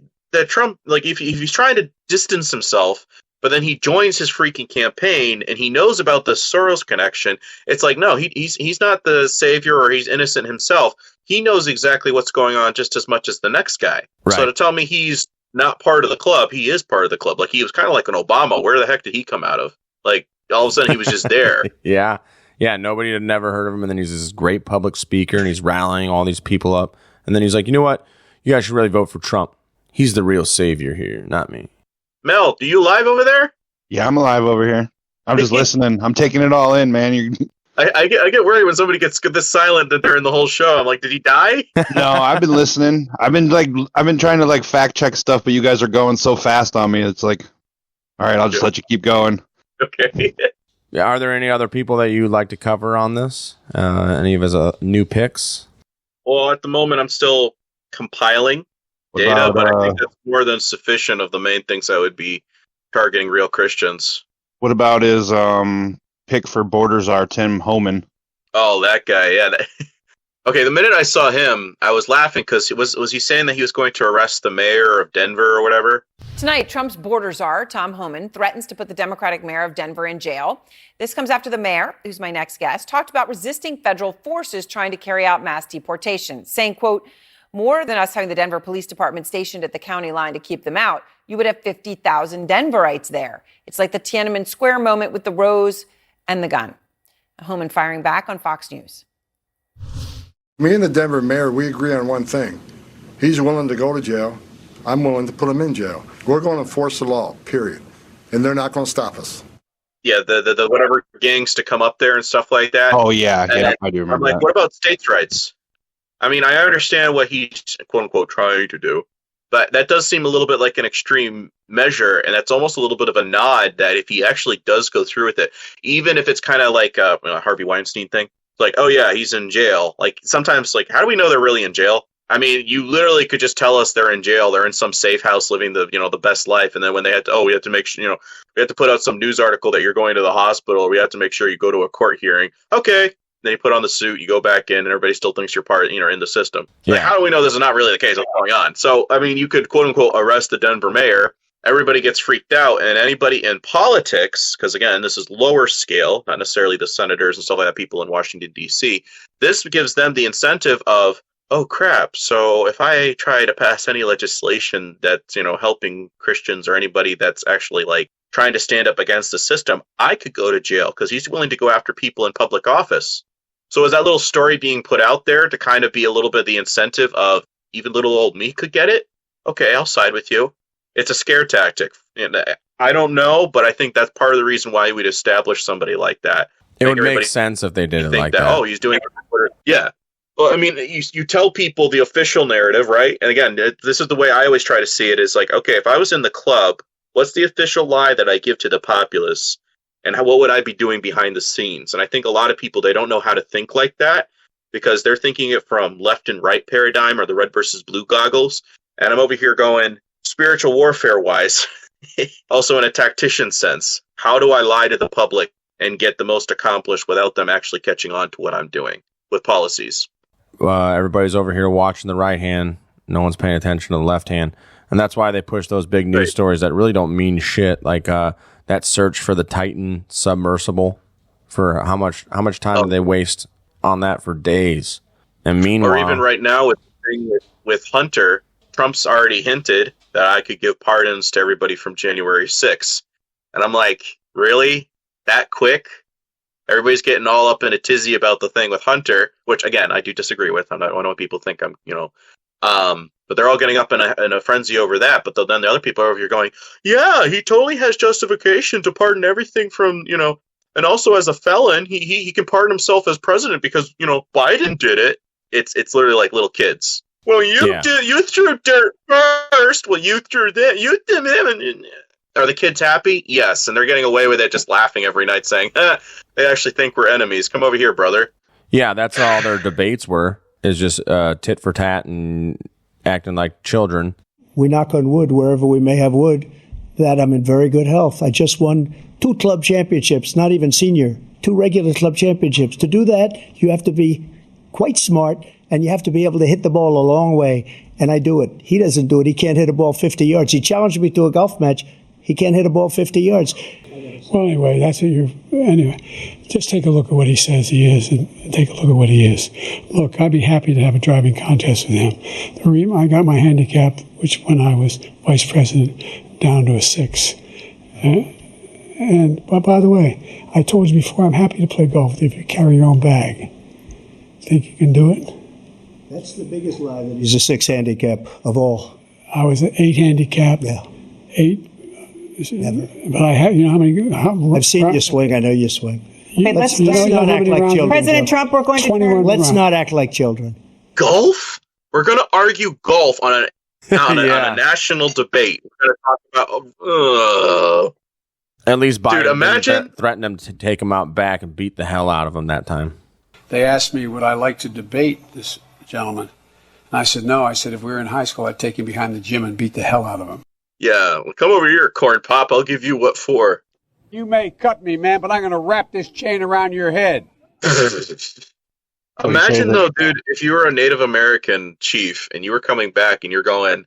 Speaker 8: Trump, like if he's trying to distance himself, but then he joins his freaking campaign and he knows about the Soros connection. It's like, no, he's not the savior or he's innocent himself. He knows exactly what's going on just as much as the next guy.
Speaker 7: Right.
Speaker 8: So to tell me he's not part of the club, he is part of the club. Like he was kind of like an Obama. Where the heck did he come out of? Like all of a sudden he was just there.
Speaker 7: Yeah. Nobody had never heard of him. And then he's this great public speaker and he's rallying all these people up. And then he's like, you know what? You guys should really vote for Trump. He's the real savior here, not me.
Speaker 8: Mel, do you live over there?
Speaker 6: Yeah, I'm alive over here. I'm just listening. I'm taking it all in, man.
Speaker 8: I get worried when somebody gets this silent that they're in the whole show. I'm like, did he die?
Speaker 6: No, I've been listening. I've been trying to fact check stuff, but you guys are going so fast on me. It's like, all right, I'll just let you keep going.
Speaker 8: Okay.
Speaker 7: Yeah. Are there any other people that you'd like to cover on this? Any of his new picks?
Speaker 8: Well, at the moment, I'm still compiling data, but I think that's more than sufficient of the main things I would be targeting real Christians.
Speaker 6: What about his pick for border czar, Tim Homan?
Speaker 8: Oh, that guy, yeah. Okay, the minute I saw him, I was laughing because was he saying that he was going to arrest the mayor of Denver or whatever?
Speaker 2: Tonight, Trump's border czar, Tom Homan, threatens to put the Democratic mayor of Denver in jail. This comes after the mayor, who's my next guest, talked about resisting federal forces trying to carry out mass deportation, saying, quote, more than us having the Denver Police Department stationed at the county line to keep them out, you would have 50,000 Denverites there. It's like the Tiananmen Square moment with the rose and the gun. Homan firing back on Fox News.
Speaker 22: Me and the Denver mayor, we agree on one thing. He's willing to go to jail. I'm willing to put him in jail. We're going to enforce the law, period. And they're not going to stop us.
Speaker 8: Yeah, the whatever gangs to come up there and stuff like that.
Speaker 6: Oh, yeah, I do remember
Speaker 8: I'm like,
Speaker 6: that.
Speaker 8: what about states' rights? I mean, I understand what he's, quote-unquote, trying to do. But that does seem a little bit like an extreme measure, and that's almost a little bit of a nod that if he actually does go through with it, even if it's kind of like a Harvey Weinstein thing, like, oh yeah, he's in jail. Like sometimes, like, how do we know they're really in jail? I mean, you literally could just tell us they're in jail. They're in some safe house living the best life, and then when they had to, we have to make sure, we have to put out some news article that you're going to the hospital, or we have to make sure you go to a court hearing. Okay. Then you put on the suit, you go back in, and everybody still thinks you're part, in the system.
Speaker 7: Yeah.
Speaker 8: Like, how do we know this is not really the case? What's going on? So, I mean, you could quote unquote arrest the Denver mayor. Everybody gets freaked out, and anybody in politics, because again, this is lower scale, not necessarily the senators and stuff like that, people in Washington, D.C. This gives them the incentive of, oh crap, so if I try to pass any legislation that's, helping Christians or anybody that's actually like trying to stand up against the system, I could go to jail because he's willing to go after people in public office. So is that little story being put out there to kind of be a little bit of the incentive of even little old me could get it? Okay, I'll side with you. It's a scare tactic. And I don't know, but I think that's part of the reason why we'd establish somebody like that.
Speaker 7: It would make sense if they did it like that.
Speaker 8: Oh, he's doing it. Yeah. Well, I mean, you tell people the official narrative, right? And again, this is the way I always try to see it is like, okay, if I was in the club, what's the official lie that I give to the populace? And what would I be doing behind the scenes? And I think a lot of people, they don't know how to think like that because they're thinking it from left and right paradigm or the red versus blue goggles. And I'm over here going spiritual warfare wise, also in a tactician sense. How do I lie to the public and get the most accomplished without them actually catching on to what I'm doing with policies?
Speaker 7: Everybody's over here watching the right hand. No one's paying attention to the left hand. And that's why they push those big news stories that really don't mean shit. Like that search for the Titan submersible, for how much time do they waste on that for days? And meanwhile,
Speaker 8: or even right now with the thing with Hunter, Trump's already hinted that I could give pardons to everybody from January 6th. And I'm like, really? That quick? Everybody's getting all up in a tizzy about the thing with Hunter, which again, I do disagree with. I don't want people to think I'm, but they're all getting up in a frenzy over that. But then the other people are over here going, yeah, he totally has justification to pardon everything from, and also as a felon, he can pardon himself as president because, Biden did it. It's literally like little kids. Well, you threw dirt first. Well, you threw that. You did it. Are the kids happy? Yes. And they're getting away with it just laughing every night saying, they actually think we're enemies. Come over here, brother.
Speaker 7: Yeah, that's all their debates were, is just tit for tat and acting like children.
Speaker 10: We knock on wood wherever we may have wood, that I'm in very good health. I just won 2 club championships, not even senior, 2 regular club championships. To do that, you have to be quite smart, and you have to be able to hit the ball a long way, and I do it. He doesn't do it. He can't hit a ball 50 yards. He challenged me to a golf match. He can't hit a ball 50 yards.
Speaker 3: Well, anyway, anyway, just take a look at what he says he is and take a look at what he is. Look, I'd be happy to have a driving contest with him. I got my handicap, which when I was vice president, down to a 6. But by the way, I told you before, I'm happy to play golf if you carry your own bag. Think you can do it?
Speaker 10: That's the biggest lie that he's a 6 handicap of all.
Speaker 3: I was an 8 handicap.
Speaker 10: Yeah.
Speaker 3: 8.
Speaker 10: Never.
Speaker 3: But I have, how many?
Speaker 10: I've seen you swing. I know you swing.
Speaker 4: Okay, let's
Speaker 10: not act like children.
Speaker 4: President Trump, we're going to
Speaker 10: Let's not act like children.
Speaker 8: Golf? We're going to argue golf on a national debate. We're going to talk about.
Speaker 7: At least Biden
Speaker 8: didn't
Speaker 7: threatened him to take him out back and beat the hell out of him that time.
Speaker 3: They asked me, would I like to debate this gentleman? And I said, no. I said, if we were in high school, I'd take him behind the gym and beat the hell out of him.
Speaker 8: Yeah, well, come over here, corn pop. I'll give you what for.
Speaker 3: You may cut me, man, but I'm going to wrap this chain around your head.
Speaker 8: Imagine, though, dude, if you were a Native American chief and you were coming back and you're going,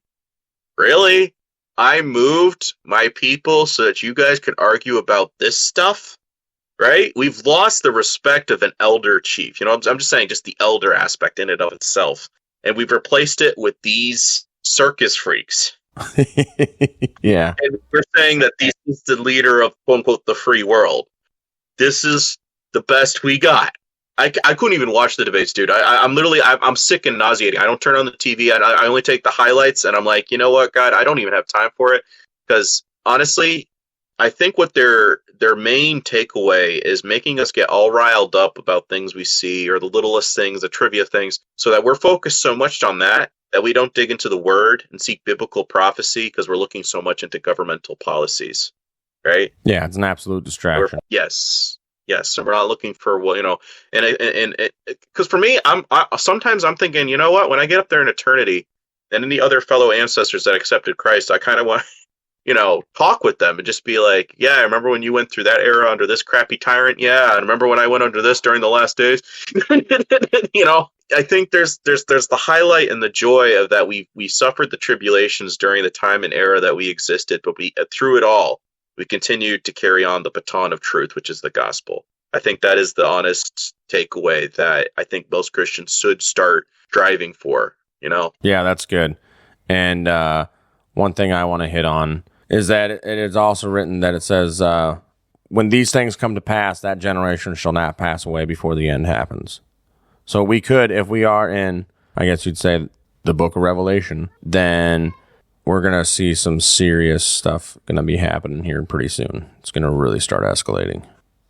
Speaker 8: really? I moved my people so that you guys could argue about this stuff? Right? We've lost the respect of an elder chief. I'm just saying just the elder aspect in and of itself. And we've replaced it with these circus freaks.
Speaker 7: Yeah.
Speaker 8: And we're saying that this is the leader of, quote unquote, the free world. This is the best we got. I couldn't even watch the debates, dude. I'm sick and nauseating. I don't turn on the TV. I only take the highlights, and I'm like, you know what, God, I don't even have time for it. Because honestly, I think what their main takeaway is making us get all riled up about things we see or the littlest things, the trivia things, so that we're focused so much on that we don't dig into the word and seek biblical prophecy because we're looking so much into governmental policies, right?
Speaker 7: Yeah, it's an absolute distraction.
Speaker 8: Yes. So we're not looking for and because for me, sometimes I'm thinking, you know what? When I get up there in eternity, and any other fellow ancestors that accepted Christ, I kind of want, talk with them and just be like, yeah, I remember when you went through that era under this crappy tyrant. Yeah, I remember when I went under this during the last days. I think there's the highlight and the joy of that we suffered the tribulations during the time and era that we existed, but through it all, we continued to carry on the baton of truth, which is the gospel. I think that is the honest takeaway that I think most Christians should start driving for,
Speaker 7: Yeah, that's good. And one thing I want to hit on, is that it is also written that it says, when these things come to pass, that generation shall not pass away before the end happens. So we could, if we are in, I guess you'd say, the book of Revelation, then we're going to see some serious stuff going to be happening here pretty soon. It's going to really start escalating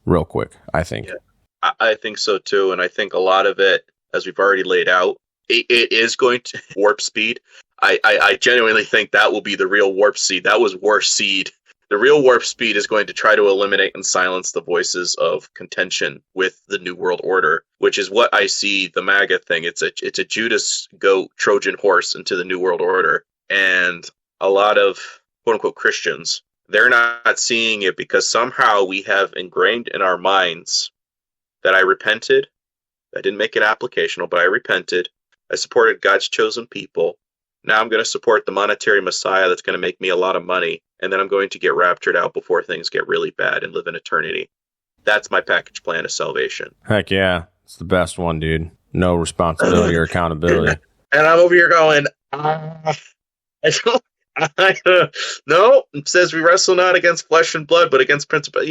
Speaker 7: real quick, I think.
Speaker 8: Yeah, I think so too. And I think a lot of it, as we've already laid out, it is going to warp speed. I genuinely think that will be the real warp seed. That was warp seed. The real warp speed is going to try to eliminate and silence the voices of contention with the New World Order, which is what I see the MAGA thing. It's a Judas goat Trojan horse into the New World Order. And a lot of quote unquote Christians, they're not seeing it because somehow we have ingrained in our minds that I repented. I didn't make it applicational, but I repented. I supported God's chosen people. Now I'm going to support the monetary messiah that's going to make me a lot of money. And then I'm going to get raptured out before things get really bad and live in eternity. That's my package plan of salvation.
Speaker 7: Heck yeah. It's the best one, dude. No responsibility or accountability.
Speaker 8: And I'm over here going, no, it says we wrestle not against flesh and blood, but against principle.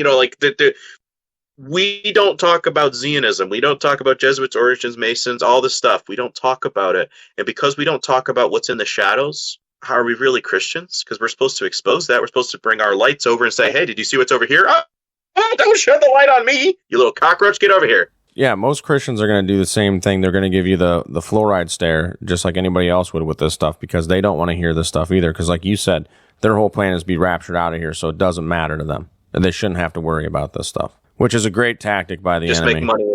Speaker 8: We don't talk about Zionism. We don't talk about Jesuits, Origins, Masons, all this stuff. We don't talk about it. And because we don't talk about what's in the shadows, how are we really Christians? Because we're supposed to expose that. We're supposed to bring our lights over and say, hey, did you see what's over here? Oh, don't shed the light on me. You little cockroach, get over here.
Speaker 7: Yeah, most Christians are going to do the same thing. They're going to give you the fluoride stare, just like anybody else would with this stuff, because they don't want to hear this stuff either. Because like you said, their whole plan is to be raptured out of here, so it doesn't matter to them. They shouldn't have to worry about this stuff, which is a great tactic by the enemy.
Speaker 8: Just make money.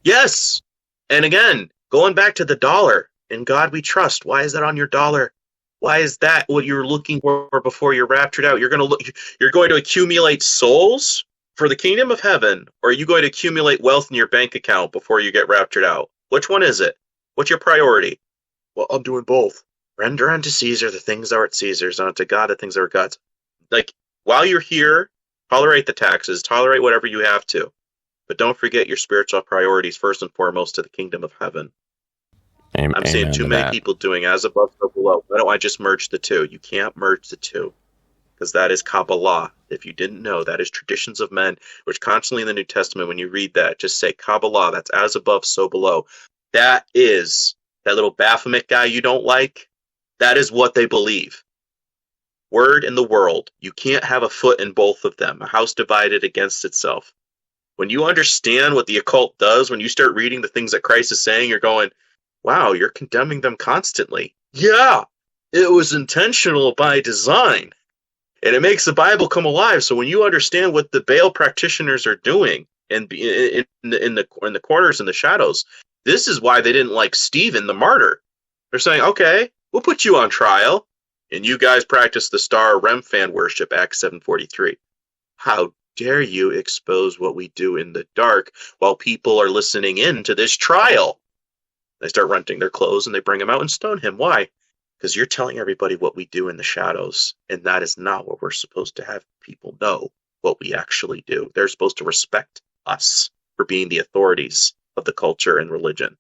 Speaker 8: Yes. And again, going back to the dollar, in God we trust. Why is that on your dollar? Why is that what you're looking for before you're raptured out? You're going to accumulate souls for the kingdom of heaven, or are you going to accumulate wealth in your bank account before you get raptured out? Which one is it? What's your priority? Well, I'm doing both. Render unto Caesar the things that are at Caesar's, and unto God the things that are God's. Like, while you're here, tolerate the taxes, tolerate whatever you have to, but don't forget your spiritual priorities first and foremost to the kingdom of heaven. I'm seeing too many people doing as above, so below. Why don't I just merge the two? You can't merge the two, because that is Kabbalah. If you didn't know, that is traditions of men, which constantly in the New Testament, when you read that, just say Kabbalah. That's as above, so below. That is that little Baphomet guy you don't like. That is what they believe. Word in the world. You can't have a foot in both of them. A house divided against itself. When you understand what the occult does, when you start reading the things that Christ is saying, you're going, wow, you're condemning them constantly. Yeah, it was intentional by design. And it makes the Bible come alive. So when you understand what the Baal practitioners are doing in the corners and the shadows, this is why they didn't like Stephen the martyr. They're saying, okay, we'll put you on trial, and you guys practice the star Remphan worship, Acts 7:43. How dare you expose what we do in the dark while people are listening in to this trial? They start renting their clothes and they bring him out and stone him. Why? Because you're telling everybody what we do in the shadows, and that is not what we're supposed to have people know what we actually do. They're supposed to respect us for being the authorities of the culture and religion.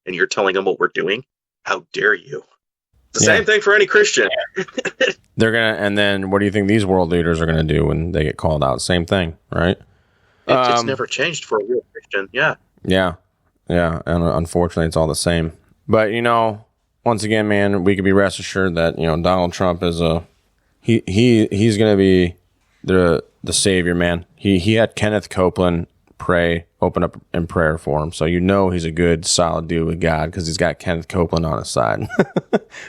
Speaker 8: And you're telling them what we're doing? How dare you? It's the same thing for any Christian.
Speaker 7: And then what do you think these world leaders are going to do when they get called out? Same thing, right?
Speaker 8: It's never changed for a real Christian. Yeah.
Speaker 7: Yeah. And unfortunately, it's all the same. But, once again, man, we can be rest assured that, Donald Trump is he's going to be the savior, man. He had Kenneth Copeland open up in prayer for him. So he's a good, solid dude with God because he's got Kenneth Copeland on his side,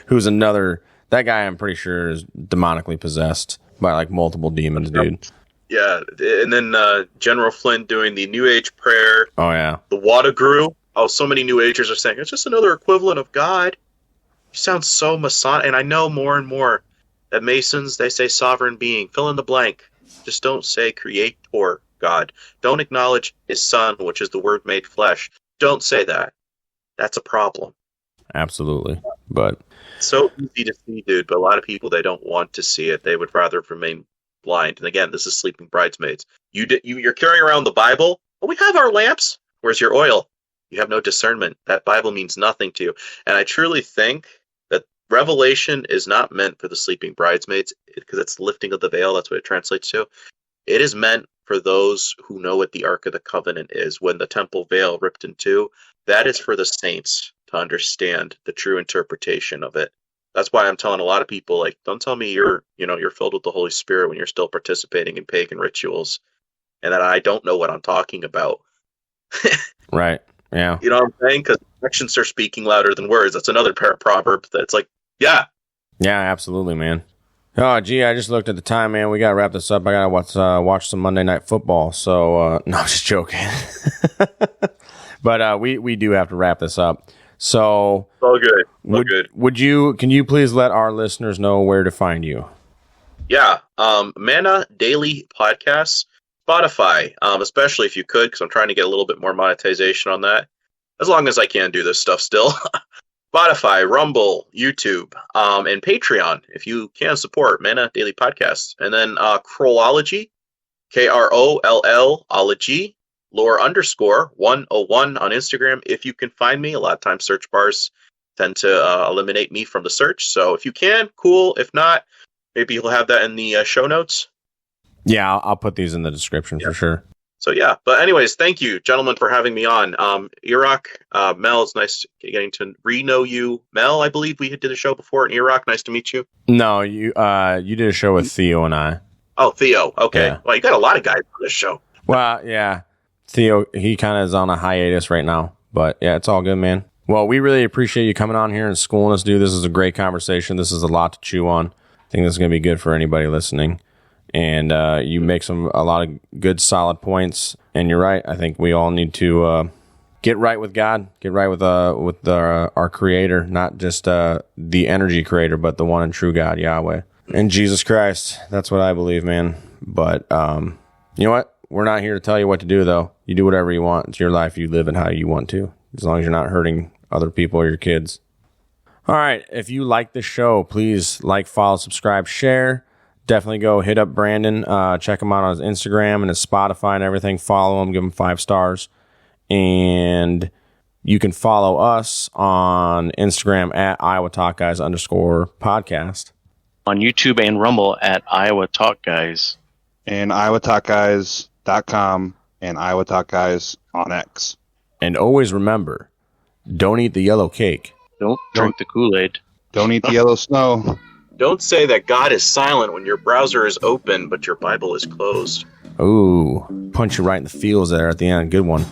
Speaker 7: who's that guy I'm pretty sure is demonically possessed by like multiple demons, dude.
Speaker 8: Yeah, and then General Flynn doing the New Age prayer.
Speaker 7: Oh, yeah.
Speaker 8: The Wada Guru. Oh, so many New Agers are saying, it's just another equivalent of God. You sound so Masonic. And I know more and more that Masons, they say sovereign being. Fill in the blank. Just don't say creator God. Don't acknowledge his son, which is the word made flesh. Don't say that. That's a problem.
Speaker 7: Absolutely. But
Speaker 8: so easy to see, dude. But a lot of people, they don't want to see it. They would rather remain blind. And again, this is sleeping bridesmaids. You're carrying around the Bible. Well, we have our lamps. Where's your oil? You have no discernment. That Bible means nothing to you. And I truly think that Revelation is not meant for the sleeping bridesmaids because it's lifting of the veil. That's what it translates to. It is meant for those who know what the Ark of the Covenant is. When the temple veil ripped in two, that is for the saints to understand the true interpretation of it. That's why I'm telling a lot of people, like, don't tell me you're filled with the Holy Spirit when you're still participating in pagan rituals and that I don't know what I'm talking about.
Speaker 7: Right. Yeah.
Speaker 8: You know what I'm saying? Because actions are speaking louder than words. That's another proverb that's like, yeah.
Speaker 7: Yeah, absolutely, man. Oh, gee, I just looked at the time, man. We got to wrap this up. I got to watch some Monday Night Football. So, no, I'm just joking. But we do have to wrap this up. So,
Speaker 8: all good.
Speaker 7: Can you please let our listeners know where to find you?
Speaker 8: Yeah. Manna Daily Podcast, Spotify, especially if you could, because I'm trying to get a little bit more monetization on that. As long as I can do this stuff still. Spotify, Rumble, YouTube, and Patreon, if you can support Manna Daily Podcast. And then Krollology, KROLL-ology, lore_101 on Instagram. If you can find me, a lot of times search bars tend to eliminate me from the search. So if you can, cool. If not, maybe you'll have that in the show notes.
Speaker 7: Yeah, I'll put these in the description for sure.
Speaker 8: So yeah, but anyways, thank you, gentlemen, for having me on. Iraq, Mel, it's nice getting to re-know you. Mel, I believe we did a show before in Iraq. Nice to meet you.
Speaker 7: No, you did a show with Theo and I.
Speaker 8: Oh, Theo. Okay.
Speaker 7: Yeah.
Speaker 8: Well, you got a lot of guys on this show.
Speaker 7: Well, yeah. Theo, he kind of is on a hiatus right now, but yeah, it's all good, man. Well, we really appreciate you coming on here and schooling us, dude. This is a great conversation. This is a lot to chew on. I think this is going to be good for anybody listening. And you make a lot of good, solid points. And you're right. I think we all need to get right with God, get right with our Creator, not just the energy creator, but the one and true God, Yahweh, and Jesus Christ. That's what I believe, man. But you know what? We're not here to tell you what to do, though. You do whatever you want. It's your life. You live it how you want to, as long as you're not hurting other people or your kids. All right. If you like the show, please like, follow, subscribe, share. Definitely go hit up Brandon. Check him out on his Instagram and his Spotify and everything. Follow him. Give him 5 stars. And you can follow us on Instagram at Iowa Talk Guys _podcast.
Speaker 9: On YouTube and Rumble at Iowa Talk Guys.
Speaker 6: And IowaTalkGuys.com and Iowa Talk Guys on X.
Speaker 7: And always remember, don't eat the yellow cake.
Speaker 9: Don't drink the Kool-Aid.
Speaker 6: Don't eat the yellow snow.
Speaker 8: Don't say that God is silent when your browser is open, but your Bible is closed.
Speaker 7: Ooh, punch you right in the feels there at the end. Good one.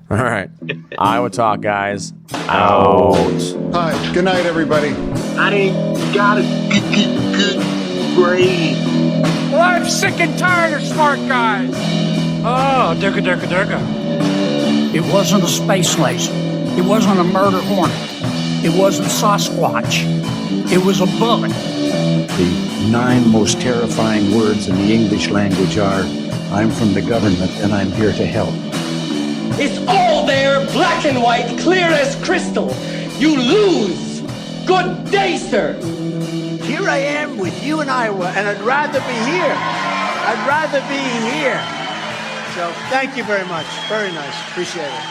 Speaker 7: All right. Iowa Talk Guys out.
Speaker 22: Hi. Good night, everybody.
Speaker 20: I ain't got a good grade.
Speaker 4: Well, I'm sick and tired of smart guys. Oh, durga.
Speaker 20: It wasn't a space laser. It wasn't a murder hornet. It wasn't Sasquatch. It was a bullet.
Speaker 5: The 9 most terrifying words in the English language are, I'm from the government and I'm here to help.
Speaker 4: It's all there, black and white, clear as crystal. You lose. Good day, sir.
Speaker 20: Here I am with you in Iowa, and I'd rather be here. I'd rather be here. So thank you very much. Very nice. Appreciate it.